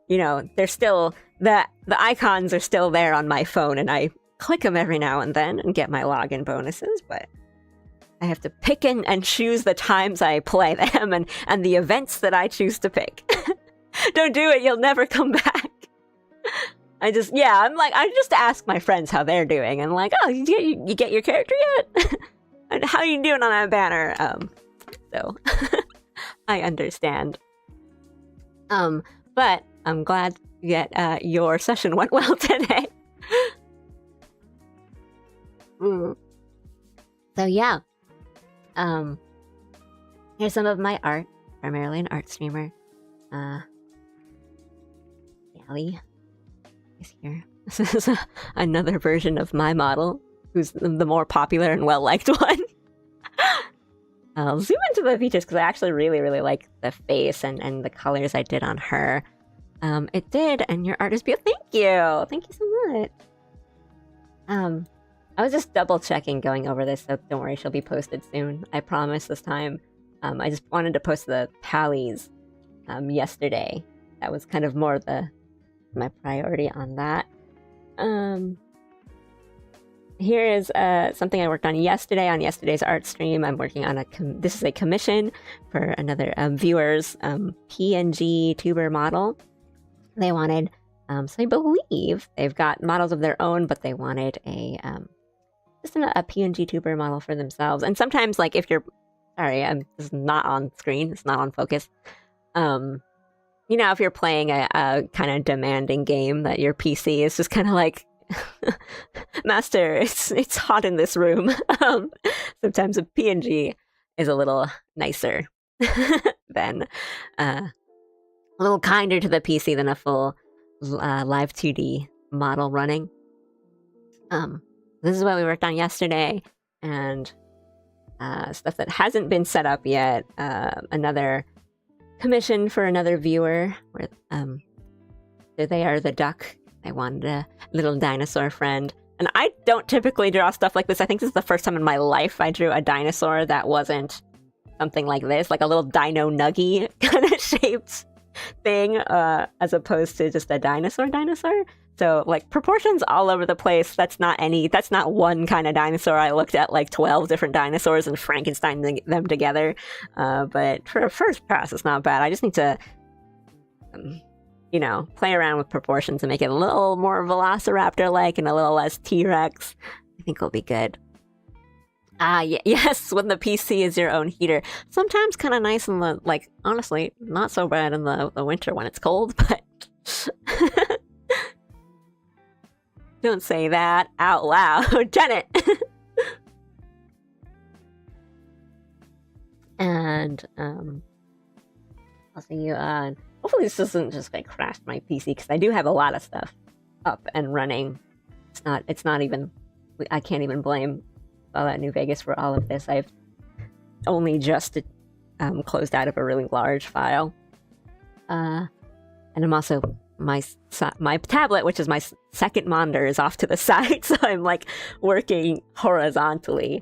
there's still the icons are still there on my phone, and I click them every now and then and get my login bonuses, but I have to pick and choose the times I play them and the events that I choose to pick. Don't do it, you'll never come back. I just ask my friends how they're doing, and like, oh, you get your character yet? And how are you doing on that banner? So I understand. But I'm glad that your session went well today. So yeah. Here's some of my art, primarily an art streamer. Yali is here. This is another version of my model, who's the more popular and well-liked one. I'll zoom into the features because I actually really, really like the face and the colors I did on her. It did, and your art is beautiful. Thank you! Thank you so much. I was just double-checking going over this, so don't worry, she'll be posted soon. I promise this time. I just wanted to post the pallies yesterday. That was kind of more my priority on that. Here is something I worked on yesterday on yesterday's art stream. I'm working on this is a commission for another viewer's PNG tuber model. They wanted, so I believe they've got models of their own, but they wanted just a PNG tuber model for themselves. And sometimes, like, if you're, sorry, this is not on screen, it's not on focus. If you're playing a kind of demanding game that your PC is just kind of like, Master, it's hot in this room. Sometimes a PNG is a little nicer than a little kinder to the PC than a full live 2D model running. This is what we worked on yesterday, and stuff that hasn't been set up yet. Another commission for another viewer, where so they are the duck. I wanted a little dinosaur friend. And I don't typically draw stuff like this. I think this is the first time in my life I drew a dinosaur that wasn't something like this, like a little dino nuggie kind of shaped thing, as opposed to just a dinosaur. So, like, proportions all over the place. That's not one kind of dinosaur. I looked at like 12 different dinosaurs and Frankenstein them together. But for a first pass, it's not bad. I just need to play around with proportions and make it a little more Velociraptor-like and a little less T-Rex. I think it'll be good. Yes, when the PC is your own heater. Sometimes kind of nice in the, like, honestly, not so bad in the winter when it's cold, but... Don't say that out loud, Janet! And, I'll see you on... Hopefully this doesn't just like crash my PC, because I do have a lot of stuff up and running. It's not even, I can't even blame Fallout New Vegas for all of this. I've only just closed out of a really large file. And I'm also, my tablet, which is my second monitor, is off to the side, so I'm like working horizontally.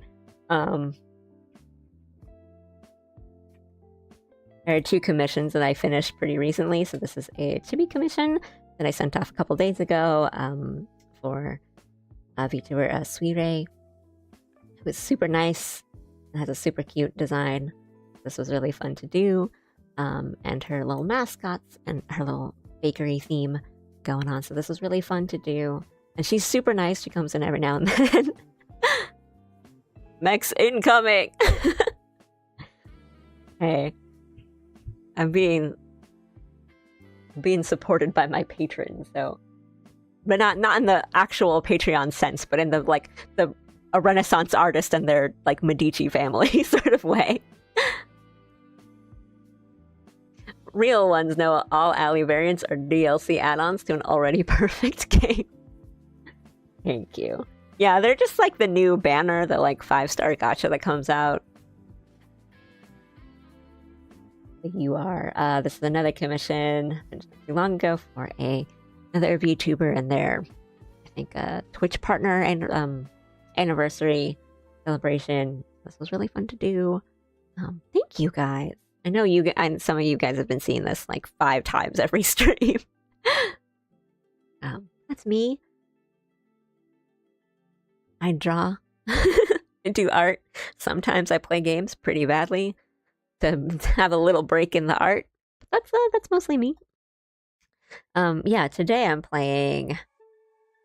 There are 2 commissions that I finished pretty recently, so this is a chibi commission that I sent off a couple days ago for VTuber Suire. It was super nice. It has a super cute design. This was really fun to do. And her little mascots and her little bakery theme going on, so this was really fun to do. And she's super nice. She comes in every now and then. Mechs incoming! Hey. I'm being supported by my patrons, so... But not in the actual Patreon sense, but in the, like, a Renaissance artist and their, like, Medici family sort of way. Real ones know all Ally variants are DLC add-ons to an already perfect game. Thank you. Yeah, they're just like the new banner, the like 5-star gacha that comes out. You are, this is another commission not too long ago for another VTuber and their, I think, Twitch partner and anniversary celebration. This was really fun to do. Thank you guys. I know and some of you guys have been seeing this like 5 times every stream. That's me. I draw. I do art. Sometimes I play games pretty badly to have a little break in the art. That's mostly me. Yeah, today I'm playing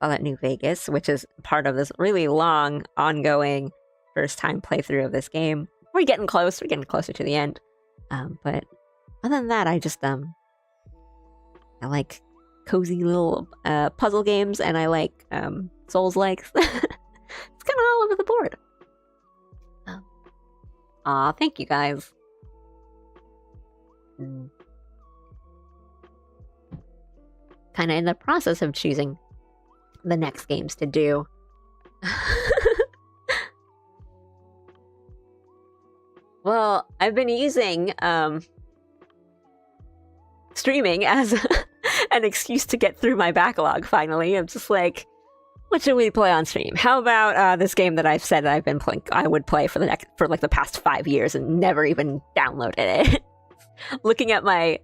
Fallout New Vegas, which is part of this really long, ongoing first time playthrough of this game. We're getting close. We're getting closer to the end. But other than that, I just I like cozy little puzzle games, and I like Souls-likes. It's kind of all over the board. Aw, thank you guys. Kind of in the process of choosing the next games to do. Well, I've been using streaming as an excuse to get through my backlog, finally. I'm just like, what should we play on stream? How about this game that I've said I've been playing, I would play for like the past 5 years and never even downloaded it. Looking at my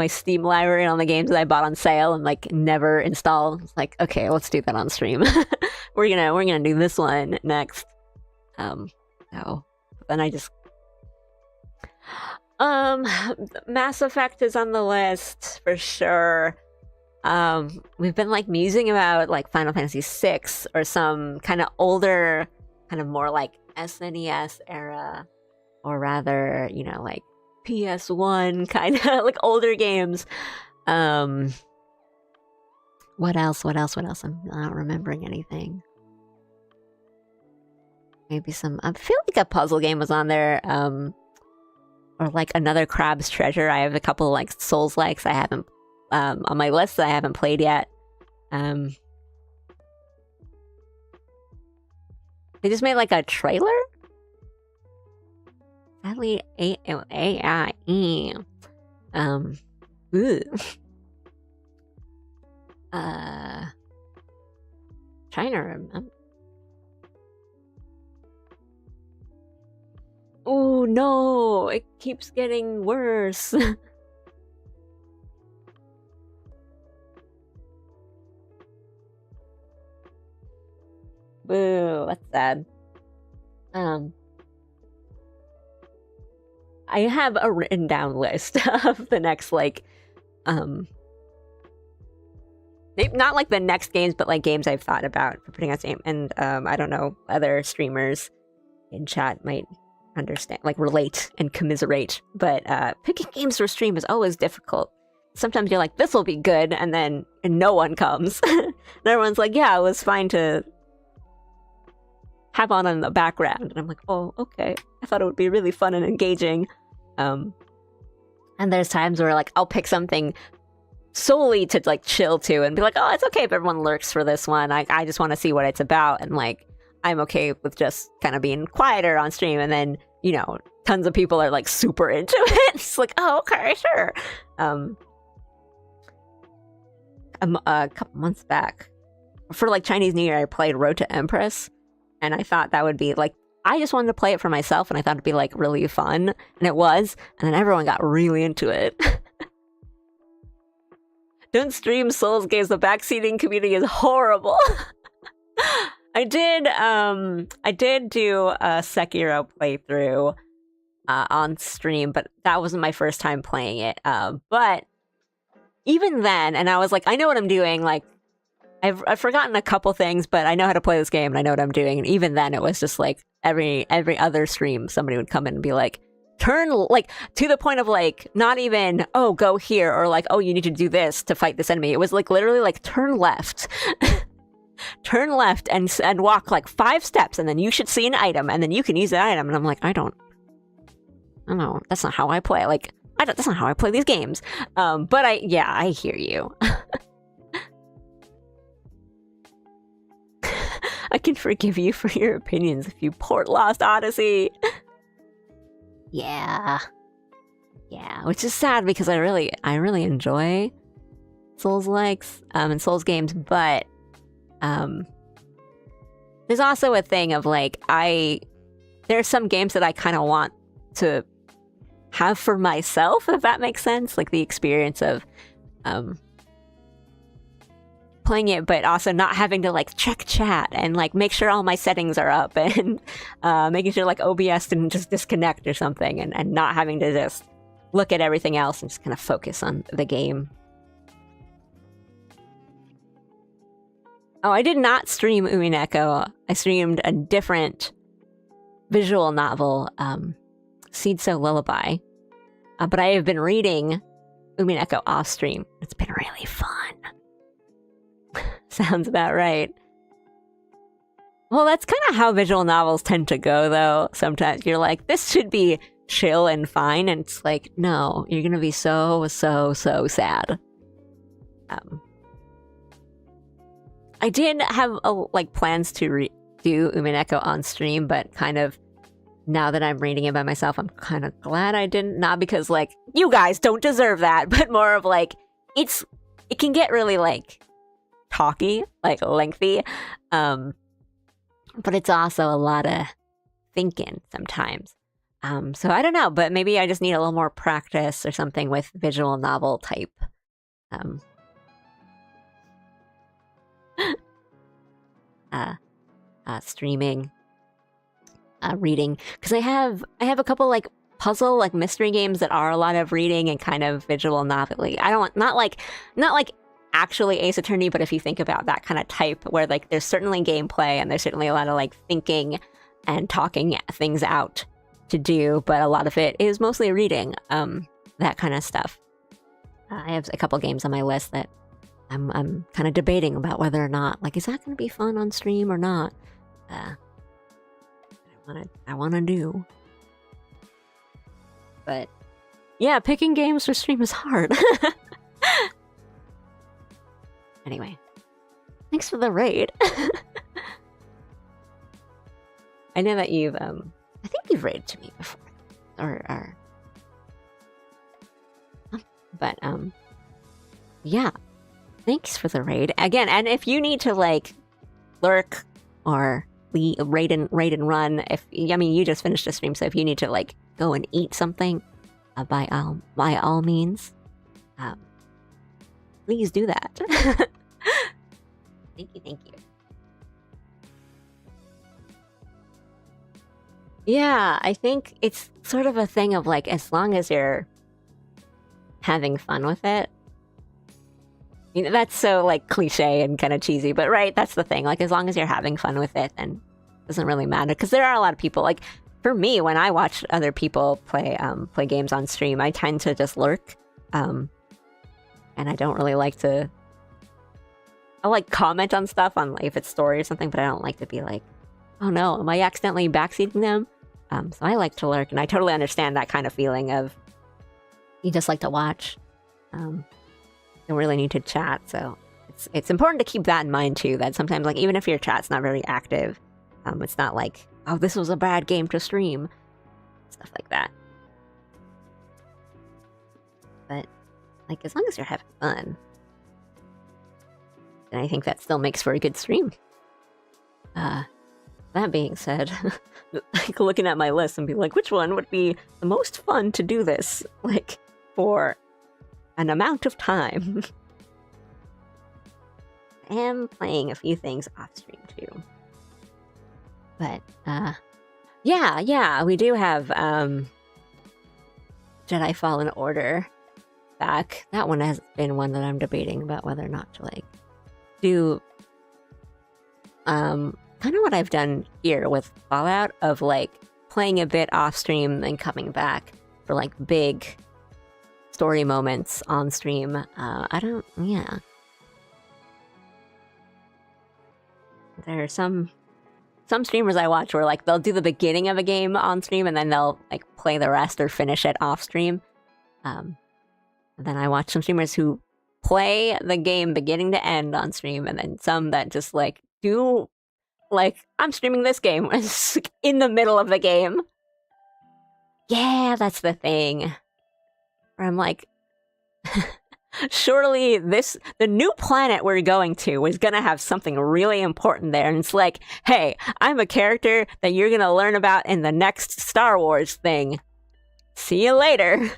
Steam library and on the games that I bought on sale and like never installed. It's like, okay, let's do that on stream. we're gonna do this one next. So then I just Mass Effect is on the list for sure. We've been like musing about like Final Fantasy VI or some kind of older, kind of more like SNES era, or rather, you know, like PS1 kind of like older games. What else? I'm not remembering anything. Maybe some, I feel like a puzzle game was on there, or like another Crab's Treasure. I have a couple like Souls-likes I haven't, on my list that I haven't played yet. They just made like a trailer? Sadly, A-I-E. Trying to remember. Oh no, it keeps getting worse. Boo, that's sad. I have a written down list of the next like not like the next games, but like games I've thought about for putting on Steam. And I don't know, other streamers in chat might understand, like relate and commiserate, but picking games for stream is always difficult. Sometimes you're like, this will be good, and then no one comes. And everyone's like, yeah, it was fine to have on in the background. And I'm like, oh, okay. I thought it would be really fun and engaging. And there's times where like I'll pick something solely to like chill to and be like, oh, it's okay if everyone lurks for this one. I just want to see what it's about, and like I'm okay with just kind of being quieter on stream, and then, you know, tons of people are like super into it. It's like, oh, okay, sure. A couple months back, for like Chinese New Year, I played Road to Empress, and I thought that would be like, I just wanted to play it for myself, and I thought it'd be like really fun, and it was, and then everyone got really into it. Don't stream Souls games, the backseating community is horrible. I did do a Sekiro playthrough on stream, but that wasn't my first time playing it. But even then, and I was like, I know what I'm doing, like, I've forgotten a couple things, but I know how to play this game and I know what I'm doing. And even then, it was just like every other stream, somebody would come in and be like, turn, like, to the point of like, not even, oh, go here, or like, oh, you need to do this to fight this enemy. It was like literally like, turn left. Turn left and walk like 5 steps, and then you should see an item, and then you can use that item. And I'm like, I don't know. That's not how I play. Like, that's not how I play these games. But I hear you. I can forgive you for your opinions if you port Lost Odyssey. Yeah, which is sad because I really enjoy Souls-likes and Souls games, but there's also a thing of like there's some games that I kind of want to have for myself, if that makes sense, like the experience of playing it, but also not having to like check chat and like make sure all my settings are up and making sure like OBS didn't just disconnect or something, and not having to just look at everything else and just kind of focus on the game. Oh, I did not stream Umineko. I streamed a different visual novel, Seedso Lullaby. But I have been reading Umineko off stream. It's been really fun. Sounds about right. Well, that's kind of how visual novels tend to go, though. Sometimes you're like, this should be chill and fine, and it's like, no, you're gonna be so sad. I did have like plans to do Umineko on stream, but kind of now that I'm reading it by myself, I'm kind of glad I didn't. Not because like you guys don't deserve that, but more of like it can get really like talky, like lengthy, but it's also a lot of thinking sometimes. So I don't know, but maybe I just need a little more practice or something with visual novel type. Streaming, reading, because I have a couple like puzzle like mystery games that are a lot of reading and kind of visual novel-y. I don't not like actually Ace Attorney, but if you think about that kind of type where like there's certainly gameplay and there's certainly a lot of like thinking and talking things out to do, but a lot of it is mostly reading, that kind of stuff. I have a couple games on my list that I'm kind of debating about whether or not, like, is that going to be fun on stream or not? I want to do. But yeah, picking games for stream is hard. Anyway, thanks for the raid. I know that you've I think you've raided to me before, or but yeah, thanks for the raid again. And if you need to like lurk or raid and run, you just finished a stream, so if you need to like go and eat something, by all means, please do that. Thank you. Yeah, I think it's sort of a thing of like, as long as you're having fun with it. You know, that's so like cliche and kind of cheesy, but right, that's the thing. Like, as long as you're having fun with it, then it doesn't really matter. Because there are a lot of people, like for me, when I watch other people play games on stream, I tend to just lurk, and I don't really like to. I'll like comment on stuff on like, if it's story or something, but I don't like to be like, oh no, am I accidentally backseating them? So I like to lurk, and I totally understand that kind of feeling of you just like to watch. Don't really need to chat, so it's important to keep that in mind too. That sometimes, like, even if your chat's not very active, it's not like, oh, this was a bad game to stream, stuff like that. But like, as long as you're having fun, then I think that still makes for a good stream. That being said, like looking at my list and be like, which one would be the most fun to do this, like, for an amount of time? I am playing a few things off stream too. But, yeah, we do have, Jedi Fallen Order back. That one has been one that I'm debating about whether or not to, like, do kind of what I've done here with Fallout, of like playing a bit off stream and coming back for like big story moments on stream. Yeah. There are some streamers I watch where like they'll do the beginning of a game on stream and then they'll like play the rest or finish it off stream. And then I watch some streamers who play the game beginning to end on stream, and then some that just like do like, I'm streaming this game in the middle of the game. Yeah, that's the thing. Where I'm like, surely the new planet we're going to is gonna have something really important there. And it's like, hey, I'm a character that you're gonna learn about in the next Star Wars thing. See you later.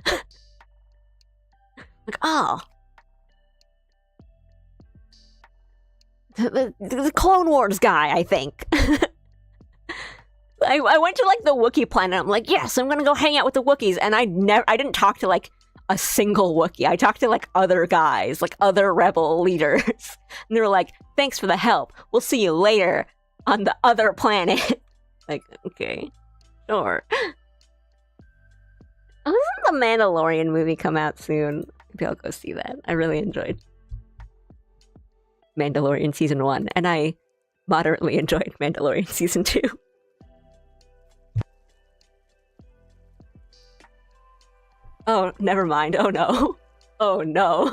Like, oh. The Clone Wars guy, I think. I went to like the Wookiee planet. I'm like, yes, I'm gonna go hang out with the Wookiees, and I didn't talk to like a single Wookiee. I talked to like other guys, like other rebel leaders, and they were like, "Thanks for the help. We'll see you later on the other planet." Like, okay, sure. Oh, doesn't the Mandalorian movie come out soon? Maybe I'll go see that. I really enjoyed Mandalorian Season 1, and I moderately enjoyed Mandalorian Season 2. Oh, never mind. Oh no. Oh no.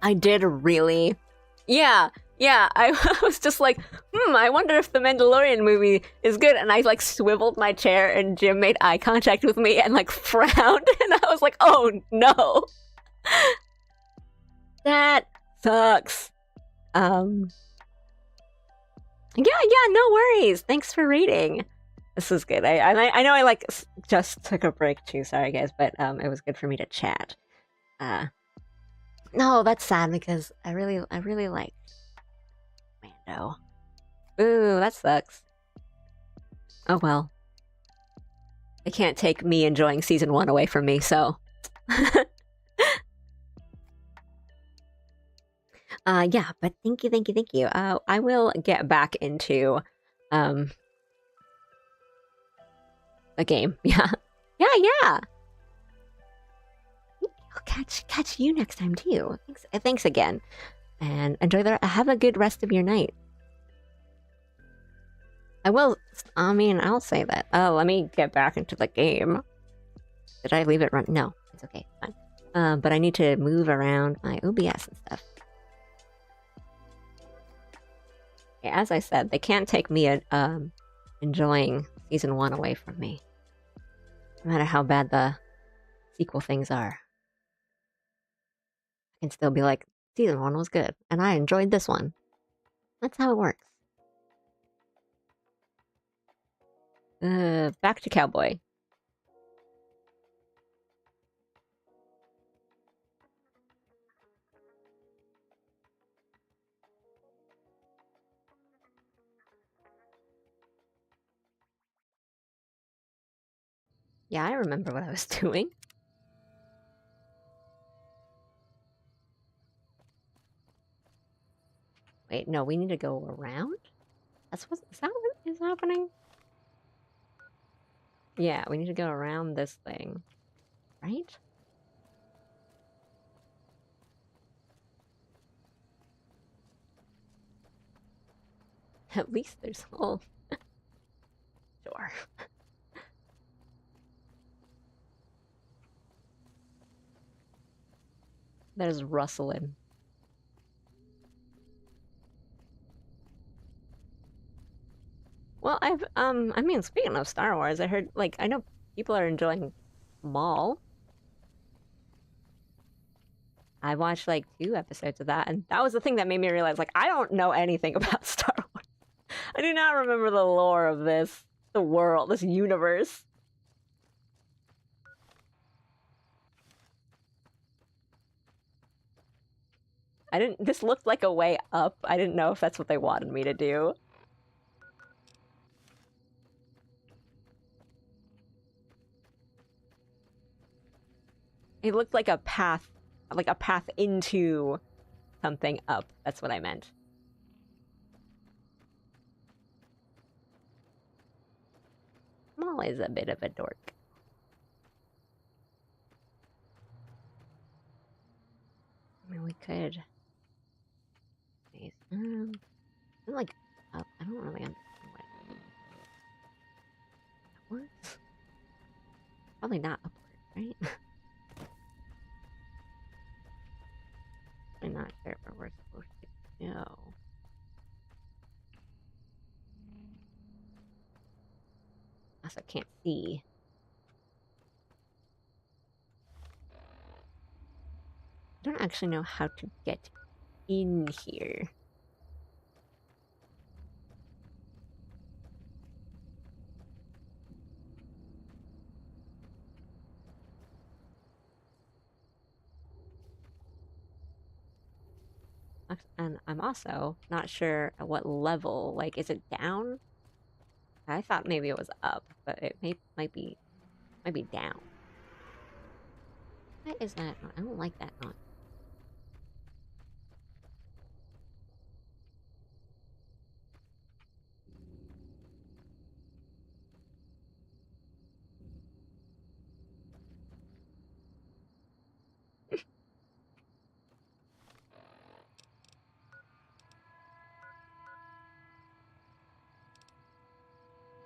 I did really. Yeah, I was just like, I wonder if the Mandalorian movie is good. And I like swiveled my chair and Jim made eye contact with me and like frowned. And I was like, oh no. That sucks. Yeah, no worries. Thanks for reading. This was good. I know I like just took a break too. Sorry guys, but it was good for me to chat. No, that's sad because I really like Mando. Ooh, that sucks. Oh well. They can't take me enjoying Season 1 away from me, so... yeah, but thank you. I will get back into, a game. Yeah. Yeah! I'll catch you next time, too. Thanks again. And enjoy have a good rest of your night. I'll say that. Oh, let me get back into the game. Did I leave it run? No, it's okay, fine. But I need to move around my OBS and stuff. Yeah, as I said, they can't take me enjoying Season 1 away from me. No matter how bad the sequel things are. I can still be like, Season 1 was good, and I enjoyed this one. That's how it works. Back to Cowboy. Yeah, I remember what I was doing. Wait, no, we need to go around? Is that what is happening? Yeah, we need to go around this thing. Right? At least there's a little... Sure. There's rustling. Well, I mean, speaking of Star Wars, I heard, like, I know people are enjoying Maul. I watched, like, 2 episodes of that, and that was the thing that made me realize, like, I don't know anything about Star Wars. I do not remember the lore of the world, this universe. I didn't. This looked like a way up. I didn't know if that's what they wanted me to do. It looked like a path into something up. That's what I meant. I'm always a bit of a dork. I mean, we could. Like up. I don't really understand what upwards. Probably not upward, right? I'm not sure where we're supposed to go. Also, can't see. I don't actually know how to get in here. And I'm also not sure at what level. Like, is it down? I thought maybe it was up, but it might be down. What is that? I don't like that noise.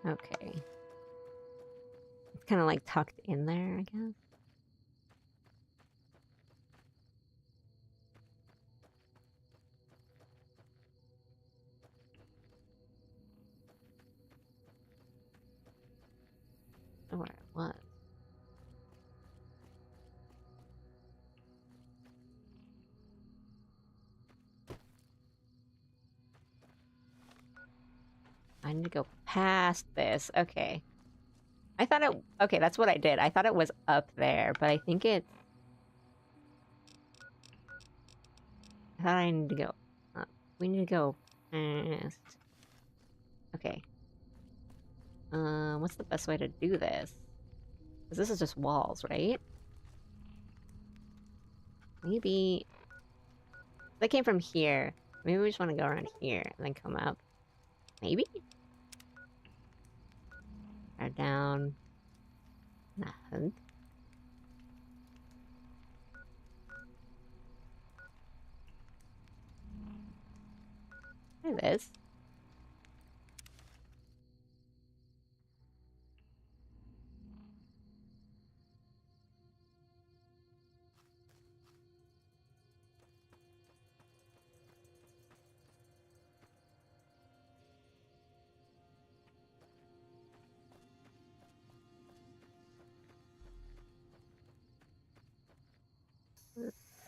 Okay. It's kind of like tucked in there, I guess. Oh, where it was. I need to go past this. Okay. I thought it... Okay, that's what I did. I thought it was up there, but I think it's... I thought I need to go up. We need to go past... Okay. What's the best way to do this? Because this is just walls, right? Maybe... They came from here. Maybe we just want to go around here and then come up. Maybe? Or down. Nothing. Try this.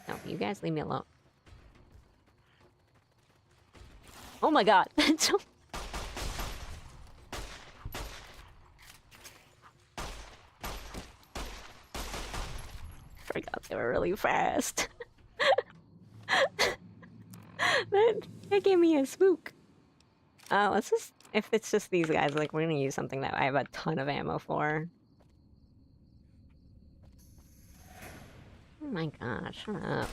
No, you guys leave me alone. Oh my god. Forgot they were really fast. that gave me a spook. Let's just... If it's just these guys, like, we're gonna use something that I have a ton of ammo for. Oh my gosh, shut up.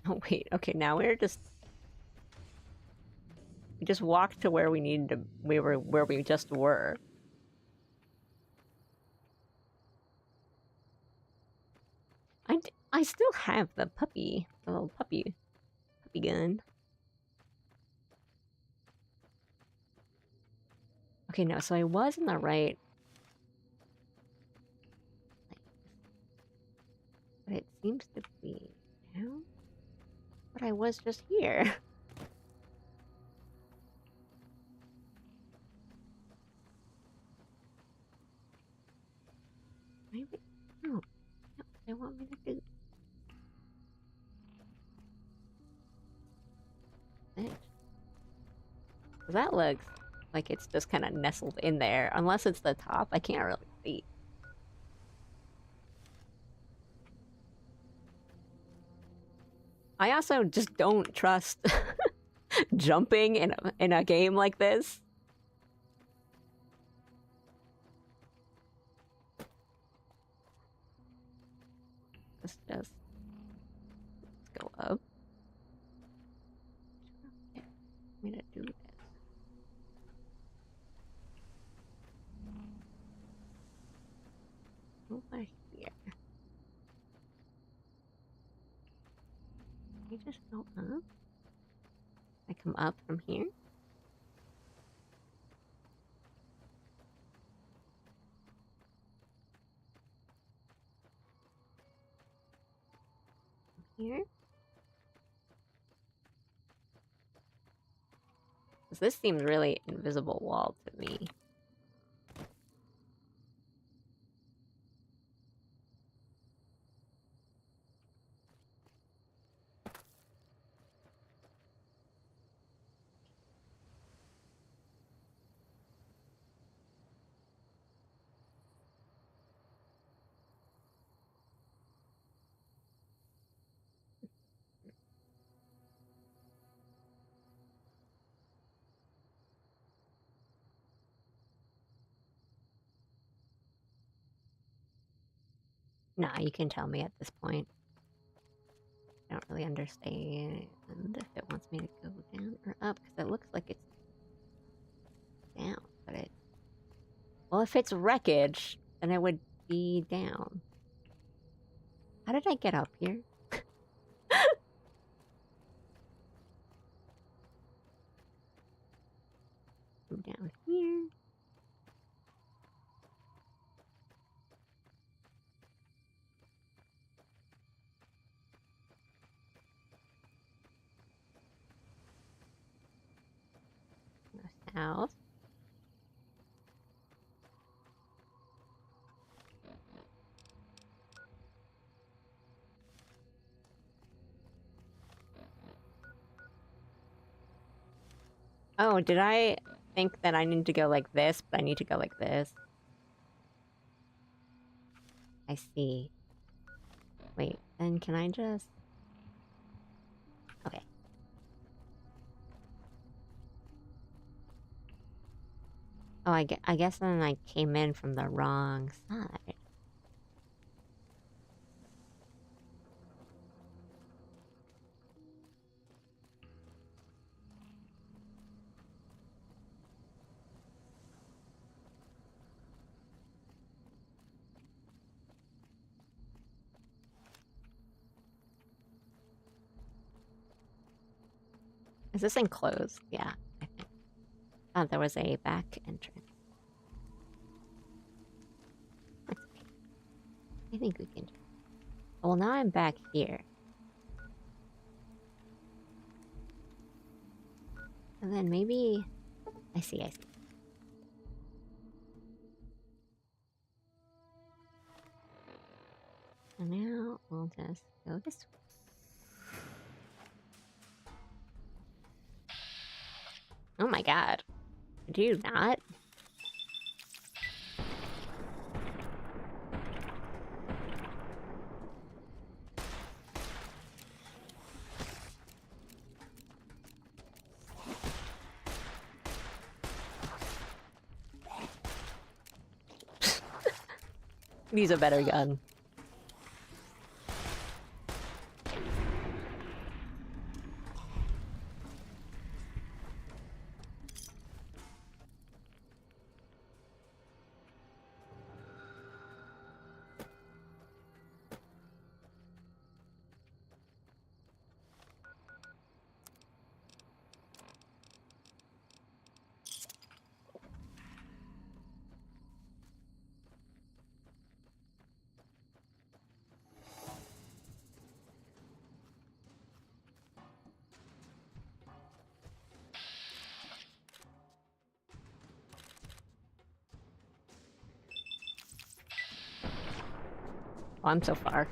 Oh wait, okay, now we're just... We just walked to where we needed to... where we just were. I still have the puppy. The little puppy gun. Okay, no, so I was in the right... But it seems to be down? But I was just here. That looks like it's just kind of nestled in there. Unless it's the top, I can't really see. I also just don't trust jumping in a game like this. Let's go up. Yeah, I'm gonna do this. Over here. Can I just go up? I come up from here. Here. This seems really invisible wall to me. Nah, you can tell me at this point. I don't really understand if it wants me to go down or up, because it looks like it's down, but it... Well, if it's wreckage, then it would be down. How did I get up here? Go down here. South. Oh, did I think that I need to go like this, but I need to go like this? I see. Wait, then can I just... Okay. Oh, I guess then I came in from the wrong side. Is this enclosed? Yeah, I think. Oh, there was a back entrance. That's okay. I think we can do it. Well, now I'm back here. And then maybe... I see. And now we'll just go this way. Oh my god. Do you not? Use a better gun. Oh, I'm so far.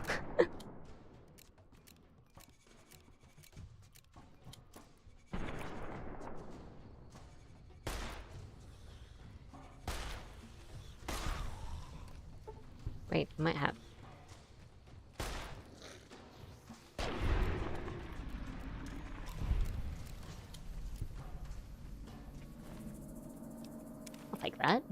Wait, I might have. I'll take that.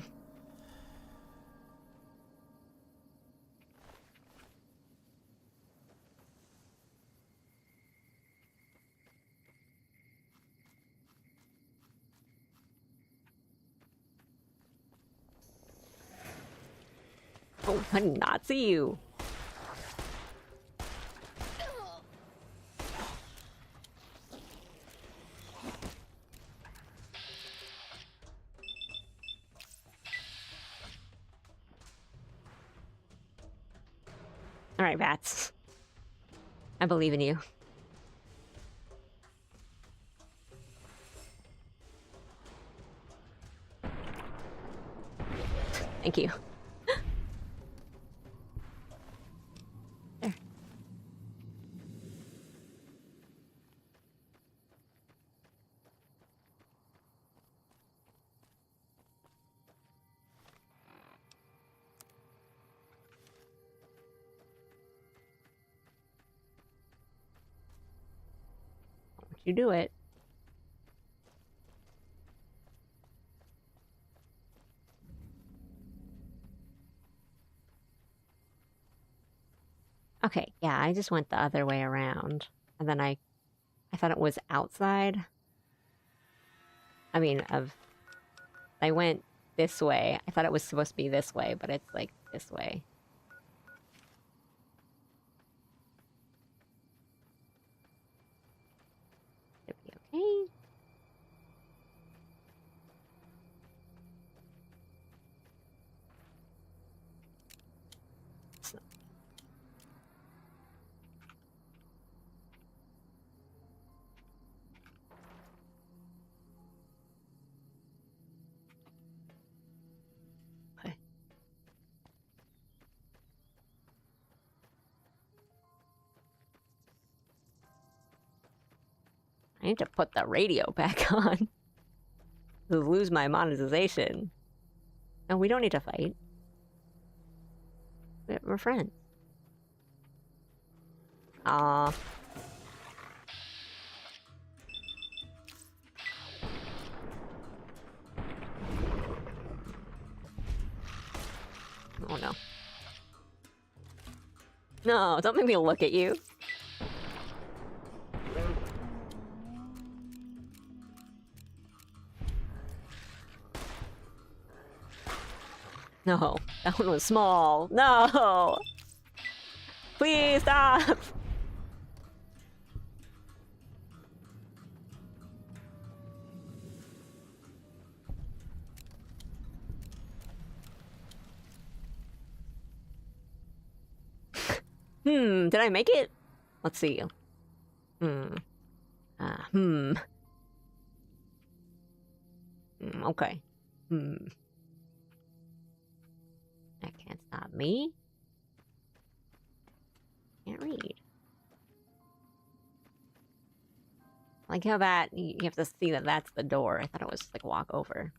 Oh, I did not see you. All right, bats. I believe in you. Thank you. There. Don't you do it. Okay, yeah, I just went the other way around. And then I thought it was outside. I mean, I went this way. I thought it was supposed to be this way, but it's like this way. It'll be okay. Okay. I need to put the radio back on. Lose my monetization. No, we don't need to fight. We're friends. Aw. Oh no. No, don't make me look at you. No, that one was small. No! Please stop! Did I make it? Let's see. Okay. That can't stop me. Can't read. Like how that, you have to see that that's the door. I thought it was just like walk over.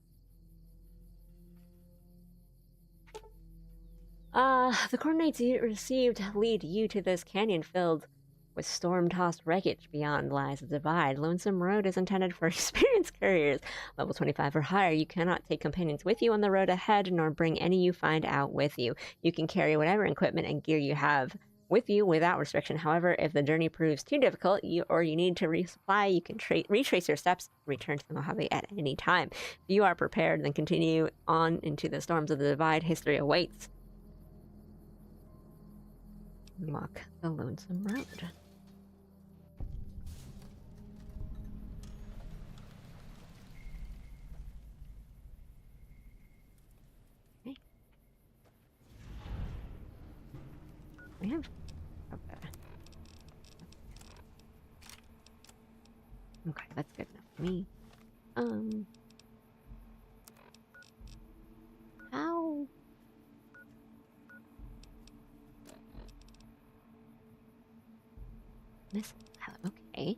The coordinates you received lead you to this canyon filled with storm-tossed wreckage. Beyond lies a divide. Lonesome Road is intended for experienced couriers. Level 25 or higher. You cannot take companions with you on the road ahead, nor bring any you find out with you. You can carry whatever equipment and gear you have with you without restriction. However, if the journey proves too difficult or you need to resupply, you can retrace your steps, return to the Mojave at any time. If you are prepared, then continue on into the storms of the divide. History awaits. Walk the Lonesome Road. Okay. I have... Okay, that's good enough for me. How... Okay.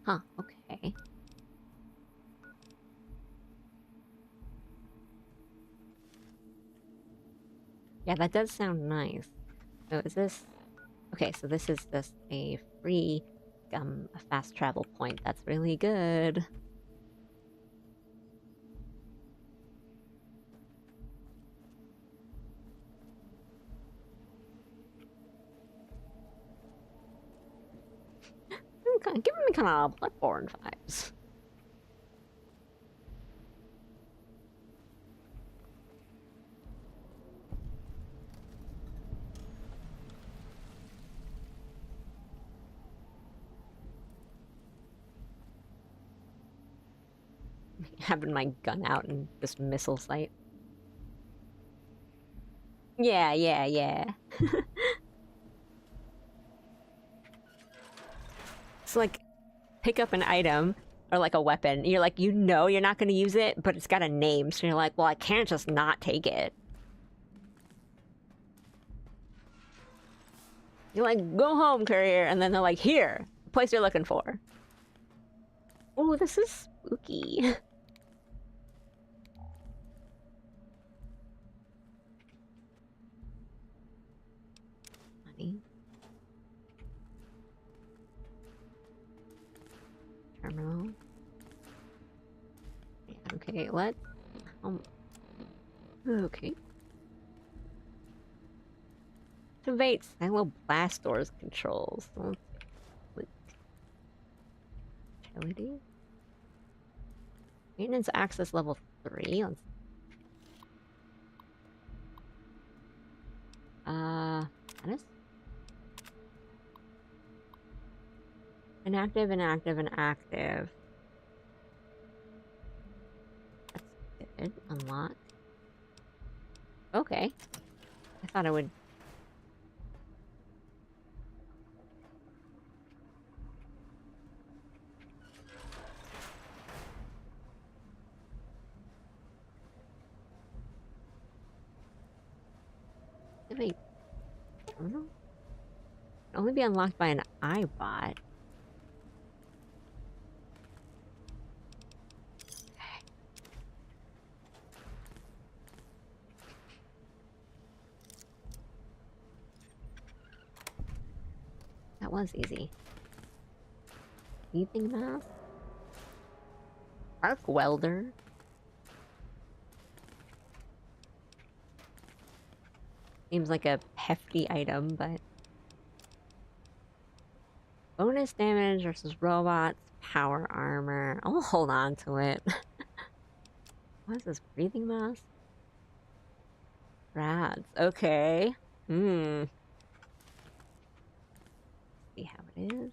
Huh, okay. Yeah, that does sound nice. So is this... Okay, so this is just a free a fast travel point. That's really good. Giving me kind of Bloodborne vibes. Having my gun out in this missile site. Yeah, yeah, yeah. It's like, pick up an item, or like a weapon. You're like, you know you're not going to use it, but it's got a name. So you're like, well, I can't just not take it. You're like, go home, courier. And then they're like, here, the place you're looking for. Oh, this is spooky. Money. Terminal. Yeah, okay, what? Okay. Activate silo blast doors controls. Utility. Maintenance access level 3. Let's... Status? Inactive, inactive, inactive. That's good. Unlock. Okay. I thought I would... Wait. Terminal? Can only be unlocked by an iBot. That was easy. Weaving mask? Arc welder? Seems like a hefty item, but... Bonus damage versus robots, power armor. I'll hold on to it. What is this? Breathing mask? Rads. Okay. See how it is.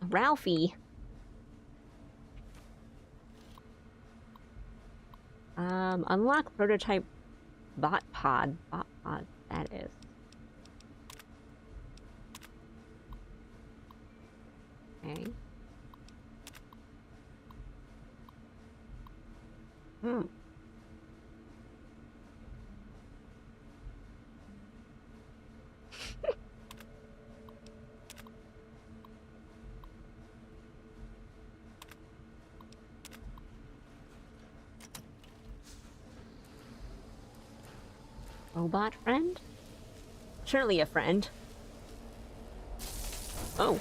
Ralphie. Unlock prototype bot pod. Bot pod, that is. Okay. Robot friend? Surely a friend. Oh.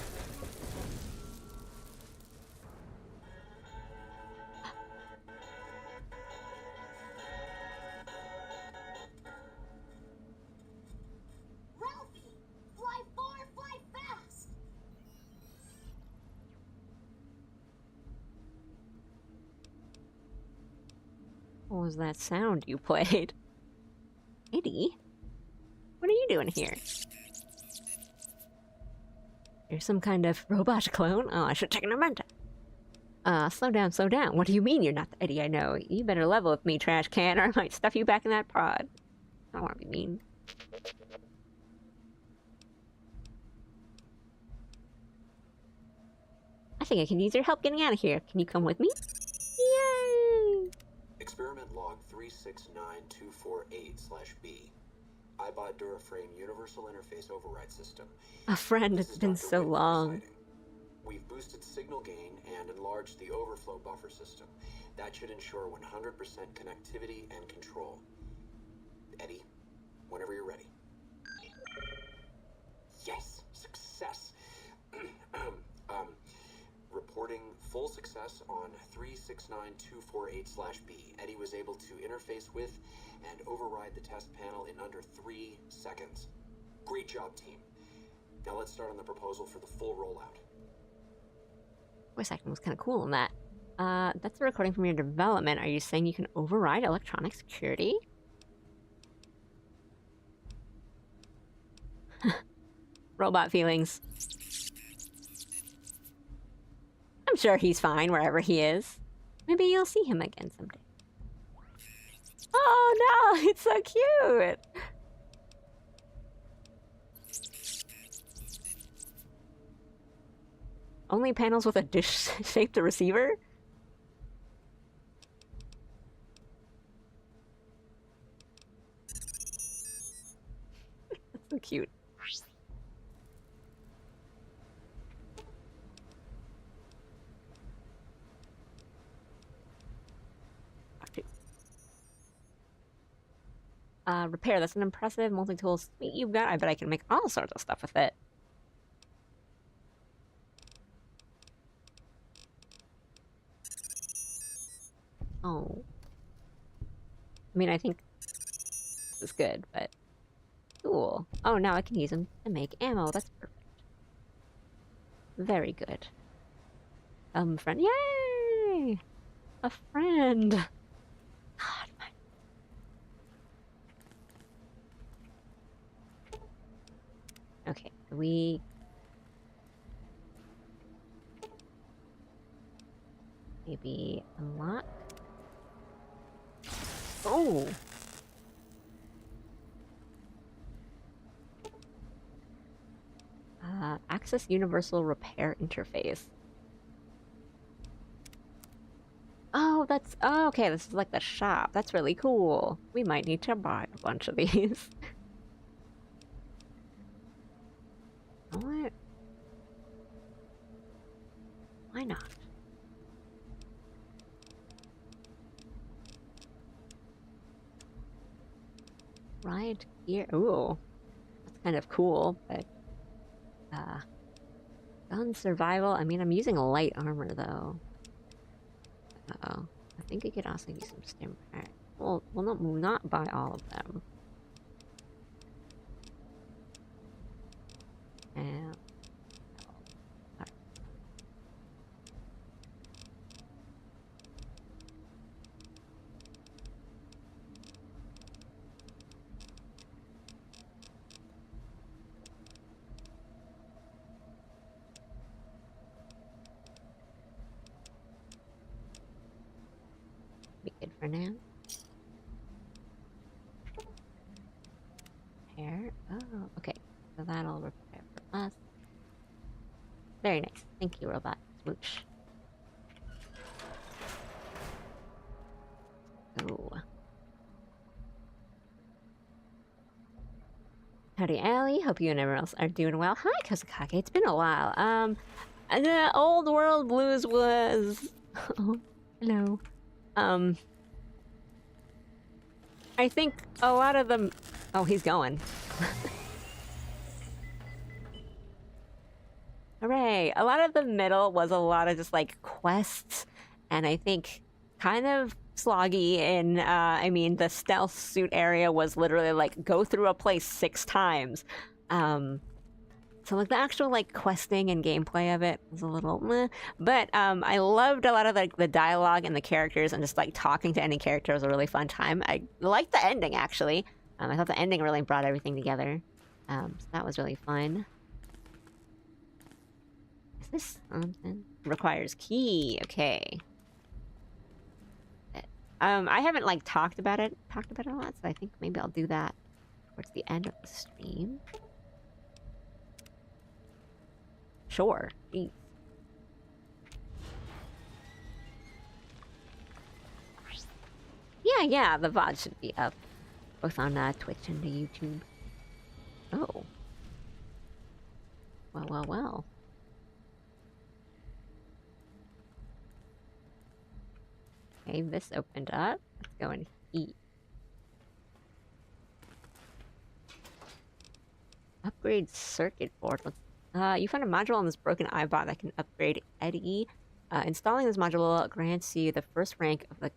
Ralphie! Fly far, fly fast! What was that sound you played? Eddie? What are you doing here? You're some kind of robot clone? Oh, I should take an amendment. Slow down, slow down. What do you mean you're not the Eddie I know? You better level with me, trash can, or I might stuff you back in that pod. I don't want to be mean. I think I can use your help getting out of here. Can you come with me? Yay! Experiment log log 369248/B. iBot Duraframe Universal Interface Override System. A friend, it's been so long. We've boosted signal gain and enlarged the overflow buffer system. That should ensure 100% connectivity and control. Eddie, whenever you're ready. Yes, success. Reporting full success on 369248/B. Eddie was able to interface with and override the test panel in under 3 seconds. Great job, team. Now let's start on the proposal for the full rollout. Voice acting was kind of cool in that. That's a recording from your development. Are you saying you can override electronic security? Robot feelings. I'm sure he's fine wherever he is. Maybe you'll see him again someday. Oh no, it's so cute! Only panels with a dish-shaped receiver? That's so cute. Repair. That's an impressive multi-tool suite you've got. I bet I can make all sorts of stuff with it. Oh. I mean, I think this is good, but cool. Oh, now I can use them to make ammo. That's perfect. Very good. Friend. Yay! A friend. God, okay, we... maybe unlock? Oh! Access Universal Repair Interface. Oh, that's... oh, okay, this is like the shop. That's really cool. We might need to buy a bunch of these. What? Why not? Riot gear. Ooh. That's kind of cool, but... gun survival. I mean, I'm using light armor, though. Uh-oh. I think I could also use some stim pack. Well, not buy all of them. And... be good for now. Repair. Oh, okay. So that'll repair for us. Very nice. Thank you, robot. Smooch. Oh. Howdy, Allie. Hope you and everyone else are doing well. Hi, Kozakake. It's been a while. The Old World Blues was... oh, hello. I think a lot of them... oh, he's going. Hooray! A lot of the middle was a lot of just like quests, and I think kind of sloggy. And I mean, the stealth suit area was literally like go through a place 6 times. So like the actual like questing and gameplay of it was a little meh. But I loved a lot of the dialogue and the characters, and just like talking to any character was a really fun time. I liked the ending actually. I thought the ending really brought everything together. So that was really fun. Is this something? Requires key. Okay. I haven't like talked about it a lot, so I think maybe I'll do that towards the end of the stream. Sure. Jeez. Yeah, the VOD should be up. Both on Twitch and YouTube. Oh. Well. Okay, this opened up. Let's go and eat. Upgrade circuit board. You found a module on this broken iBot that can upgrade Eddie. Installing this module grants you the first rank of the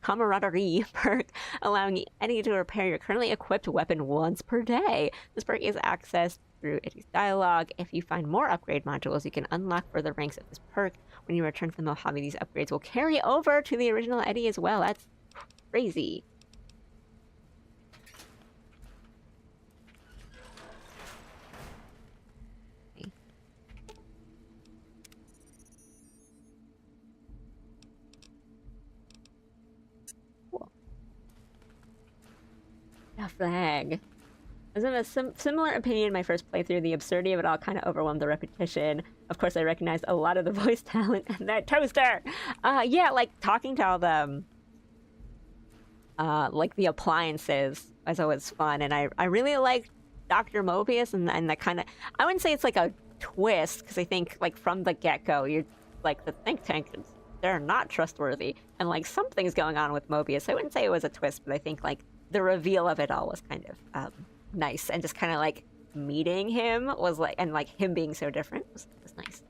camaraderie perk, allowing Eddie to repair your currently equipped weapon once per day. This perk is accessed through Eddie's dialogue. If you find more upgrade modules, you can unlock further ranks of this perk. When you return to the Mojave, these upgrades will carry over to the original Eddie as well. That's crazy. A flag. As in a similar opinion in my first playthrough, the absurdity of it all kind of overwhelmed the repetition. Of course, I recognized a lot of the voice talent in that toaster. Yeah, like talking to all the like the appliances was always fun, and I really liked Dr. Mobius and the kind of, I wouldn't say it's like a twist, because I think like from the get-go, you're like the think tank, they're not trustworthy, and like something's going on with Mobius. I wouldn't say it was a twist, but I think like the reveal of it all was kind of nice, and just kind of like meeting him was like, and like him being so different was nice.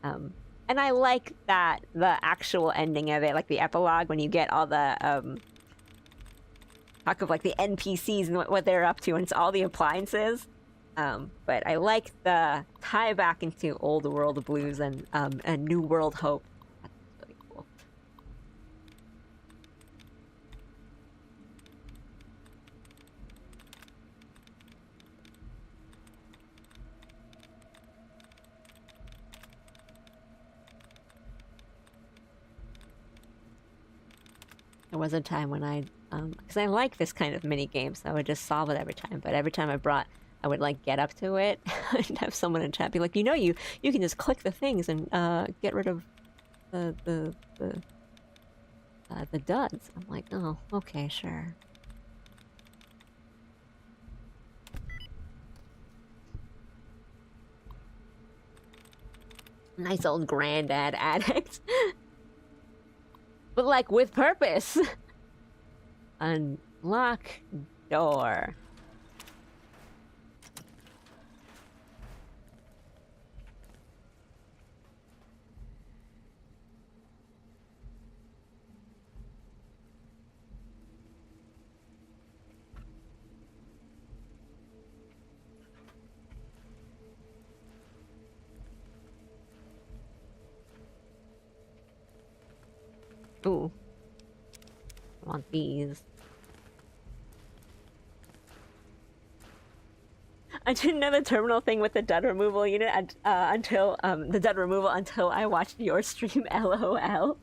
And I like that the actual ending of it, like the epilogue, when you get all the talk of like the NPCs and what they're up to, and it's all the appliances. But I like the tie back into old world blues and new world hope. There was a time when I, because I like this kind of mini game, so I would just solve it every time. But every time I would like get up to it, I'd have someone in chat be like, you can just click the things and get rid of the duds. I'm like, oh, okay, sure. Nice old granddad addict. But like with purpose. Unlock door. Ooh. I want these. I didn't know the terminal thing with the dud removal unit until I watched your stream. LOL.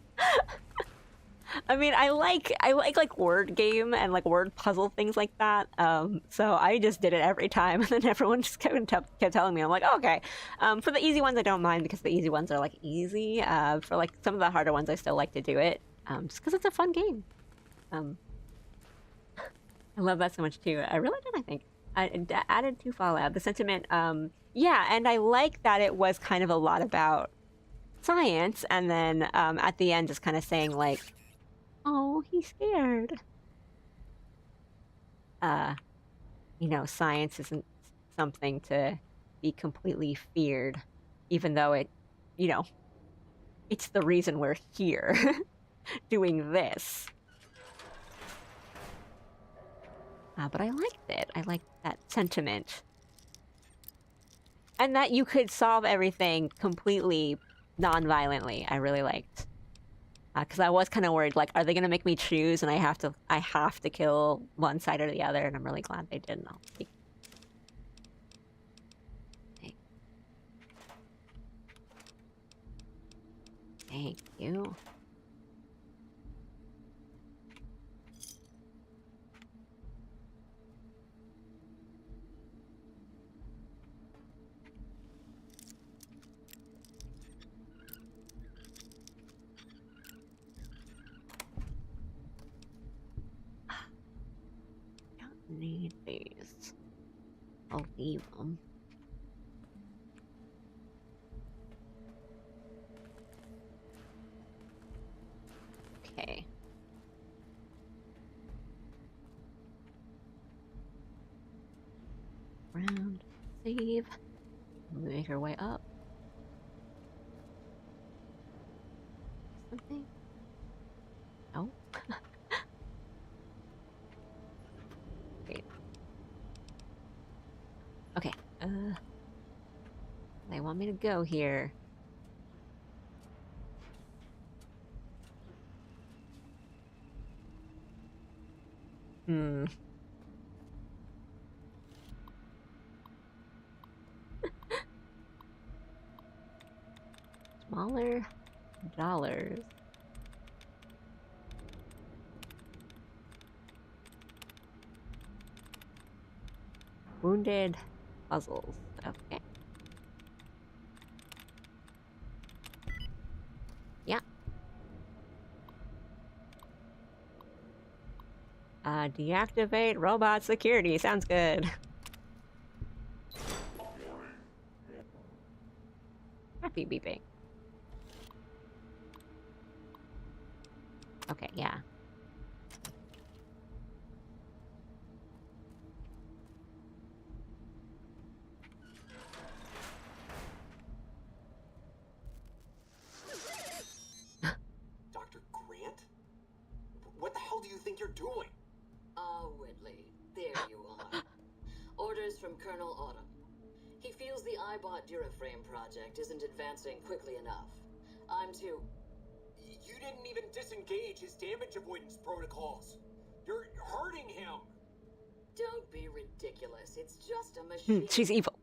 I mean, I like word game and like word puzzle things like that. So I just did it every time, and then everyone just kept telling me. I'm like, oh, okay. For the easy ones, I don't mind because the easy ones are like easy. For like some of the harder ones, I still like to do it. Just because it's a fun game. I love that so much too. I really did, I think. I added to Fallout the sentiment. Yeah, and I like that it was kind of a lot about science, and then at the end just kind of saying like, oh, he's scared. Science isn't something to be completely feared, even though it's the reason we're here doing this. But I liked it. I liked that sentiment. And that you could solve everything completely non-violently, I really liked. Because I was kind of worried, like, are they going to make me choose and I have to kill one side or the other, and I'm really glad they didn't. Thank you. need these. I'll leave them. Okay. Round, save. Make our way up. Something? No. Wait. Okay. They want me to go here. Hmm. Smaller dollars. Wounded puzzles. Okay. Yeah. Deactivate robot security. Sounds good. Happy beeping. Okay, yeah. Dr. Grant? What the hell do you think you're doing? Ah, Whitley. There you are. Orders from Colonel Autumn. He feels the iBot Duraframe project isn't advancing quickly enough. I'm to... You didn't even disengage his damage avoidance protocols. You're hurting him. Don't be ridiculous. It's just a machine. She's evil.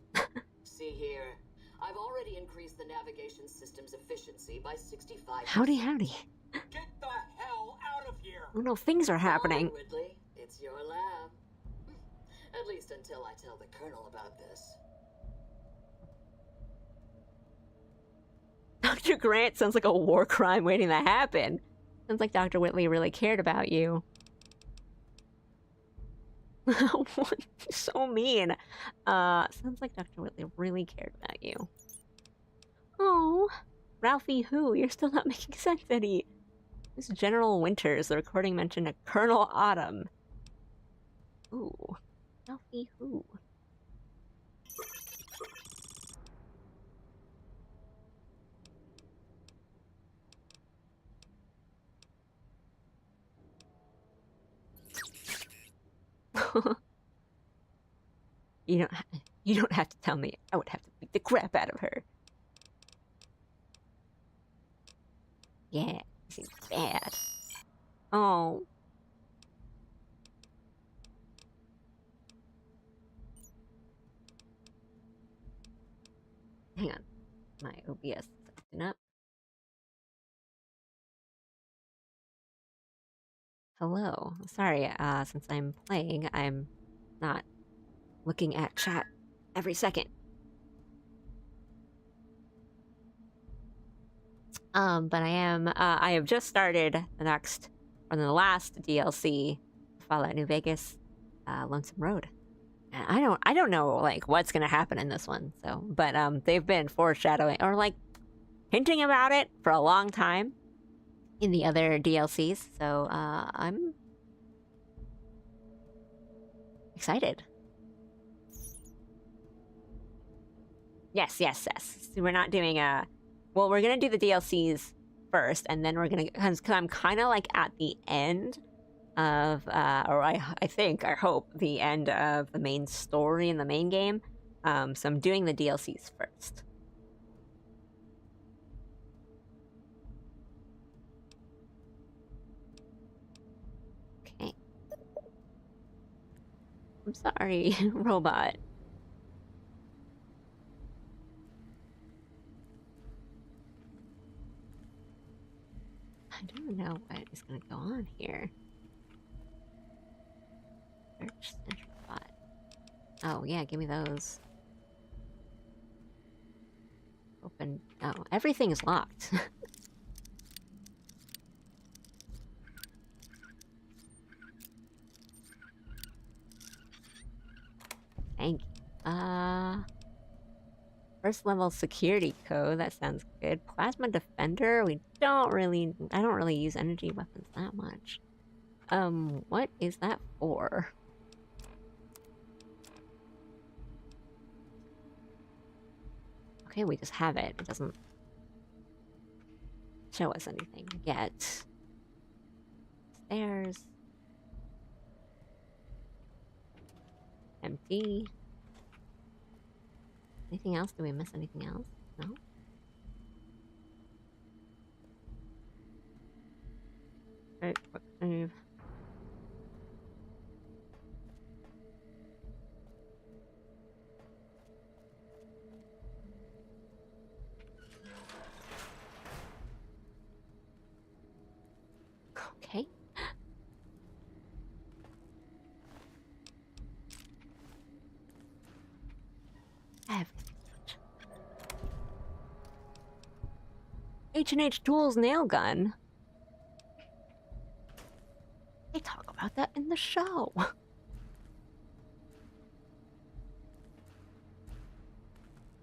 See here. I've already increased the navigation system's efficiency by 65%. Howdy, howdy. Get the hell out of here! Oh no, things are happening. Fine, Whitley. It's your lab. At least until I tell the Colonel about this. Dr. Grant sounds like a war crime waiting to happen. Sounds like Dr. Whitley really cared about you. So mean. Sounds like Dr. Whitley really cared about you. Oh, Ralphie who? You're still not making sense, Eddie. This is General Winters. The recording mentioned a Colonel Autumn. Ooh. Ralphie who? You don't have to tell me. I would have to beat the crap out of her. Yeah, seems bad. Oh. Hang on. My OBS is acting up. Hello. Sorry, since I'm playing, I'm not looking at chat every second. But I have just started the last DLC, Fallout New Vegas, Lonesome Road. And I don't know, like, what's gonna happen in this one, so, but, they've been foreshadowing, or, like, hinting about it for a long time in the other DLCs, so, I'm excited. Yes. So we're not doing well, we're gonna do the DLCs first, and then we're gonna, because I'm kind of like at the end of, or I hope, the end of the main story in the main game. So I'm doing the DLCs first. Okay. I'm sorry, robot. I don't know what is going to go on here. Search central spot. Oh, yeah, give me those. Open. Oh, everything is locked. First level security code, that sounds good. Plasma defender, I don't really use energy weapons that much. What is that for? Okay, we just have it. It doesn't show us anything yet. Stairs. Empty. Anything else? Did we miss anything else? No? Alright, quick save. Okay. H&H Tools nail gun. They talk about that in the show.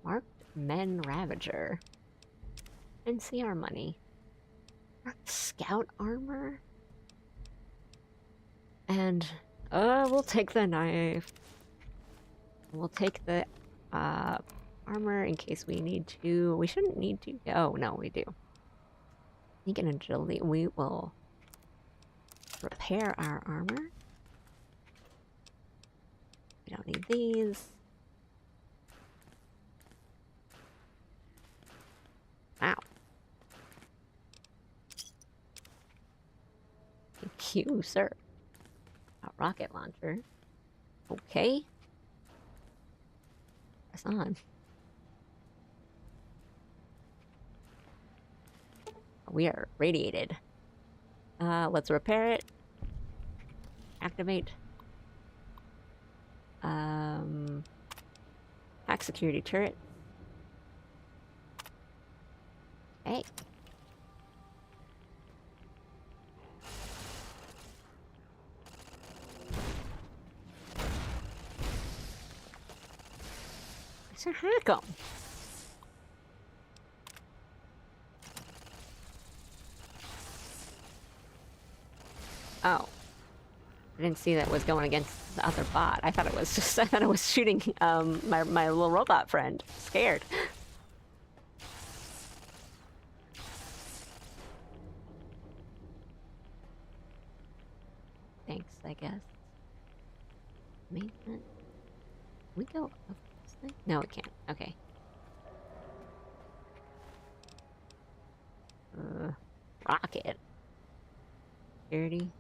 Marked Men Ravager. Didn't see our money. Marked Scout armor. And we'll take the knife. We'll take the armor in case we need to. We shouldn't need to. Oh no, we do. Sneak and agility. We will repair our armor. We don't need these. Wow. Thank you, sir. A rocket launcher. Okay. Press on. We are radiated. Let's repair it. Activate. Hack security turret. Hey. So hack 'em. Oh. I didn't see that was going against the other bot. I thought it was just, I thought it was shooting my little robot friend. Scared. Thanks, I guess. Maintenance. Can we go up this thing? No, we can't. Okay. Rocket. Security.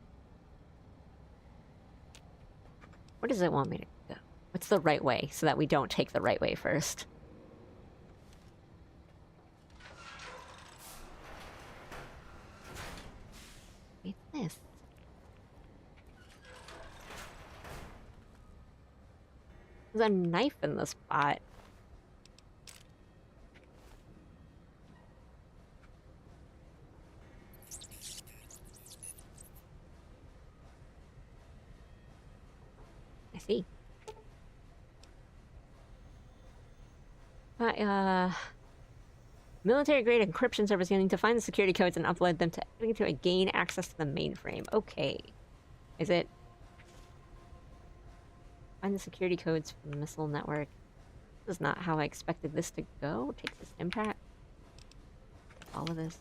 Where does it want me to go? What's the right way so that we don't take the right way first? What's this? There's a knife in the spot. I see. Military-grade encryption service. You'll need to find the security codes and upload them to gain access to the mainframe. Okay. Is it... Find the security codes from the missile network. This is not how I expected this to go. Take this impact. All of this.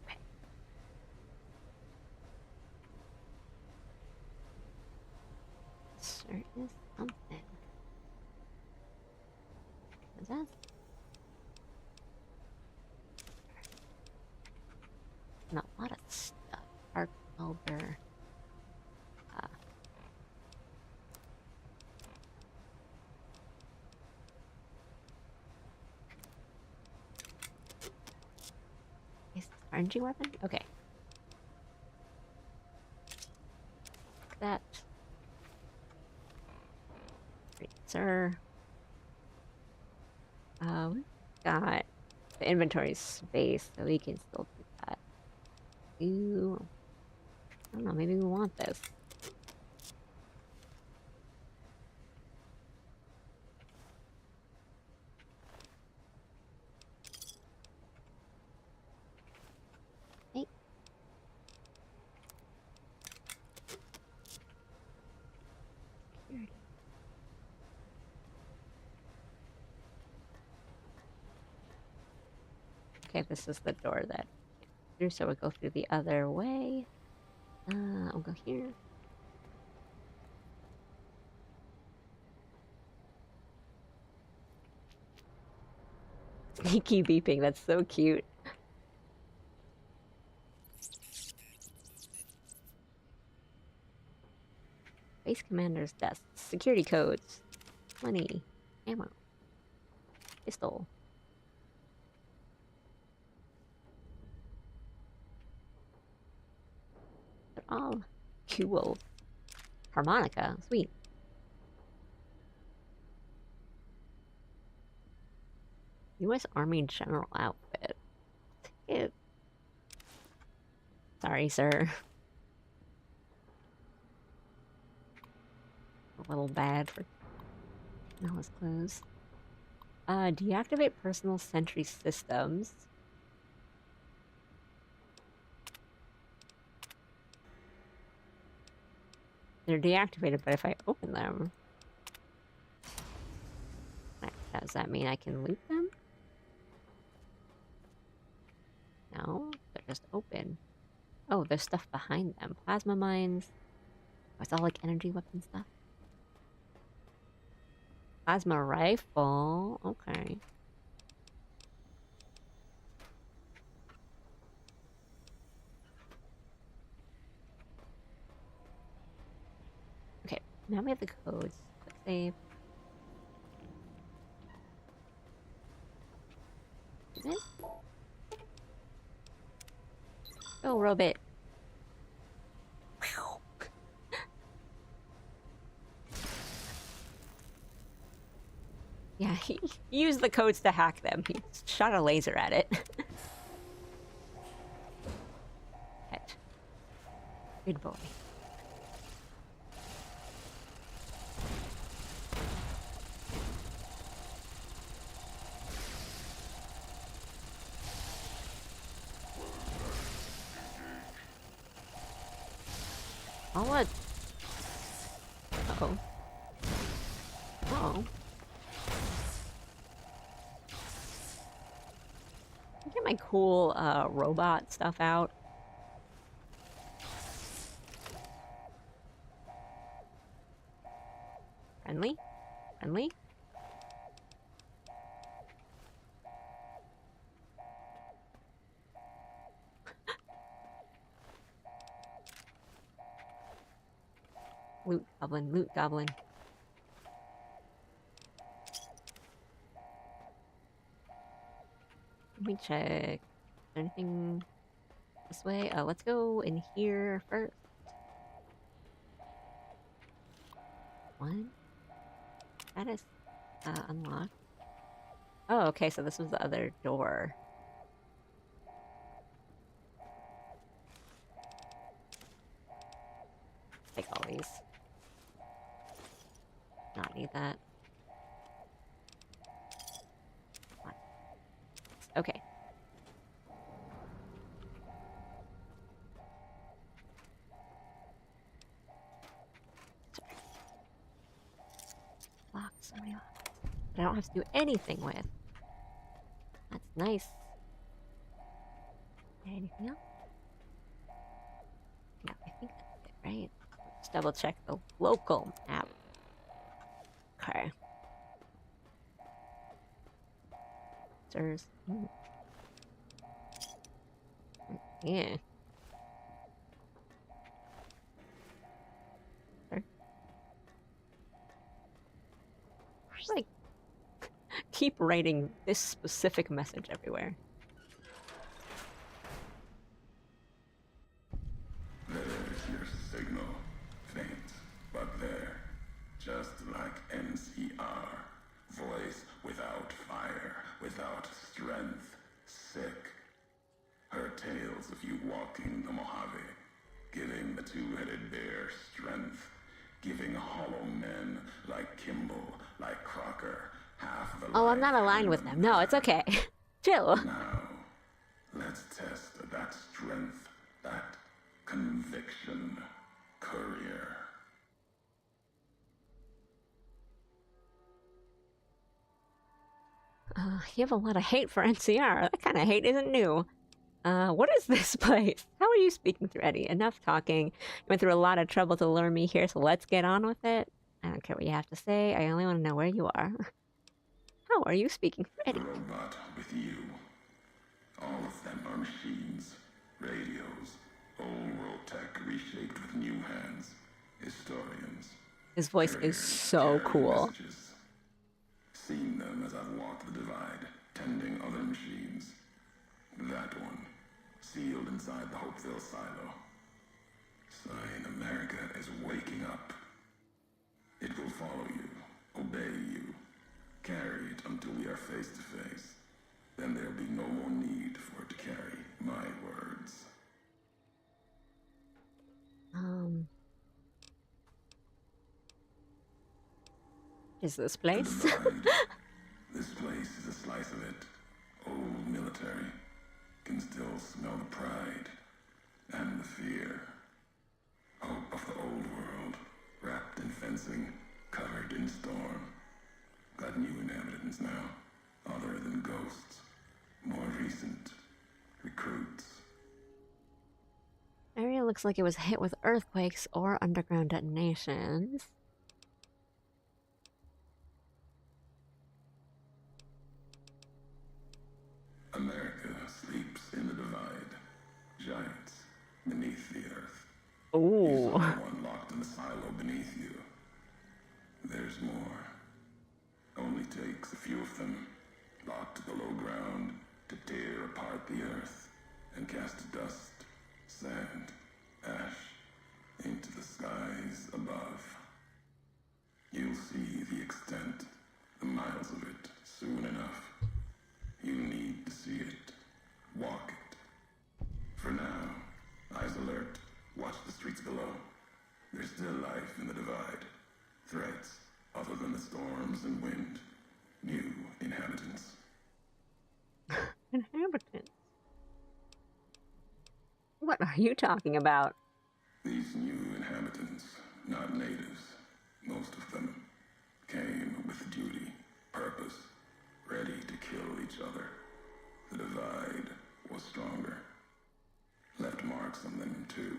Okay. There is something. Is that? Not a lot of stuff. Arc welder. Is this RNG weapon? Okay. That. Great, sir. We've got the inventory space, so we can still do that. Ooh. don't know, maybe we want this. Hey. Okay, this is the door that through, so we'll go through the other way. I'll go here. Sneaky beeping, that's so cute. Base commander's desk. Security codes. Money. Ammo. Pistol. But all cool. Harmonica. Sweet. U.S. Army General outfit. Ew. Sorry, sir. A little bad for Noah's clothes. Deactivate personal sentry systems. They're deactivated, but if I open them... Does that mean I can loot them? No, they're just open. Oh, there's stuff behind them. Plasma mines. Oh, it's all like energy weapon stuff. Plasma rifle. Okay. Okay, now we have the codes. Quick save. Go, robot. Yeah, he used the codes to hack them. He shot a laser at it. Good boy. Oh, what? Uh-oh. Uh-oh. Get my cool robot stuff out. Friendly? Friendly? Loot goblin, loot goblin. Let me check. Is there anything this way? Let's go in here first. One. That is unlocked. Oh, okay, so this was the other door. Take all these. Not need that. Okay. Sorry. Lock, so many locks. But I don't have to do anything with. That's nice. Anything else? No, I think that's it, right? Let's double check the local map. Okay. Sirs. Yeah. Sir. Like, keep writing this specific message everywhere. There's your signal. Faint, but there. Just like NCR. Voice without fire, without strength. Sick. Her tales of you walking the Mojave. giving the two-headed bear strength, giving hollow men like Kimball, like Crocker, half the Oh, I'm not aligned with them. No, it's okay. Chill. Now, let's test that strength, that conviction, courier. You have a lot of hate for NCR. That kind of hate isn't new. What is this place? How are you speaking through Eddie? Enough talking. You went through a lot of trouble to lure me here, so let's get on with it. I don't care what you have to say. I only want to know where you are. How are you speaking through Eddie? The robot with you. All of them are machines, radios, old world tech reshaped with new hands, historians. His voice is so cool. Messages. Seen them as I've walked the divide, tending other machines. That one, sealed inside the Hopeville silo. Sign America is waking up. It will follow you, obey you, carry it until we are face to face. Then there'll be no more need for it to carry my words. Is this place? This place is a slice of it. Old military. Can still smell the pride and the fear. Hope of the old world, wrapped in fencing, covered in storm. Got new inhabitants now, other than ghosts. More recent. Recruits. Area looks like it was hit with earthquakes or underground detonations. America sleeps in the divide. Giants beneath the earth. Ooh. You saw one locked in the silo beneath you. There's more. Only takes a few of them, locked below ground, to tear apart the earth and cast dust, sand, ash into the skies above. You'll see the extent, the miles of it, soon enough. You need to see it. Walk it. For now, eyes alert. Watch the streets below. There's still life in the divide. Threats, other than the storms and wind. New inhabitants. Inhabitants? What are you talking about? These new inhabitants, not natives, most of them, came with duty, purpose, ready to kill each other. The divide was stronger. Left marks on them too.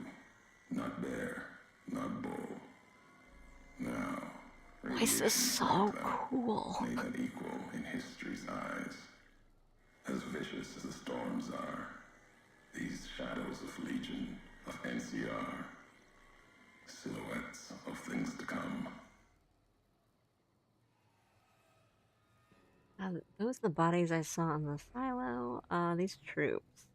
Not bear, not bull. Now, This is so cool. Made them equal in history's eyes. As vicious as the storms are, these shadows of Legion, of NCR, silhouettes of things to come. Those are the bodies I saw in the silo. These troops.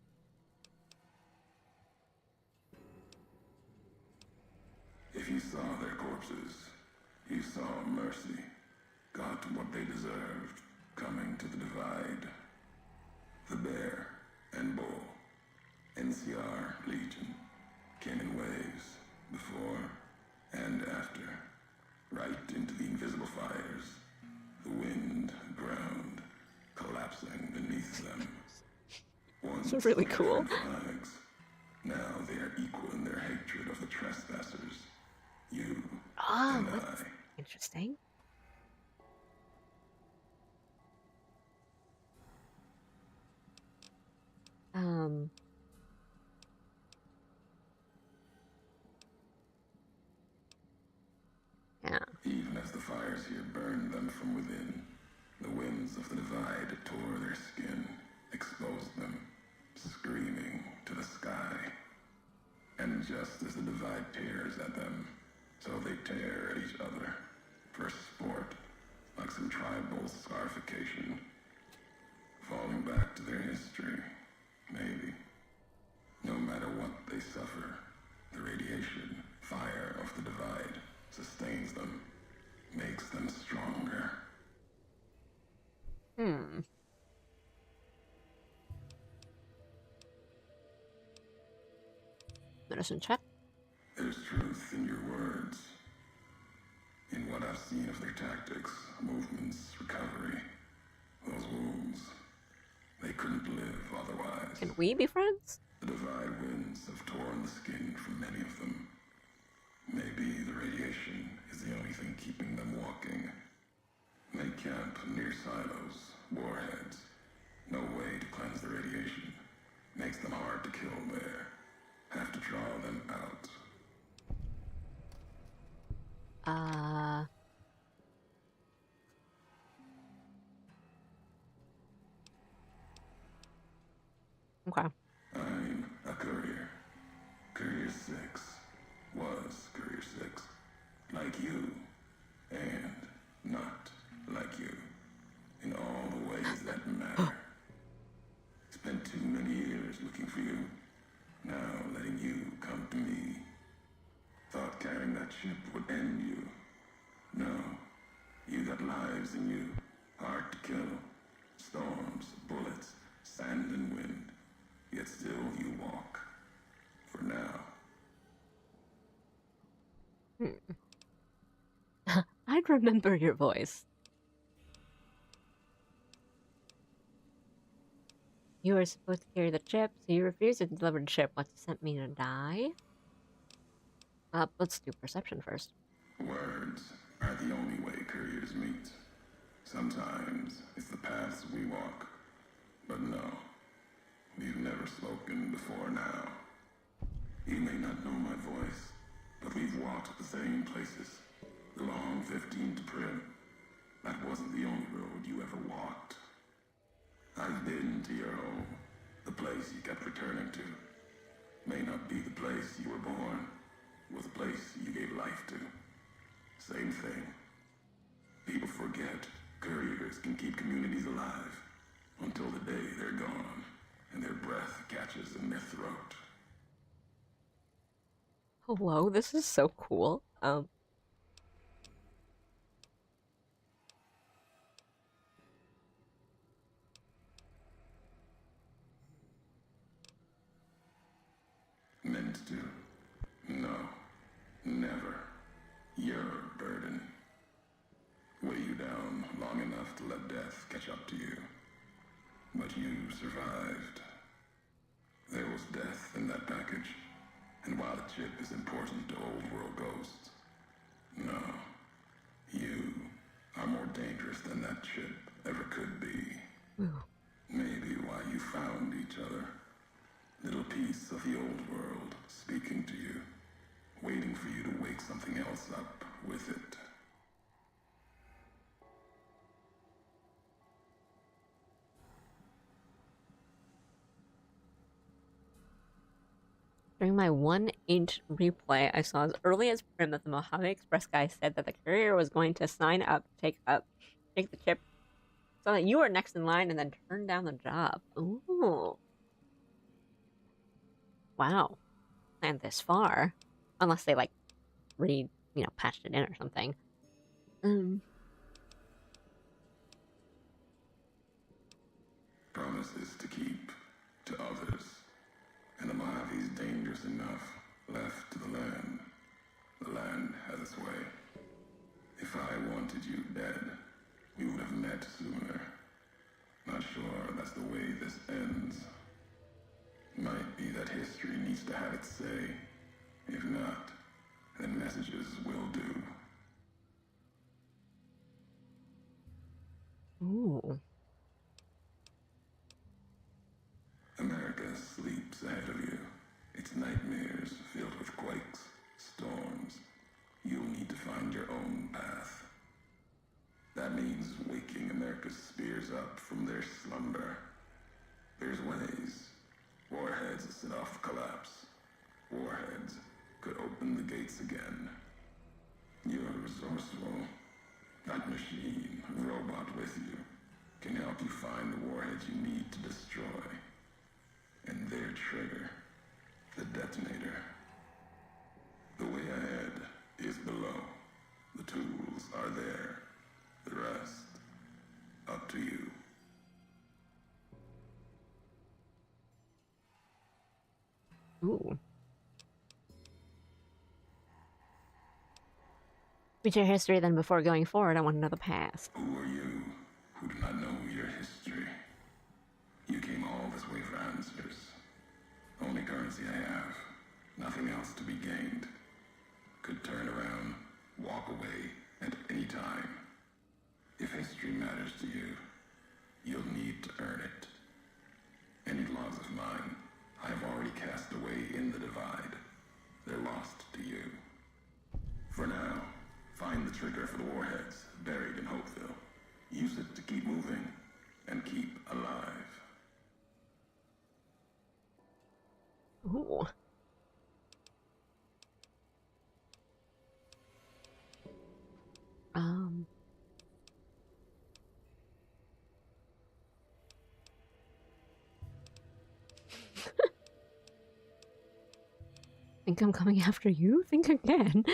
If you saw their corpses, you saw mercy. Got what they deserved, coming to the divide. The bear and bull. NCR Legion came in waves, before and after. Right into the invisible fires. The wind, ground, collapsing beneath them. Once It's really cool. flags. Now they are equal in their hatred of the trespassers. You and that's I. interesting. Yeah. Even as the fires here burned them from within, the winds of the divide tore their skin, exposed them, screaming to the sky. And just as the divide tears at them, so they tear at each other, for sport, like some tribal scarification. Falling back to their history, maybe. No matter what they suffer, the radiation, fire of the divide sustains them, makes them stronger. Medicine check. there's truth in your words. In what I've seen of their tactics, movements, recovery, those wounds, they couldn't live otherwise. Can we be friends? The Divide winds have torn the skin from many of them. Maybe the radiation is the only thing keeping them walking. They camp near silos, warheads. No way to cleanse the radiation. Makes them hard to kill there. Have to draw them out. Okay. I'm a courier. Courier 6 was Courier 6. Like you. And not like you. In all the ways that matter. Spent too many years looking for you. Now letting you come to me. Thought carrying that ship would end you. No. You got lives in you. Hard to kill. Storms, bullets, sand and wind. Yet still you walk. For now. I'd remember your voice. You were supposed to carry the chip, so you refused to deliver the chip once you sent me to die? Let's do perception first. Words are the only way couriers meet. Sometimes it's the paths we walk. But no. We've never spoken before now. You may not know my voice, but we've walked the same places. The long 15 to Prim. That wasn't the only road you ever walked. I've been to your home, the place you kept returning to. May not be the place you were born, was the place you gave life to. Same thing. People forget couriers can keep communities alive until the day they're gone and their breath catches in their throat. Hello, this is so cool. Meant to. No. Never. Your burden. Weigh you down long enough to let death catch up to you. But you survived. There was death in that package. And while the chip is important to old world ghosts, no. You are more dangerous than that chip ever could be. Maybe why you found each other. Little piece of the old world speaking to you, waiting for you to wake something else up with it. During my 1-inch replay, I saw as early as Prim that the Mojave Express guy said that the courier was going to sign up, take the chip, so that you were next in line and then turn down the job. Ooh. Wow. Planned this far. Unless they, patched it in or something. Promises to keep to others. And the Mojave's dangerous enough left to the land. The land has its way. If I wanted you dead, we would have met sooner. Not sure that's the way this ends. Might be that history needs to have its say. If not, then messages will do. Ooh. America sleeps ahead of you. Its nightmares filled with quakes, storms. You'll need to find your own path. That means waking America's spears up from their slumber. There's ways. Warheads set off collapse. Warheads could open the gates again. You're resourceful. That machine, robot with you, can help you find the warheads you need to destroy. And their trigger, the detonator. The way ahead is below. The tools are there. The rest, up to you. Ooh. Read your history, then before going forward, I want to know the past. Who are you who do not know your history? You came all this way for answers. Only currency I have. Nothing else to be gained. Could turn around, walk away at any time. If history matters to you, you'll need to earn it. Any laws of mine, I have already cast away in the divide. They're lost to you. For now, find the trigger for the warheads buried in Hopeville. Use it to keep moving and keep alive. Ooh. Think I'm coming after you? Think again.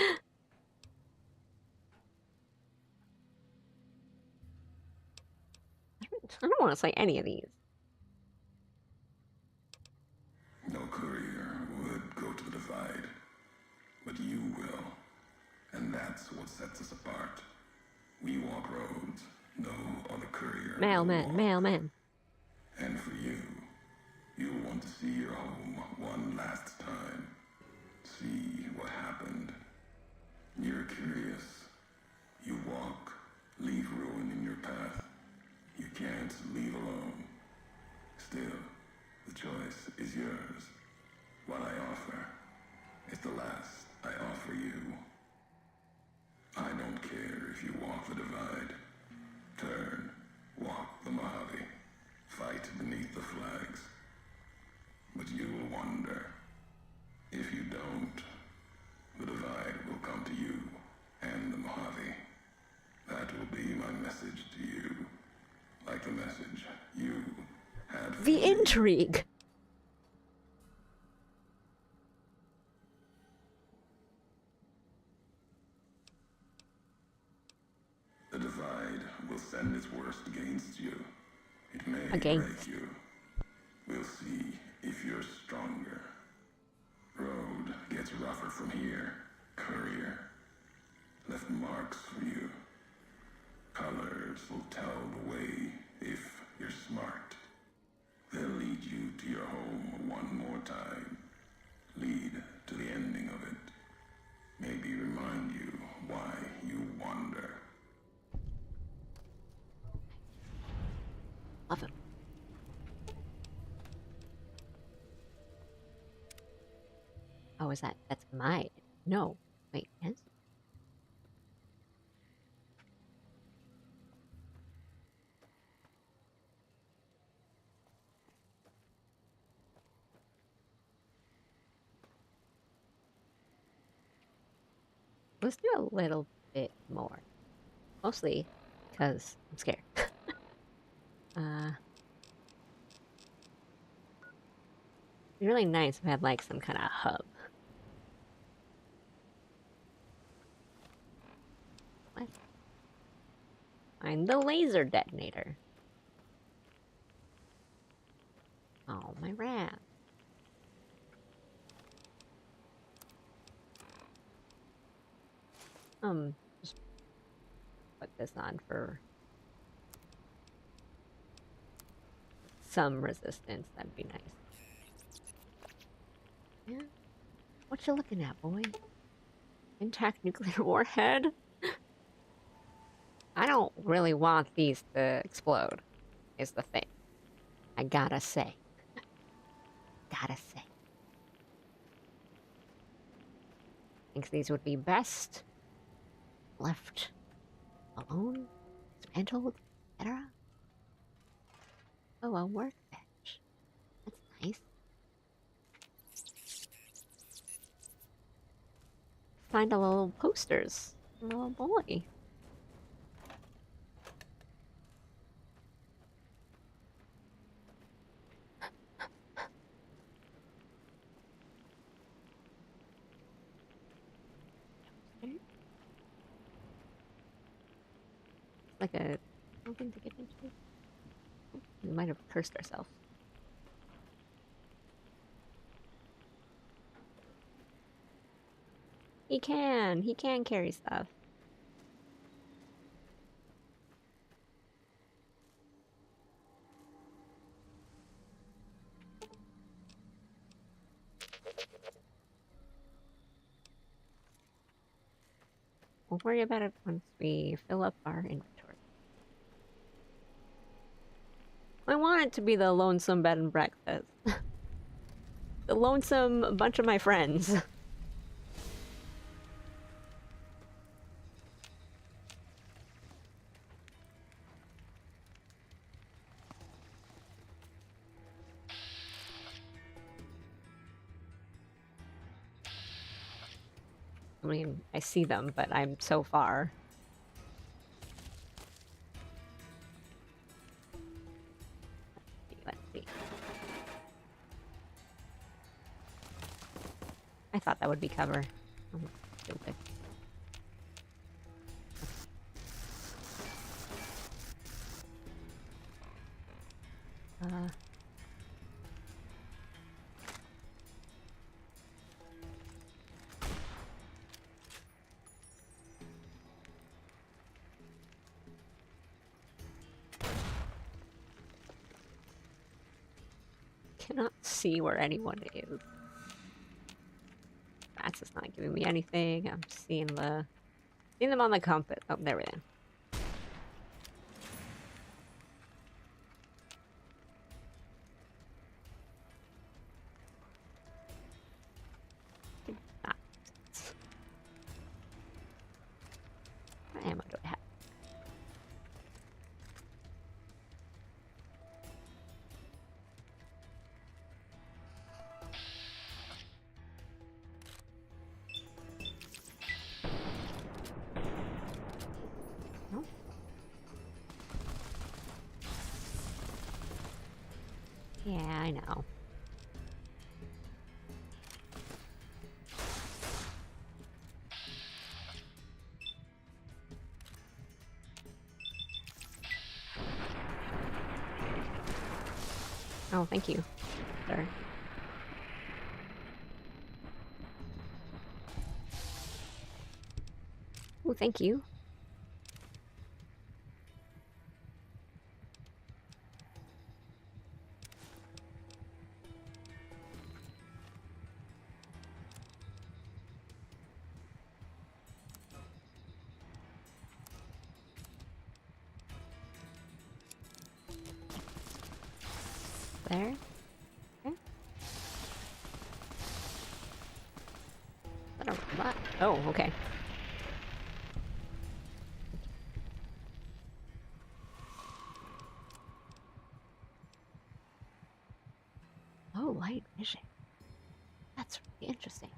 I don't want to say any of these. No courier would go to the divide, but you will. And that's what sets us apart. We walk roads no other courier will Mailman, walk. mailman. And for you, you'll want to see your home one last time. See what happened. You're curious. You walk, leave ruin in your path. You can't leave alone. Still, the choice is yours. What I offer is the last I offer you. I don't care if you walk the divide. Turn, walk the Mojave. Fight beneath the flags. But you will wonder. If you don't, the divide will come to you and the Mojave. That will be my message to you. Like the message you had for The me. intrigue. The divide will send its worst against you. It may Against. break you. We'll see if you're stronger. Road gets rougher from here. Courier left marks for you. Colors will tell the way if you're smart. They'll lead you to your home one more time. Lead to the ending of it. Maybe remind you why you wander. Love him. Oh, is that? That's my. No. Wait, yes? Let's do a little bit more. Mostly because I'm scared. It'd be really nice if we had like some kind of hub. What? Find the laser detonator. Oh, my rat. Just put this on for some resistance. That'd be nice. Yeah. What you looking at, boy? Intact nuclear warhead? I don't really want these to explode, is the thing. I gotta say. Gotta say. Think these would be best left alone, dismantled, etc. Oh, a workbench. That's nice. Find a little posters. A little boy. Like a something to get into. We might have cursed ourselves. He can carry stuff. We'll worry about it once we fill up our inventory. I want it to be the lonesome bed and breakfast. The lonesome bunch of my friends. I mean, I see them, but I'm so far. Let's see. I thought that would be cover. I'm stupid. Cannot see where anyone is. That's just not giving me anything. I'm seeing them on the compass. Oh, there we go. What ammo do I have? No? Yeah, I know. Oh, thank you, sir. Oh, thank you. There. Okay. Is that a robot? Oh, okay. Oh, light vision. That's really interesting.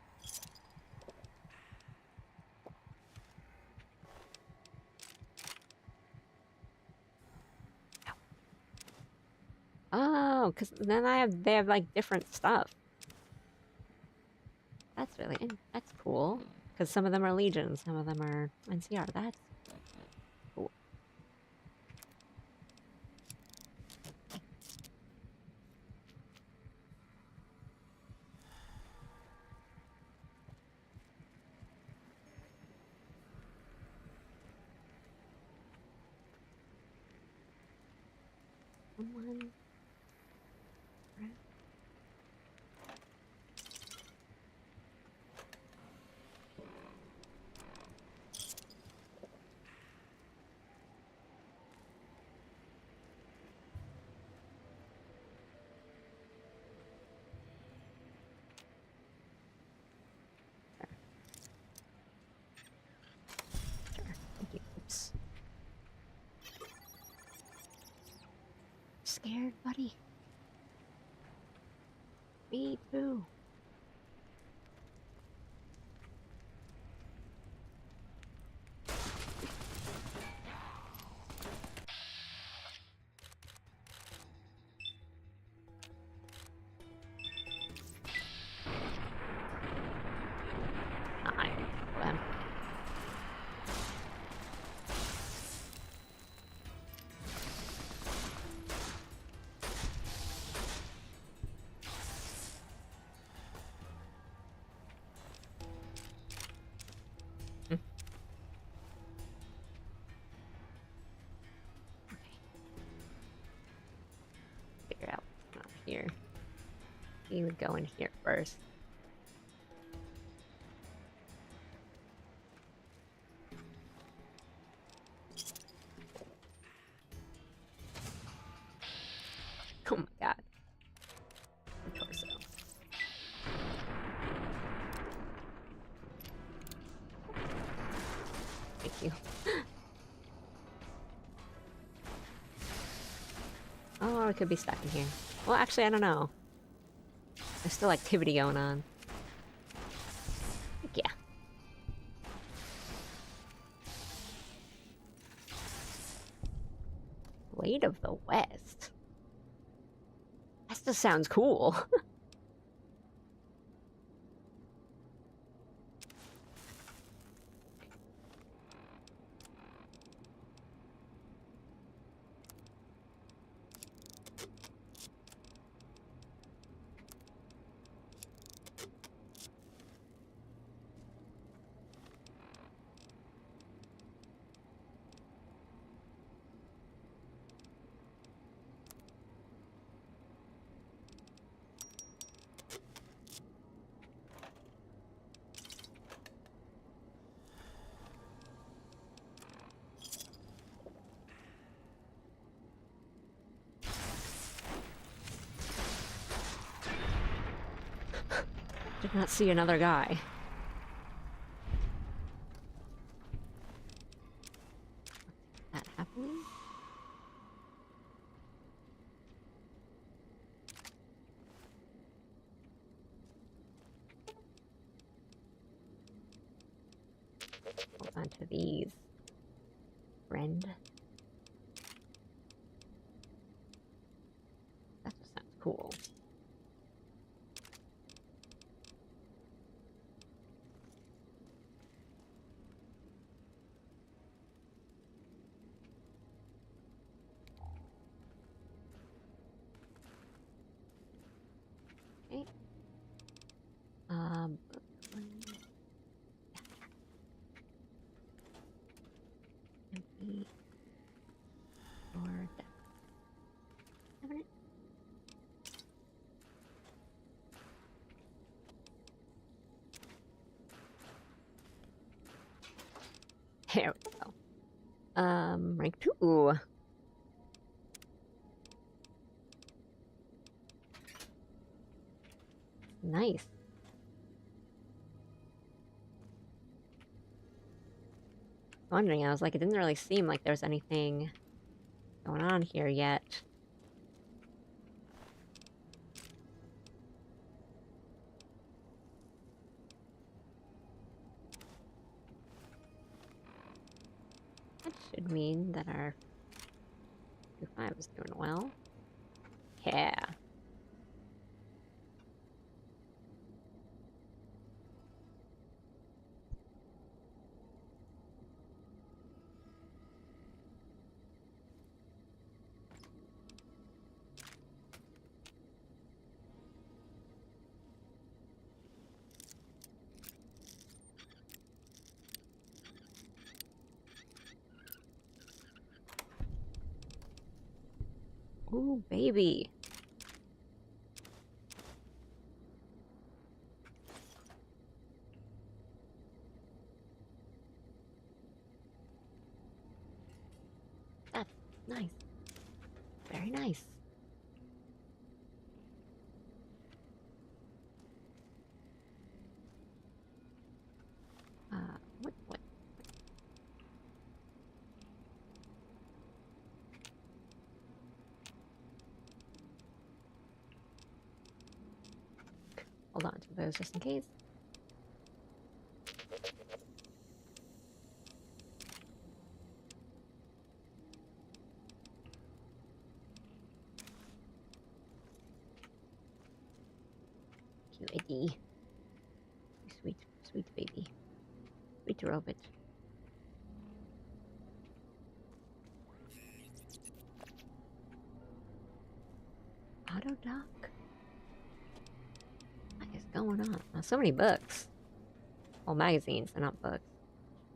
Oh, because then they have like different stuff. That's that's cool. Because some of them are Legion, some of them are NCR. That's cool. Someone. Oops. Scared, buddy? Me too. Figure out what's going on here. He would go in here first. you. Oh, it could be stuck in here. Well, actually, I don't know. There's still activity going on. Heck yeah. Blade of the West. That just sounds cool. Did not see another guy. That happening? Hold on to these. Friend. That just sounds cool. Okay. Empty. Or there we go. Rank 2. Nice. Wondering, I was like, it didn't really seem like there was anything going on here yet. That should mean that our 2-5 is doing well. Yeah. Ooh, baby. That's nice. Very nice. What? Hold on to those just in case. QAD. Sweet, sweet baby. Sweet robot. Auto dock? What is going on? Oh, so many books. Well, magazines, they're not books.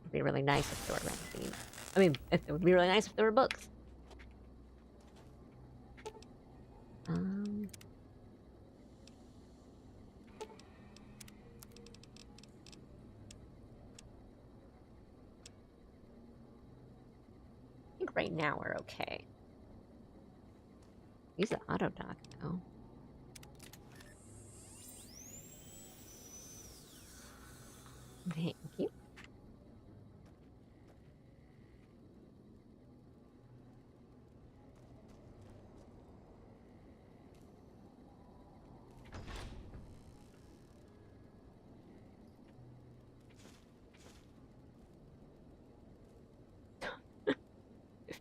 It'd be really nice if there were magazines. I mean, it would be really nice if there were books. I think right now we're okay. Use the auto dock though. Thank you.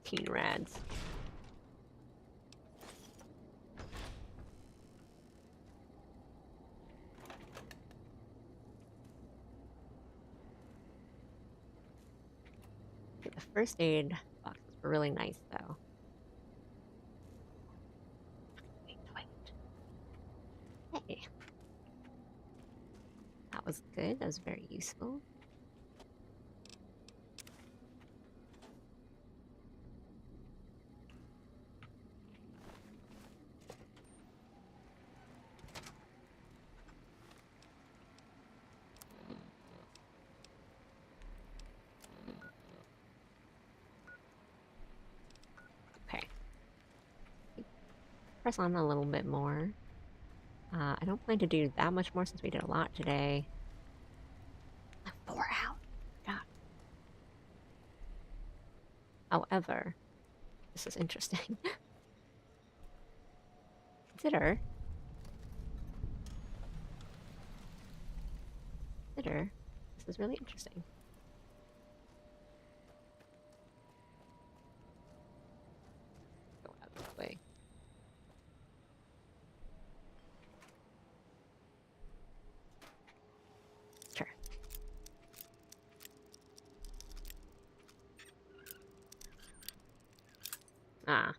15 rads. Okay, the first aid boxes were really nice, though. Hey. That was good. That was very useful. Okay. Press on a little bit more. I don't plan to do that much more since we did a lot today. 4 hours. God. However, this is interesting. Consider. This is really interesting. Go out this way. Sure. Ah.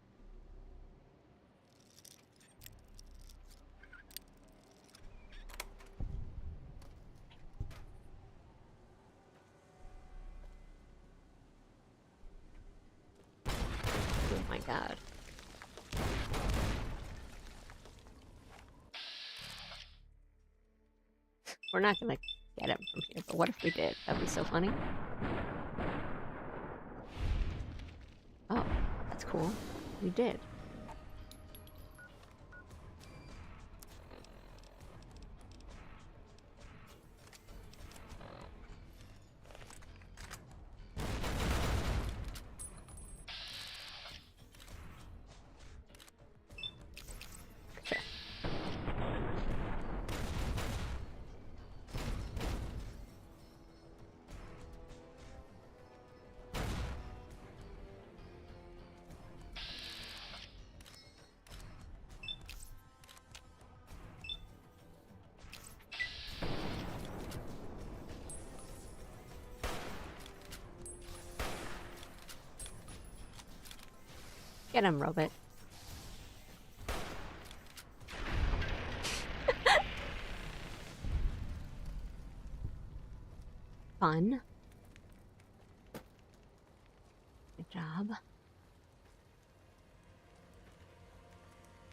Oh my god. We're not gonna get him from here, but what if we did? That'd be so funny. Oh, that's cool. We did. Sure. Get him, Robot. Fun. Good job.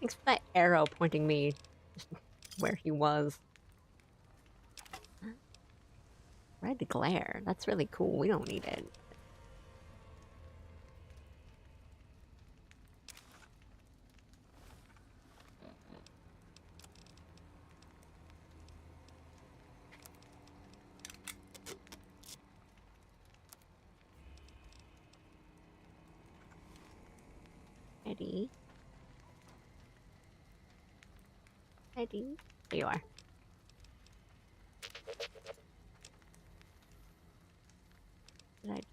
Thanks for that arrow pointing me where he was. Red glare. That's really cool. We don't need it. Eddie. Eddie. There you are. Did I speak?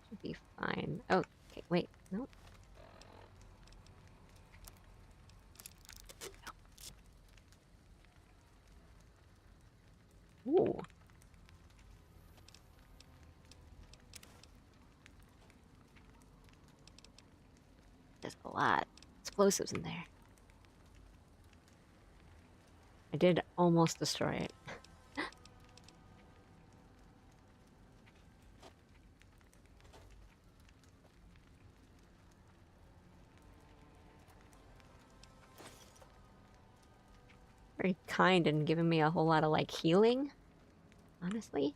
Should be fine. Oh, okay, wait. Nope. Ooh. There's a lot. Explosives in there. I did almost destroy it. Very kind and giving me a whole lot of, like, healing. Honestly.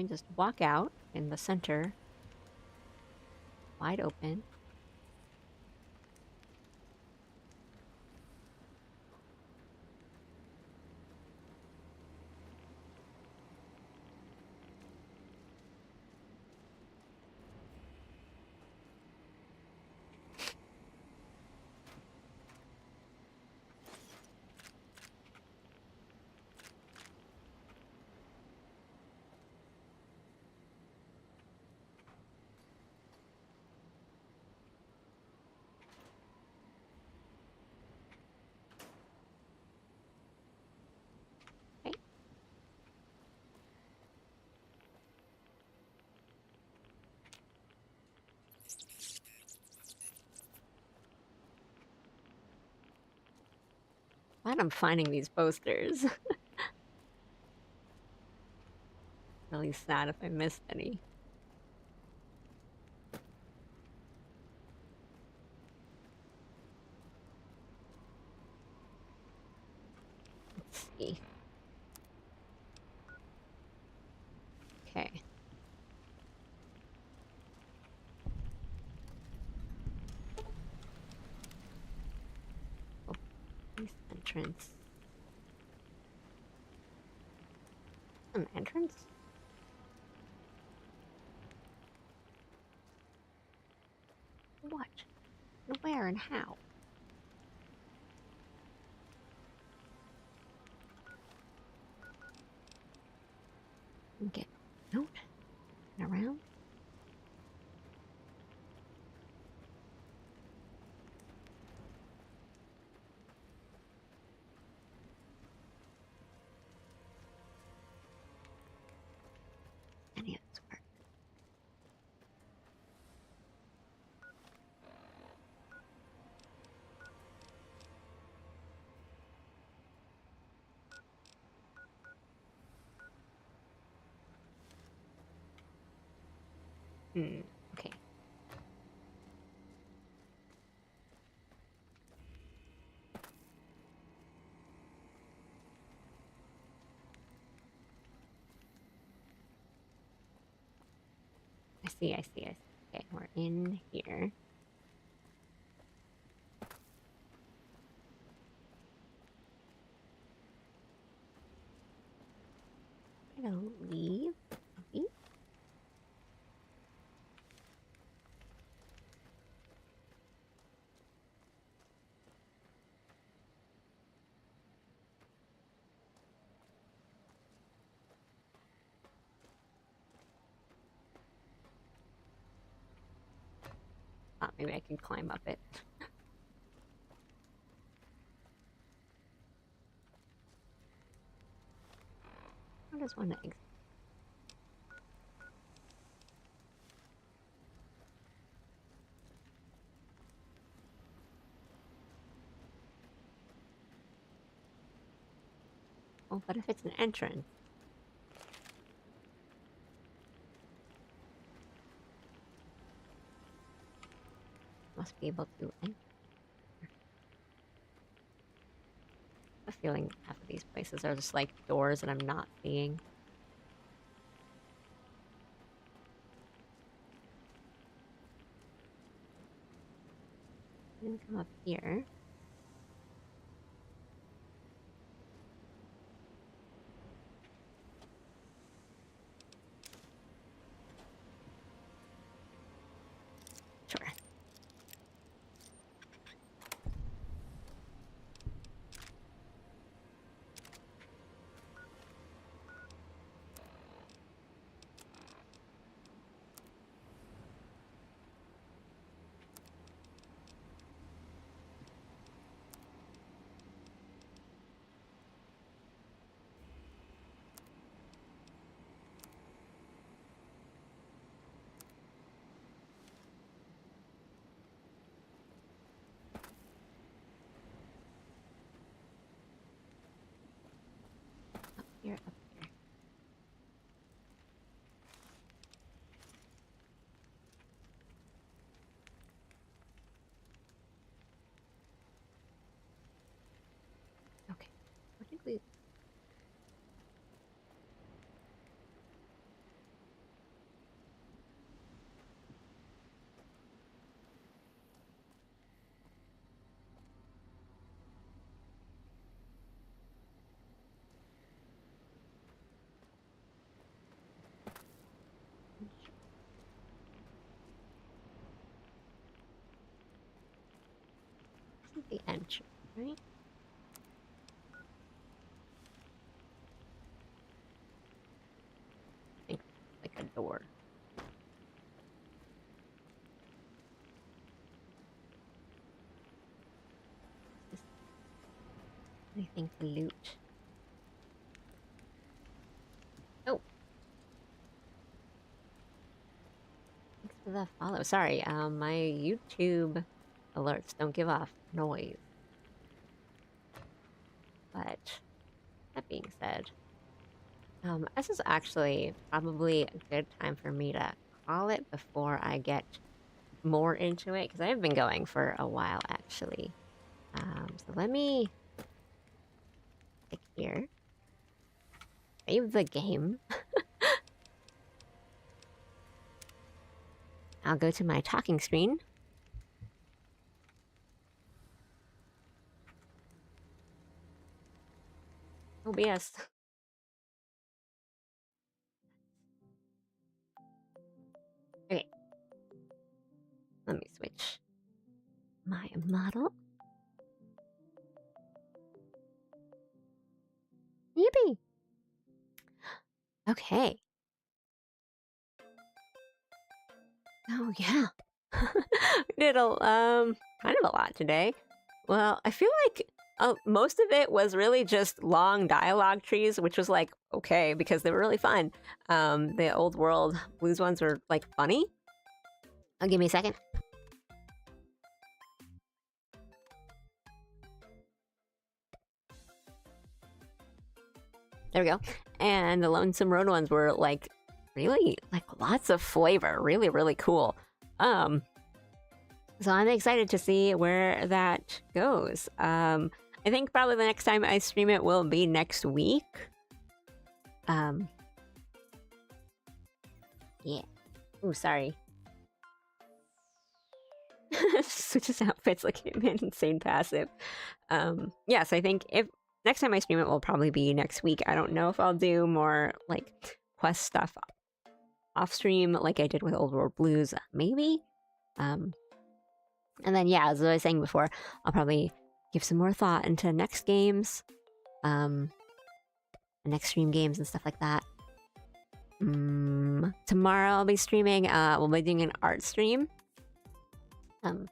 me just walk out in the center, wide open. Glad I'm finding these posters. Really sad if I missed any. Let's see. Okay. Oh, this entrance. An entrance? What? Where and how? Get note and around. Any of this work? Okay. I see. Okay, we're in here. I'm gonna leave. Maybe. Maybe I can climb up it. How does one exit? Oh, but if it's an entrance. Must be able to enter. I have a feeling half of these places are just like doors that I'm not seeing. I'm gonna come up here. Sure. Up here. Okay. What did we... is the entrance, right? I think like a door. Anything to loot? Oh. Thanks for the follow. Sorry, my YouTube alerts don't give off noise. But that being said, this is actually probably a good time for me to call it before I get more into it, because I've been going for a while actually. So let me click here, save the game. I'll go to my talking screen. OBS. Okay. Let me switch my model. Yippee! Okay. Oh yeah. We did kind of a lot today. Well, I feel like most of it was really just long dialogue trees, which was like okay because they were really fun. The old world blues ones were like funny. Oh, give me a second. There we go. And the Lonesome Road ones were like really like lots of flavor, really, really cool. So I'm excited to see where that goes. I think probably the next time I stream it will be next week. Yeah. Ooh, sorry. Switches outfits like an insane passive. Yes, I think if next time I stream it will probably be next week. I don't know if I'll do more like quest stuff off stream like I did with Old World Blues, maybe. And then yeah, as I was saying before, I'll probably give some more thought into next games, next stream games and stuff like that. Tomorrow I'll be streaming. We'll be doing an art stream. Oh,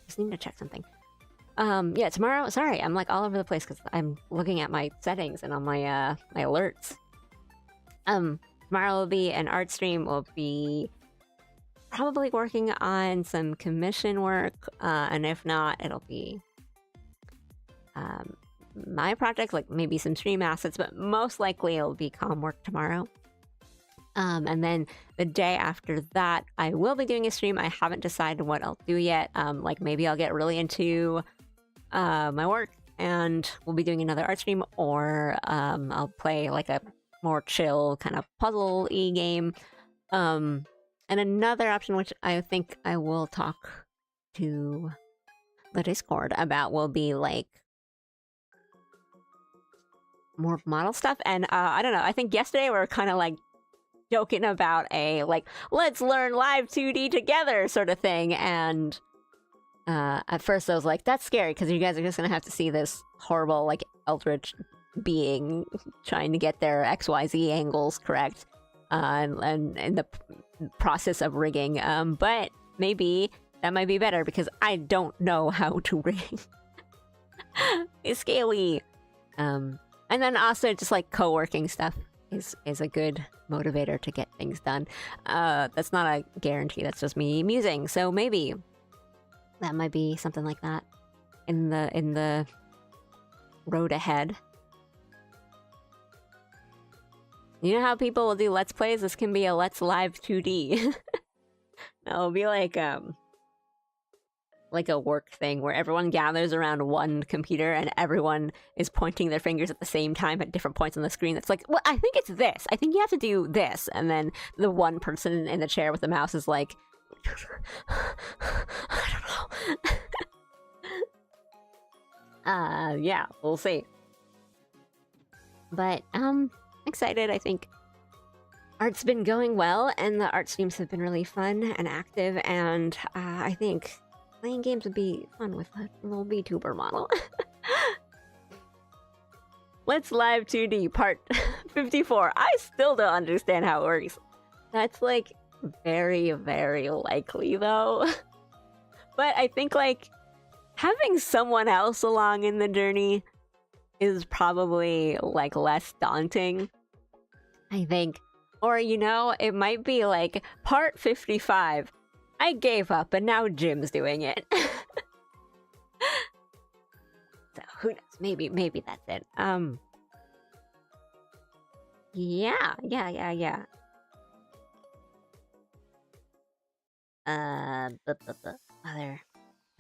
just need to check something. Yeah, tomorrow. Sorry, I'm like all over the place because I'm looking at my settings and on my my alerts. Tomorrow will be an art stream. We'll be probably working on some commission work, and if not, it'll be my project, like maybe some stream assets, but most likely it'll be comm work tomorrow. And then the day after that, I will be doing a stream. I haven't decided what I'll do yet. Like maybe I'll get really into my work and we'll be doing another art stream, or I'll play like a more chill kind of puzzle-y game. And another option, which I think I will talk to the Discord about, will be like more model stuff. And I don't know, I think yesterday we were kind of like joking about a like let's learn live 2D together sort of thing, and at first I was like, that's scary because you guys are just gonna have to see this horrible like eldritch being trying to get their XYZ angles correct, and in the process of rigging, but maybe that might be better because I don't know how to rig. It's scary. And then also just like co-working stuff is a good motivator to get things done. That's not a guarantee, that's just me musing, so maybe that might be something like that in the road ahead. You know how people will do Let's Plays? This can be a Let's Live 2D. It'll be like a work thing where everyone gathers around one computer and everyone is pointing their fingers at the same time at different points on the screen. It's like, well, I think it's this. I think you have to do this. And then the one person in the chair with the mouse is like, I don't know. Yeah, we'll see. But, excited, I think. art's been going well, and the art streams have been really fun and active, and I think playing games would be fun with a little VTuber model. Let's Live 2D part 54. I still don't understand how it works. That's like very, very likely though. But I think like having someone else along in the journey is probably like less daunting, I think. Or, you know, it might be like part 55. I gave up and now Jim's doing it. So who knows? Maybe that's it. Yeah.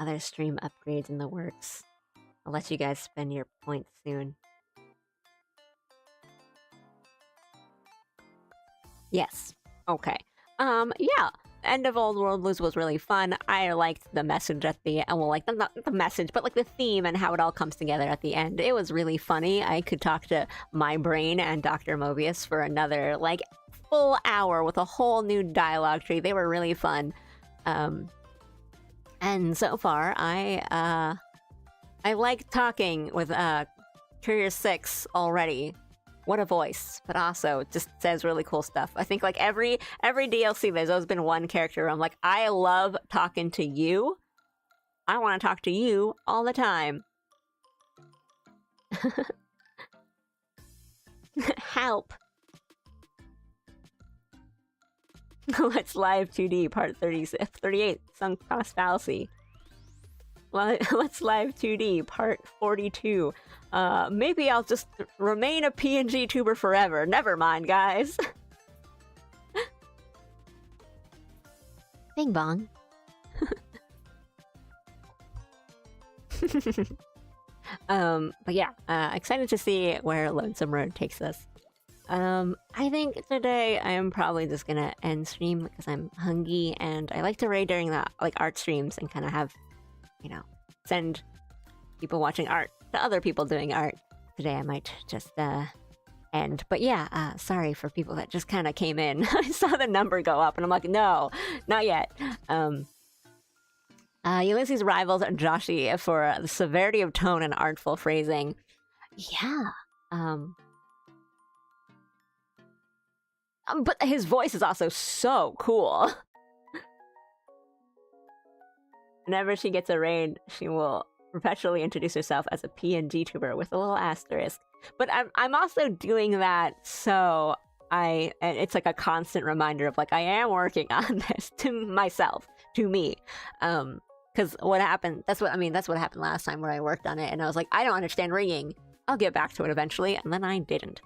Other stream upgrades in the works. I'll let you guys spend your points soon. Yes. Okay. Yeah. End of Old World Blues was really fun. I liked the message at the end. Well, like, not the message, but like the theme and how it all comes together at the end. It was really funny. I could talk to my brain and Dr. Mobius for another, like, full hour with a whole new dialogue tree. They were really fun. And so far, I like talking with Courier 6 already. What a voice, but also just says really cool stuff. I think like every DLC, there's always been one character where I'm like, I love talking to you. I want to talk to you all the time. Help. Let's Live 2D part 38, Sunk Cost Fallacy. Let's Live 2D part 42. Maybe I'll just remain a PNG tuber forever. Never mind, guys. Bing bong. But yeah, excited to see where Lonesome Road takes us. I think today I am probably just gonna end stream because I'm hungry, and I like to raid during the like art streams and kind of have, you know, send people watching art to other people doing art. Today I might just end. But yeah, sorry for people that just kind of came in. I saw the number go up and I'm like, no, not yet. Ulysses rivals Joshi for the severity of tone and artful phrasing. Yeah. But his voice is also so cool. Whenever she gets a raid, she will perpetually introduce herself as a PNG tuber with a little asterisk. But I'm also doing that so and it's like a constant reminder of like I am working on this to myself, to me. Because what happened, that's what happened last time where I worked on it and I was like, I don't understand ringing. I'll get back to it eventually, and then I didn't.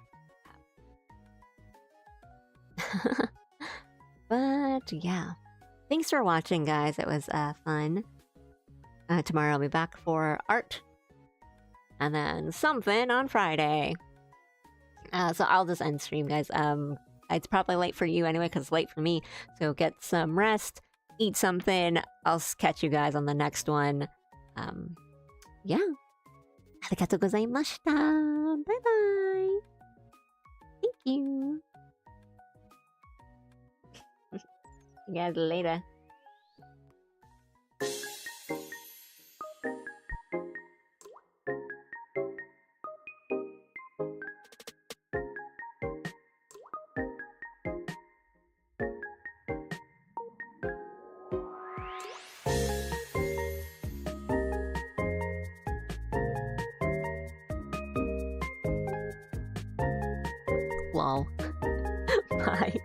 But yeah. Thanks for watching, guys. It was fun. Tomorrow I'll be back for art. And then something on Friday. So I'll just end stream, guys. It's probably late for you anyway, because it's late for me. So get some rest. Eat something. I'll catch you guys on the next one. Yeah. Arigatou gozaimashita. Bye-bye. Thank you. See you guys later. Lol. Bye.